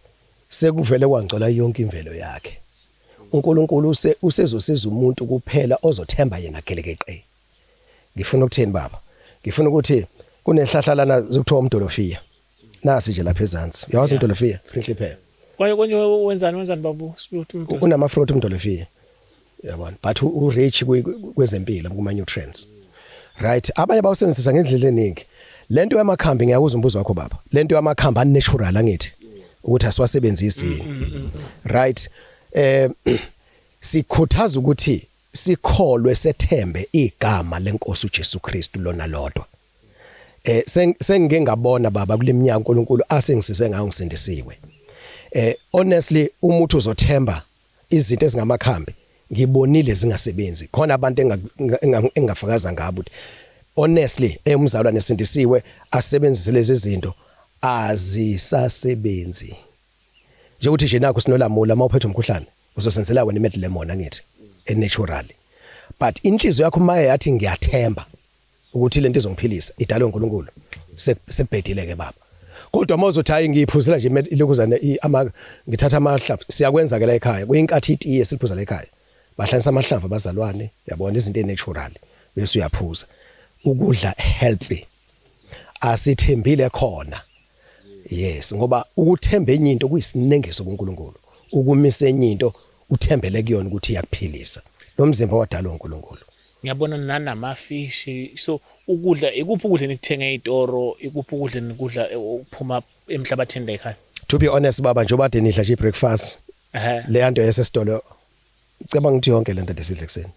sekuvele kwangcola yonke imvelo yakhe uNkulunkulu usezosiza umuntu kuphela ozothemba yena gelekeqe. Ngifuna ukuthini baba? Ngifuna ukuthi kunehlahla lana zokuthiwa umdolofiya. Nasi nje lapha ezansi. Uyawazi umdolofiya? Principal. Konje wenzani babu? Unama fruit umdolofiya. Yabona, but u-rich kwezempilo kuma nutrients. Right, abanye bawusebenzisa ngendlela eningi. Lento yamakhambi ngiyakuza umbuzo wakho baba. Lento yamakhambi unnatural angithi ukuthi asiwasebenzisi yini. Right. Sikhuthaza ukuthi sikholwe sethembe igama lenkosi uJesu Kristu lona lodwa. Sengike ngabona baba kuleminyaka uNkulunkulu asengisize ngayo ngisindisiwe. Honestly umuntu uzothemba izinto ezingamakhambi ngibonile zingasebenzi. Khona abantu engingafakaza ngabo ukuthi honestly umzalwane esindisiwe asebenzise lezi zinto azisasebenzi. Nje uthi nje nakho sinolamula mawuphethe umkhuhlane uzosenzela wena imed lemon angithi naturally. But inhliziyo yakho maye yathi ngiyathemba ukuthi lento izongiphilisa idalwe uNkulunkulu sebhedile ke baba. Kodwa mawuzothi hayi ngiyiphuzela nje lokuzana ngithatha amahlamvu siyakwenza ke la ekhaya kuyinkathi itiye siliphuza la ekhaya bahlanisa amahlamvu abazalwane yabona izinto eznatural bese uyaphuza ukudla healthy asithembile khona. Yes, ngoba ukuthemba enye into kuyisinengiso kuNkulunkulu. Ukumisa enye into uthembele kuyona ukuthi iyakuphilisa. Lo mzimba wadalwa uNkulunkulu. Ngiyabona nanamafish so ukudla ikuphi ukudla nikuthenga ezitoro ikuphi ukudla nikudla ukuphuma emhlabathini la ekhaya. To be honest baba njengoba ade nidla nje breakfast le yanto yesesitolo ceba ngithi yonke lento desidle kuseni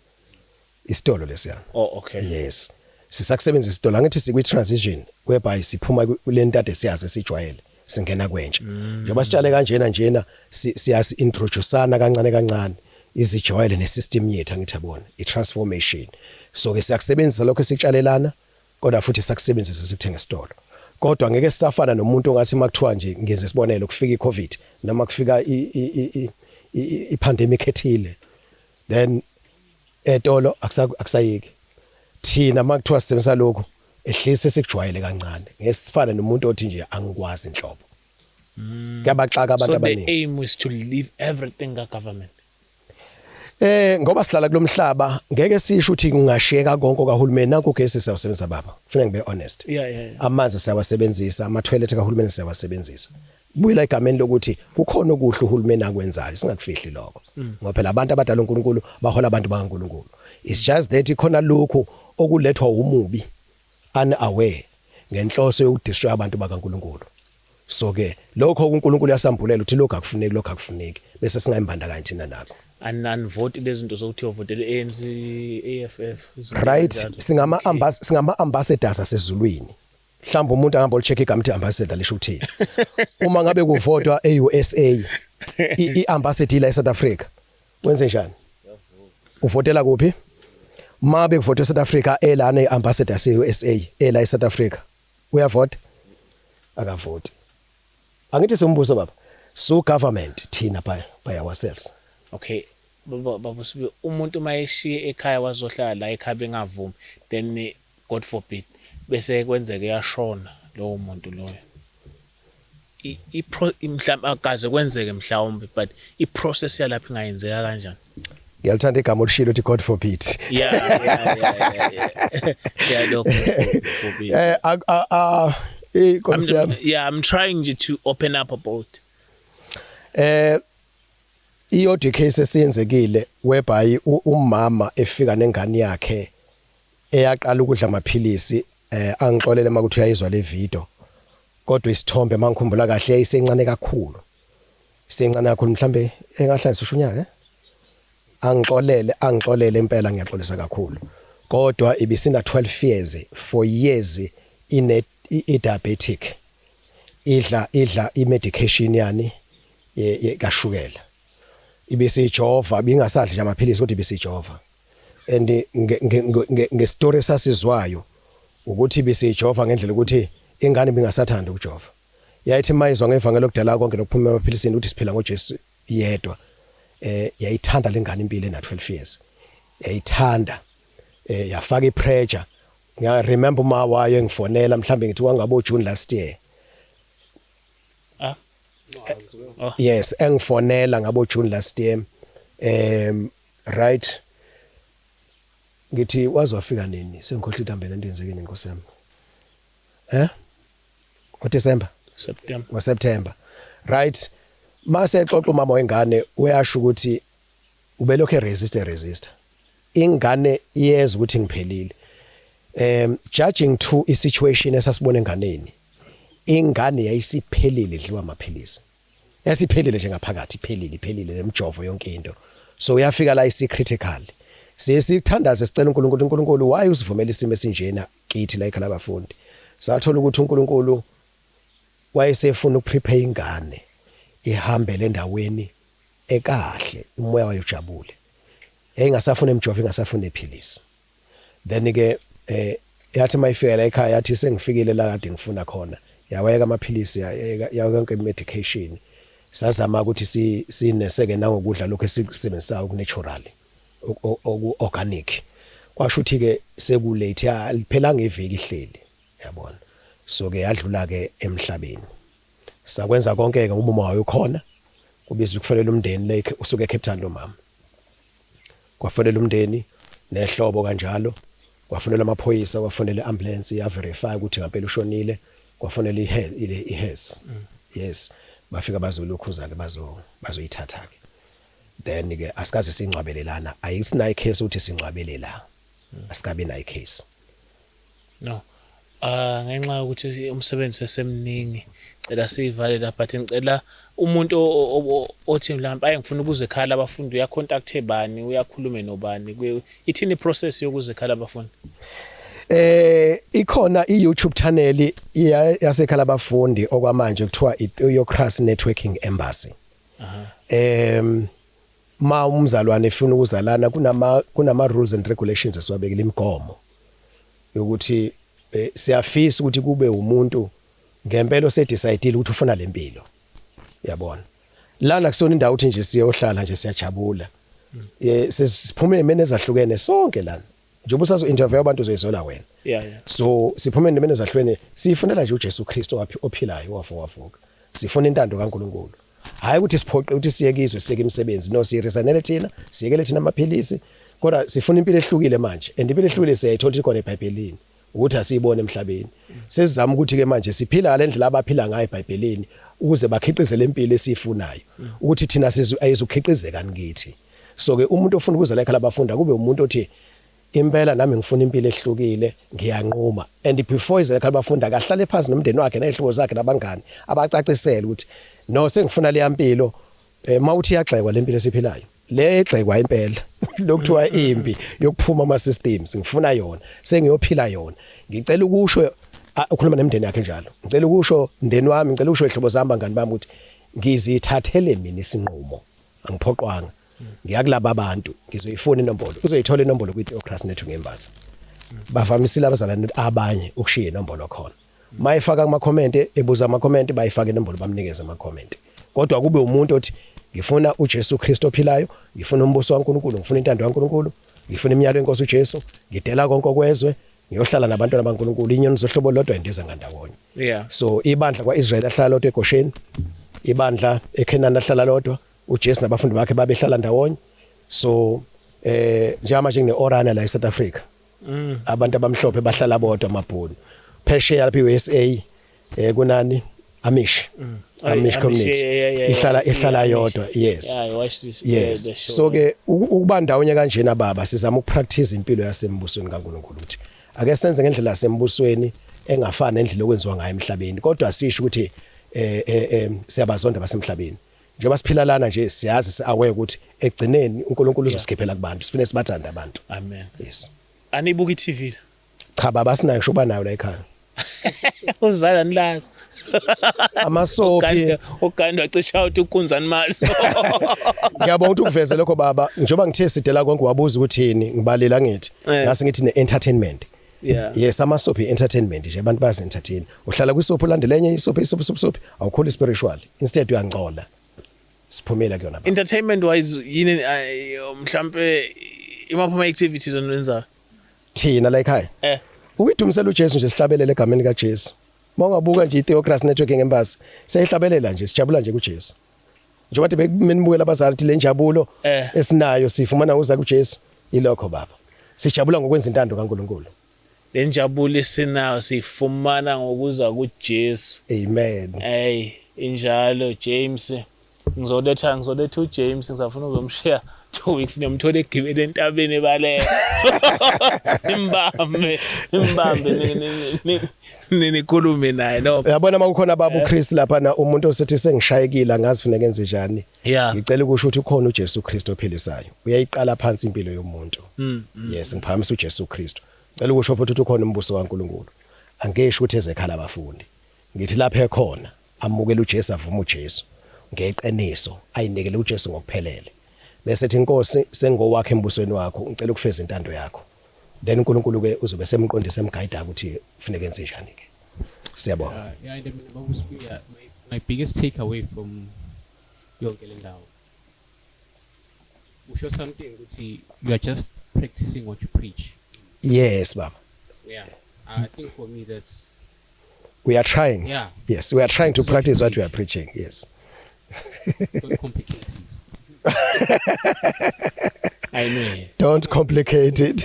isitolo lesiya. Oh okay. Yes. Sisakusebenzisa isitolo angithi sikwi transition whereby siphuma kulento ade siyazi sijwayele singena kwentsha. Njengoba sitshale kanjena siyasi introduceana kancane izijwayele nesystem yethu angithi yabona itransformation. So ke siyakusebenzisa lokho sikutsalelana kodwa futhi siyakusebenzisa sikuthenga esitolo. Kodwa ngeke sisafana nomuntu ongathi makuthiwa nje ngenze isibonelo kufika iCovid noma kufika ipandemic ethile then etolo akusayiki. Thina makuthiwa sisebenzisa lokho ehlise sikujwayele kancane. Ngesifana nomuntu othi nje angikwazi inhlobo. Kuyabaxaka abantu abaningi. So the aim is to leave everything ka government. Ngoba sihlala kulomhlaba ngeke sisho ukuthi kungashiyeka konke kahulumeni nanku gesi siyawusebenzisa baba. Kufanele ngibe honest. Yeah. Amanzi siyawasebenzisa, ama toilet kahulumeni siyawasebenzisa. Buyela igameni lokuthi kukhona okuhle uhulumeni akwenzayo singakufihli lokho. Ngoba phela abantu abadala uNkulunkulu bahola abantu bakaNkulunkulu. It's just that ikhona lokho okulethwa umubi unaware ngenhloso yokudestroy abantu bakaNkulunkulu. So ke lokho uNkulunkulu yasambulela uthi lokho akufuneki bese singayimbandakanyi thina nakho. Vote lezinto zokuthi uvotele ANC AFF. Right, singama ambassadors asezulwini. Mhlawumbe umuntu angamba ucheck igama ithi ambassador lisho ukuthini. Uma ngabe kuvotwa eUSA iambassador la eSouth Africa wenze njani? Uvotela kuphi? Mabe kuvotwa eSouth Africa elana iambassador eUSA ela eSouth Africa uyavota? Akavoti. Angithi simbuzo baba. So government thina by ourselves. Okay, baba sibe umuntu mayeshiye ekhaya wazohlala la ekhaya bengavumi then God forbid bese kwenzeke yashona lo muntu loyo. Mhlawumbe akaze kwenzeke mhlawumbe but iprocess yalapha ingayenzeka kanjani? Ngiyalithanda igama olishilo uthi God forbid. Yeah. Yeah, no, God forbid. I'm trying to open up about iyodwa case esiyenzekile whereby umama efika nengane yakhe eyaqala ukudla amaphilisi angixolele makuthi uyayizwa le video kodwa isithombe mangikhumbula kahle yayisencane kakhulu mhlambe engahlanisa ushunyaka angixolele impela ngiyaxolisa kakhulu kodwa ibisina 12 years 4 years ine diabetic idla imedication yani kashukela ibisijova bingasadli nje amaphilisi kodwa ibisijova and ngestory sasizwayo ukuthi ibisijova ngendlela ukuthi ingane bingasathanda ukujova yayithi mayizwa ngevangelo lokudala konke lokuphuma emaphilisini ukuthi siphila ngoJesu yedwa yayithanda lengane impilo ena 12 years yayithanda yafaka ipressure ngiya remember uma wayo engifonela mhlambe ngithi kwangabo June last year yes engifonela ngabo June last year Right, ngithi wazwafika nini sengikhohle intambela entenzekile inkosi yami ngoDecember ngoSeptember right mase xoxa umama wengane uyasho ukuthi ubelokhe resist ingane iyeza ukuthi ngiphelile judging to a situation esasibona enganeni ingane yayisiphelile idliwa amaphilisi yasiphelile nje ngaphakathi iphelile lemjovo yonke into so uyafika la isicritical sesithandaze sicela uNkulunkulu why usivumela isimo esinjena kithi la ekhaya abafundi sathola ukuthi uNkulunkulu wayesefuna ukuprepare ingane ihambele endaweni ekahle umoya wayo ujabule engasafuna emjovo engasafuna ephilisi then ke yathi mayifika la ekhaya yathi sengifikile la kade ngifuna khona yawayeka amaphilisi yonke medication sazama ukuthi sineseke nangokudla lokho esikusebenzisayo ku-natural oku-organic kwasho ukuthi-ke sekulate yaphelanga iveki ihleli yabona so-ke yadlula-ke emhlabeni sakwenza konke-ke umama wayo khona kubizwa ukufanele umndeni like usuke eCape Town lo mama kwafanele umndeni nehlobo kanjalo kwafanele amaphoyisa kwafanele ambulance ya-verify ukuthi ngampela ushonile kwafanele ihes yes bafika bazolukhuza-ke bazoyithatha-ke then-ke asikaze singcwabelelana ayisinayo icase ukuthi singcwabele la asikabe nayo icase no ngenxa yokuthi umsebenzi sesemningi cela sivale lapha but ngicela umuntu othi mhlawumbe ayengifuna ukuzekhala abafundi uyacontacte bani uyakhulume nobani ithini process yokuzekhala abafundi ikhona iYouTube channel yasekhala abafundi okwamanje kuthiwa iTheocracy Networking Embassy ma umzalwane efuna ukuzalana kunama rules and regulations esiwabekile imigomo yokuthi siyafisa ukuthi kube umuntu ngempela osedecide ukuthi ufuna lempilo yabona lana kusona indawo uthi nje siyohlala nje siyajabula sesiphume emene ezahlukene sonke lana njengoba usazo interview abantu uzoyizola wena so siphume emene ezahlukene sifunela nje uJesu Kristu ophilayo wavuka sifuna intando kaNkuluNkulu hayi ukuthi siphoqe ukuthi siyekizwe siyeke imisebenzi no siresanele thina siyekele thina amaphilisi kodwa sifuna impilo ehlukile manje and impilo ehlukile siyayithola ikhona eBhayibhelini ukuthi asiyibone emhlabeni sesizama ukuthi ke manje siphila ngalendlela abaphila ngayo eBhayibhelini ukuze bakhiqize lempilo esifunayo ukuthi thina ayizukhiqizeka ngithi so ke umuntu ofuna ukuzala ekhaya abafunda kube umuntu othi impela nami ngifuna impilo ehlukile ngiyanquma and before izela ekhaya abafunda akahlale phansi nomndeni wakhe nezihlobo zakhe nabangani abacacisela ukuthi no sengifuna le yampilo mawuthi yagxekwa lempilo esiphilayo le egxekwa impela lokuthiwa impi yokuphuma ama systems ngifuna yona sengiyophila yona ngicela ukusho ukhuluma nemndeni yakhe njalo ngicela ukusho mndeni wami ngicela ukusho ihlobo zami bangani bami ukuthi ngizithathele mina isinqumo angiphoqwanga ngiyakulaba abantu ngizoyifuna inombolo uzoyithola inombolo kwiTheocracy Networking Embassy bavamisile abazalwane abanye ukushiya inombolo khona mayifaka kuma comment ebuza ama comment bayifaka inombolo bamnikeze ama comment kodwa kube umuntu othi ngifuna uJesu Kristu ophilayo ngifuna umbuso kaNkuluNkulu ngifuna intando kaNkuluNkulu ngifuna imiyalo yenkosi uJesu ngidela konke okwezwe ngiyohlala nabantwana baNkuluNkulu inyoni zohlobo lodwa indiza ngandawonye so ibandla kwaIsrael ahlala lodwa eGosheni ibandla eKenani ahlala lodwa uJesu nabafundi bakhe babehlala ndawonye so njengamanje neOrana la eSouth Africa abantu abamhlophe bahlala bodwa amabhunu phesheya lapha eUSA kunani Amish community ihlala yodwa yes so ke ukuba ndawonye kanjena baba sizama ukupractice impilo yasembusweni kaNkuluNkulu ukuthi ake senze ngendlela yasembusweni engafani nendlela okwenziwa ngayo emhlabeni kodwa asisho ukuthi siyabazonda basemhlabeni njengoba siphila lana nje siyazi aware ukuthi egcineni uNkulunkulu uzosikhiphela kubantu sifune sibathanda abantu amen yes anibuka iTV cha baba sinayo shoba nayo la ekhaya uzala nilazi amasopi oganda wacisha ukuthi ukunzani mazi ngiyabonga ukuthi ukuveze lokho baba njengoba ngithe sidela konke wabuza ukuthini ngibalela ngithi ngase ngithi ne-entertainment yes amasopi entertainment nje abantu bazi entertain uhlala kwisopi ulandele enye isopi awukhuli spiritual instead uyangcola siphumela kuyona entertainment wise yini mhlambe imaphi activities onwenza thina la ekhaya uyidumisela uJesu nje sihlabelele egameni kaJesu. Mongabuka nje iTheocracy Networking Embassy, siyahlabelela nje sijabula nje kuJesu. njengoba bekumenibuke abazali ukuthi le njabulo esinayo sifumana uza kuJesu ilokho baba sijabula ngokwenza intando kaNkuluNkulu le njabulo esinayo sifumana ngokuza kuJesu amen hey injalo James ngizoletha uJames ngizafuna uzomshare 2 weeks ngiyomthola egibele entabeni ebaleka imbambe nikhulume naye no yabona makukhona baba uChris lapha na umuntu osethi sengishayekile ngazi funeka enze njani ngicela ukusho ukuthi ukhona uJesu Kristu ophilisayo uyayiqala phansi impilo yomuntu yes ngiphamisa uJesu Kristu ngicela ukusho futhi ukuthi ukhona umbuso kaNkuluNkulu angesho ukuthi ezekhala abafundi ngithi lapha ekhona amukela uJesu avuma uJesu ngeqiniso ayinikele uJesu ngokuphelele bese ethi inkosi sengowakhe embusweni wakho ngicela ukufeza intando yakho then uNkulunkulu ke uzobe semqondisa emgayida ukuthi kufuneka enze njani ke siyabonga my biggest takeaway from yonke le ndawo usho something ukuthi you are just practicing what you preach yes baba I think for me that's we are trying yes we are trying to practice what we are preaching yes don't complicate it I know don't complicate it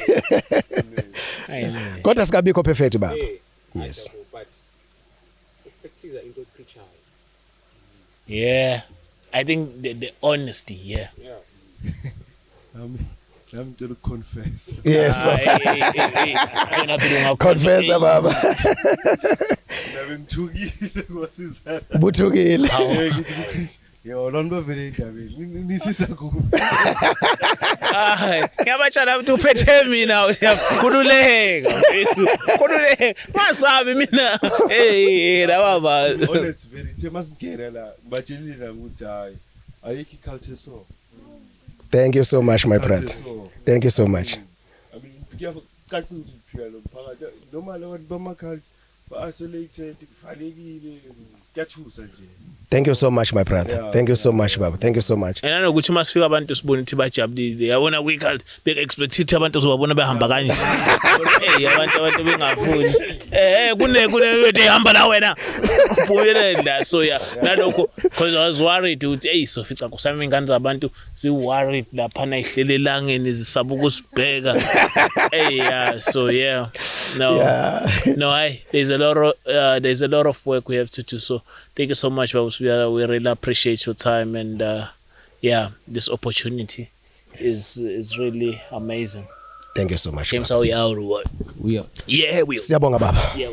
I know kodwa sikabikho perfect baba yes but practice into preacher yeah I think the honesty I'm to confess yes confess baba buthukile ngithi kuChris lonto vele indabeni nisisa kuphi ngiyabachana ukuthi uphethe mina uyakhululeka masabi mina la baba honest very themasingena la ngibatshelile ukuthi hayi ayikho culture so thank you so much my brother thank you so much I mean kuyacacile ukuthi phela lo mphakathi noma labantu bamaculture ba-isolated kufanelekile kuyathusa nje thank you so much my brother thank you so much baba thank you so much nanokuthi masifika abantu sibone ukuthi bajabulile yabona kwi-cult bek-expect ukuthi abantu uzobabona behamba kanje abantu bengafuni kune ehamba la wena ubuyelela so nalokho because I was worried ukuthi sofica kusami ingane zabantu si-worried laphana ihlele elangeni zisaba ukusibheka so no there's a lot of work we have to do so thank you so much Babs. We really appreciate your time and this opportunity is really amazing. Thank you so much. James, how we are or what? We are. Yeah, we are. Siyabonga baba. Yeah,